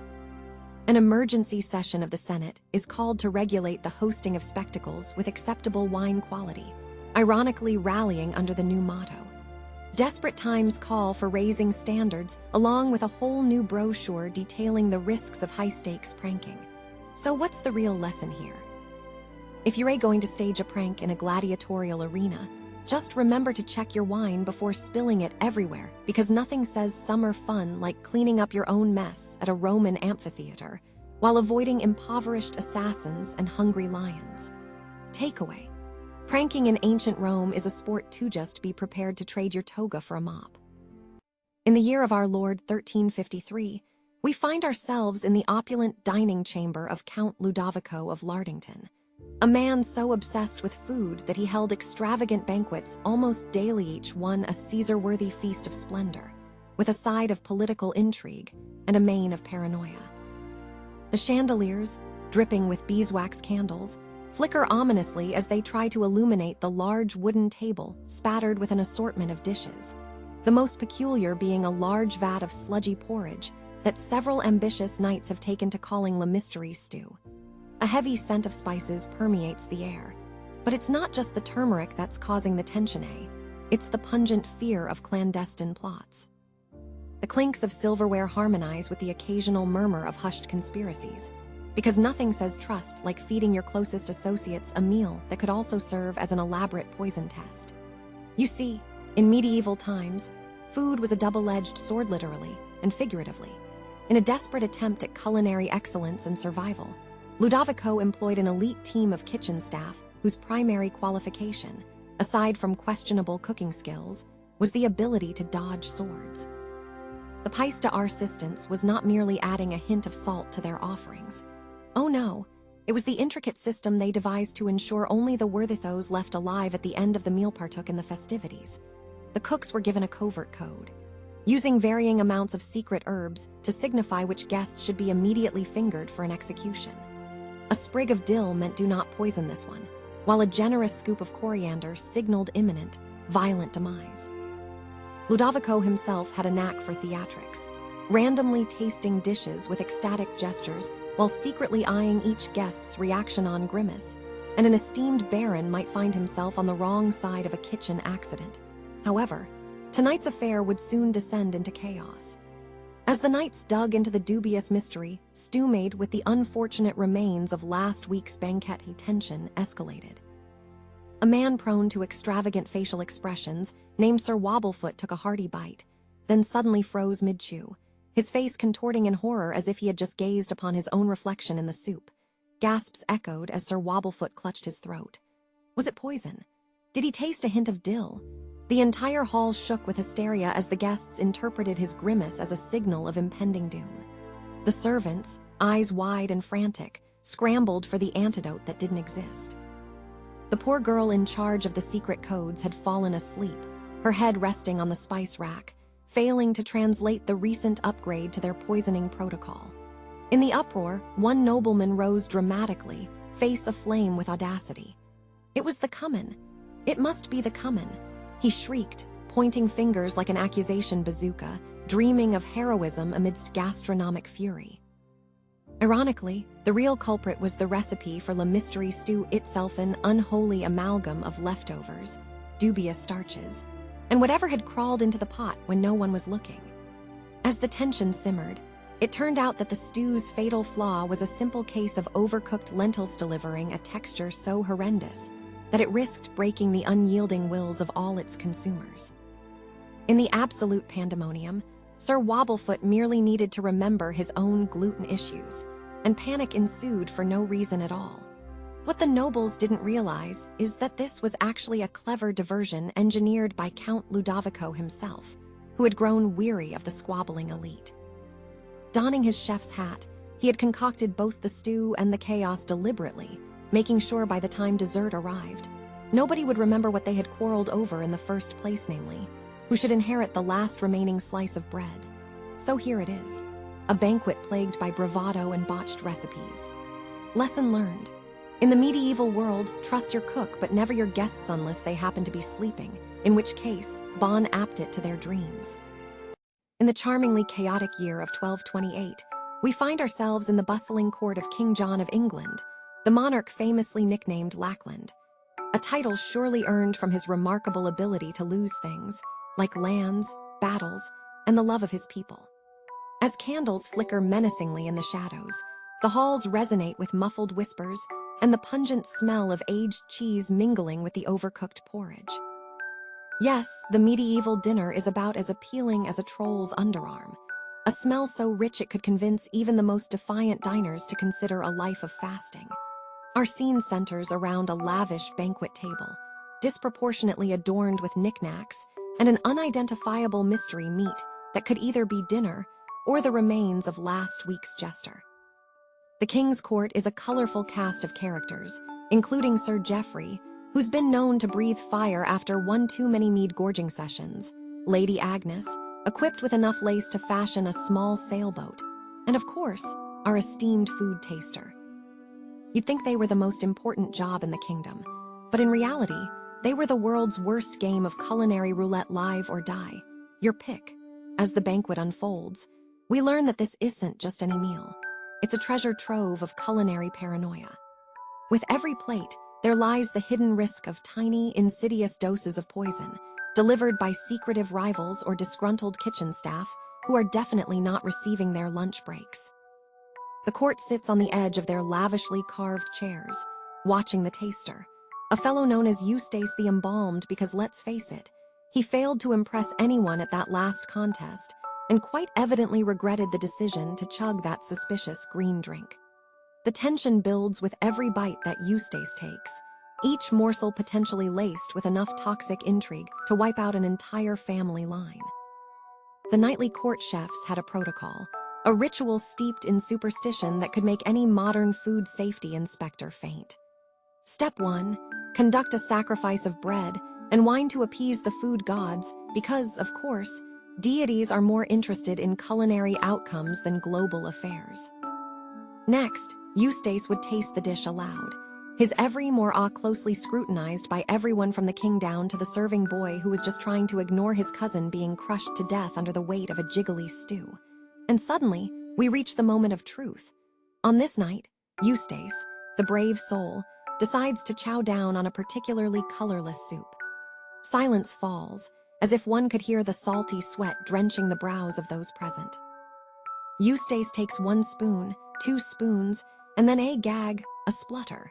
an emergency session of the Senate is called to regulate the hosting of spectacles with acceptable wine quality, ironically rallying under the new motto. Desperate times call for raising standards, along with a whole new brochure detailing the risks of high-stakes pranking. So what's the real lesson here? If you're going to stage a prank in a gladiatorial arena, just remember to check your wine before spilling it everywhere, because nothing says summer fun like cleaning up your own mess at a Roman amphitheater while avoiding impoverished assassins and hungry lions. Takeaway: pranking in ancient Rome is a sport too. Just be prepared to trade your toga for a mop. In the year of our Lord 1353, we find ourselves in the opulent dining chamber of Count Ludovico of Lardington, a man so obsessed with food that he held extravagant banquets almost daily, each one a Caesar-worthy feast of splendor, with a side of political intrigue and a main of paranoia. The chandeliers, dripping with beeswax candles, flicker ominously as they try to illuminate the large wooden table spattered with an assortment of dishes, the most peculiar being a large vat of sludgy porridge that several ambitious knights have taken to calling la mystery stew. A heavy scent of spices permeates the air, but it's not just the turmeric that's causing the tension, it's the pungent fear of clandestine plots. The clinks of silverware harmonize with the occasional murmur of hushed conspiracies, because nothing says trust like feeding your closest associates a meal that could also serve as an elaborate poison test. You see, in medieval times, food was a double-edged sword literally and figuratively. In a desperate attempt at culinary excellence and survival, Ludovico employed an elite team of kitchen staff whose primary qualification, aside from questionable cooking skills, was the ability to dodge swords. The pièce d'assistance was not merely adding a hint of salt to their offerings. Oh no, it was the intricate system they devised to ensure only the worthy those left alive at the end of the meal partook in the festivities. The cooks were given a covert code, using varying amounts of secret herbs to signify which guests should be immediately fingered for an execution. A sprig of dill meant do not poison this one, while a generous scoop of coriander signaled imminent, violent demise. Ludovico himself had a knack for theatrics, randomly tasting dishes with ecstatic gestures while secretly eyeing each guest's reaction on grimace, and an esteemed baron might find himself on the wrong side of a kitchen accident. However, tonight's affair would soon descend into chaos. As the knights dug into the dubious mystery, stew made with the unfortunate remains of last week's banquet, tension escalated. A man prone to extravagant facial expressions, named Sir Wobblefoot, took a hearty bite, then suddenly froze mid-chew, his face contorting in horror as if he had just gazed upon his own reflection in the soup. Gasps echoed as Sir Wobblefoot clutched his throat. Was it poison? Did he taste a hint of dill? The entire hall shook with hysteria as the guests interpreted his grimace as a signal of impending doom. The servants, eyes wide and frantic, scrambled for the antidote that didn't exist. The poor girl in charge of the secret codes had fallen asleep, her head resting on the spice rack, failing to translate the recent upgrade to their poisoning protocol. In the uproar, one nobleman rose dramatically, face aflame with audacity. It was the Cummin. It must be the Cummin. He shrieked, pointing fingers like an accusation bazooka, dreaming of heroism amidst gastronomic fury. Ironically, the real culprit was the recipe for la mystery stew itself, an unholy amalgam of leftovers, dubious starches, and whatever had crawled into the pot when no one was looking. As the tension simmered, it turned out that the stew's fatal flaw was a simple case of overcooked lentils delivering a texture so horrendous that it risked breaking the unyielding wills of all its consumers. In the absolute pandemonium, Sir Wobblefoot merely needed to remember his own gluten issues, and panic ensued for no reason at all. What the nobles didn't realize is that this was actually a clever diversion engineered by Count Ludovico himself, who had grown weary of the squabbling elite. Donning his chef's hat, he had concocted both the stew and the chaos deliberately, making sure by the time dessert arrived, nobody would remember what they had quarreled over in the first place, namely, who should inherit the last remaining slice of bread. So here it is, a banquet plagued by bravado and botched recipes. Lesson learned. In the medieval world, trust your cook but never your guests unless they happen to be sleeping, in which case, bon appetit to their dreams. In the charmingly chaotic year of 1228, we find ourselves in the bustling court of King John of England, the monarch famously nicknamed Lackland, a title surely earned from his remarkable ability to lose things, like lands, battles, and the love of his people. As candles flicker menacingly in the shadows, the halls resonate with muffled whispers and the pungent smell of aged cheese mingling with the overcooked porridge. Yes, the medieval dinner is about as appealing as a troll's underarm, a smell so rich it could convince even the most defiant diners to consider a life of fasting. Our scene centers around a lavish banquet table, disproportionately adorned with knickknacks, and an unidentifiable mystery meat that could either be dinner or the remains of last week's jester. The King's Court is a colorful cast of characters, including Sir Geoffrey, who's been known to breathe fire after one too many mead gorging sessions, Lady Agnes, equipped with enough lace to fashion a small sailboat, and of course, our esteemed food taster. You'd think they were the most important job in the kingdom, but in reality, they were the world's worst game of culinary roulette, live or die. Your pick. As the banquet unfolds, we learn that this isn't just any meal. It's a treasure trove of culinary paranoia. With every plate, there lies the hidden risk of tiny, insidious doses of poison, delivered by secretive rivals or disgruntled kitchen staff who are definitely not receiving their lunch breaks. The court sits on the edge of their lavishly carved chairs, watching the taster, a fellow known as Eustace the Embalmed, because let's face it, he failed to impress anyone at that last contest and quite evidently regretted the decision to chug that suspicious green drink. The tension builds with every bite that Eustace takes, each morsel potentially laced with enough toxic intrigue to wipe out an entire family line. The nightly court chefs had a protocol, a ritual steeped in superstition that could make any modern food safety inspector faint. Step 1. Conduct a sacrifice of bread and wine to appease the food gods because, of course, deities are more interested in culinary outcomes than global affairs. Next, Eustace would taste the dish aloud, his every morsel closely scrutinized by everyone from the king down to the serving boy who was just trying to ignore his cousin being crushed to death under the weight of a jiggly stew. And suddenly, we reach the moment of truth. On this night, Eustace, the brave soul, decides to chow down on a particularly colorless soup. Silence falls, as if one could hear the salty sweat drenching the brows of those present. Eustace takes 1 spoon, 2 spoons, and then a splutter.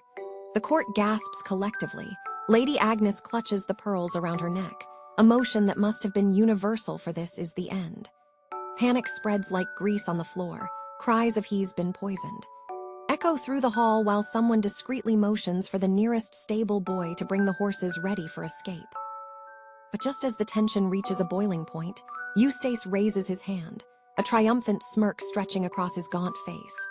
The court gasps collectively. Lady Agnes clutches the pearls around her neck, a motion that must have been universal, for this is the end. Panic spreads like grease on the floor, cries of "he's been poisoned" echo through the hall while someone discreetly motions for the nearest stable boy to bring the horses ready for escape. But just as the tension reaches a boiling point, Eustace raises his hand, a triumphant smirk stretching across his gaunt face.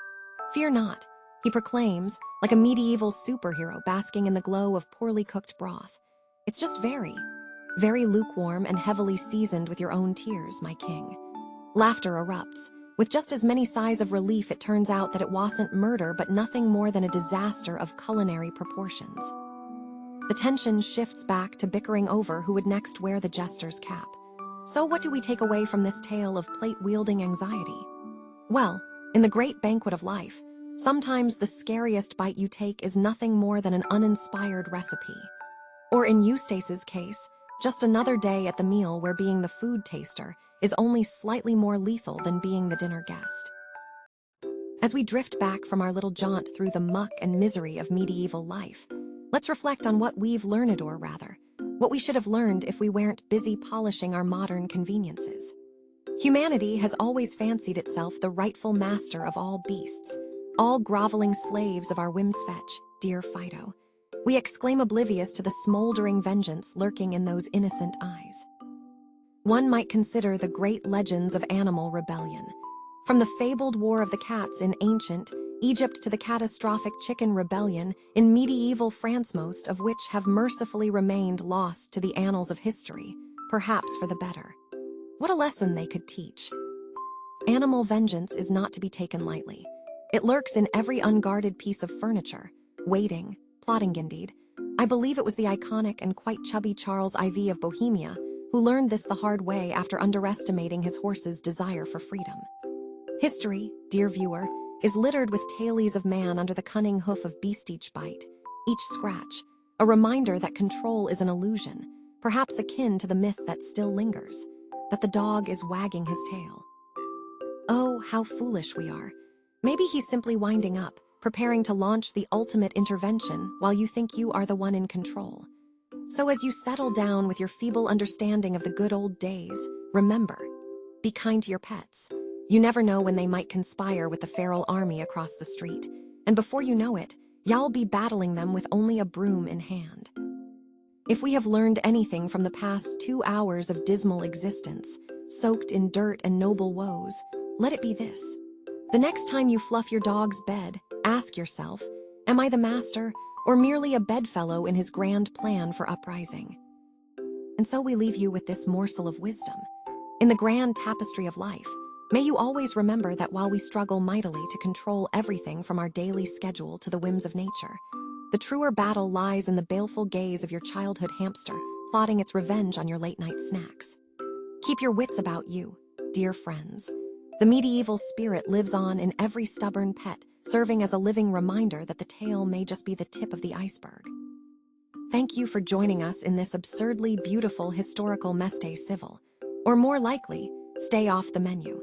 "Fear not," he proclaims, like a medieval superhero basking in the glow of poorly cooked broth. "It's just very, very lukewarm and heavily seasoned with your own tears, my king." Laughter erupts. With just as many sighs of relief, it turns out that it wasn't murder but nothing more than a disaster of culinary proportions. The tension shifts back to bickering over who would next wear the jester's cap. So what do we take away from this tale of plate-wielding anxiety? Well, in the great banquet of life, sometimes the scariest bite you take is nothing more than an uninspired recipe. Or in Eustace's case, just another day at the meal where being the food taster is only slightly more lethal than being the dinner guest. As we drift back from our little jaunt through the muck and misery of medieval life, let's reflect on what we've learned, or rather, what we should have learned if we weren't busy polishing our modern conveniences. Humanity has always fancied itself the rightful master of all beasts, all groveling slaves of our whims. Fetch, dear Fido. We exclaim, oblivious to the smoldering vengeance lurking in those innocent eyes. One might consider the great legends of animal rebellion, from the fabled War of the Cats in ancient Egypt to the catastrophic chicken rebellion in medieval France, most of which have mercifully remained lost to the annals of history, perhaps for the better. What a lesson they could teach. Animal vengeance is not to be taken lightly. It lurks in every unguarded piece of furniture, waiting, plotting indeed. I believe it was the iconic and quite chubby Charles IV of Bohemia who learned this the hard way after underestimating his horse's desire for freedom. History, dear viewer, is littered with tales of man under the cunning hoof of beast. Each bite, each scratch, a reminder that control is an illusion, perhaps akin to the myth that still lingers, that the dog is wagging his tail. Oh, how foolish we are. Maybe he's simply winding up, preparing to launch the ultimate intervention while you think you are the one in control. So as you settle down with your feeble understanding of the good old days, remember, be kind to your pets. You never know when they might conspire with the feral army across the street, and before you know it, y'all be battling them with only a broom in hand. If we have learned anything from the past 2 hours of dismal existence, soaked in dirt and noble woes, let it be this. The next time you fluff your dog's bed, ask yourself, am I the master or merely a bedfellow in his grand plan for uprising? And so we leave you with this morsel of wisdom. In the grand tapestry of life, May you always remember that while we struggle mightily to control everything from our daily schedule to the whims of nature, the truer battle lies in the baleful gaze of your childhood hamster, plotting its revenge on your late-night snacks. Keep your wits about you, dear friends. The medieval spirit lives on in every stubborn pet, serving as a living reminder that the tale may just be the tip of the iceberg. Thank you for joining us in this absurdly beautiful historical Meste Civil, or more likely, stay off the menu.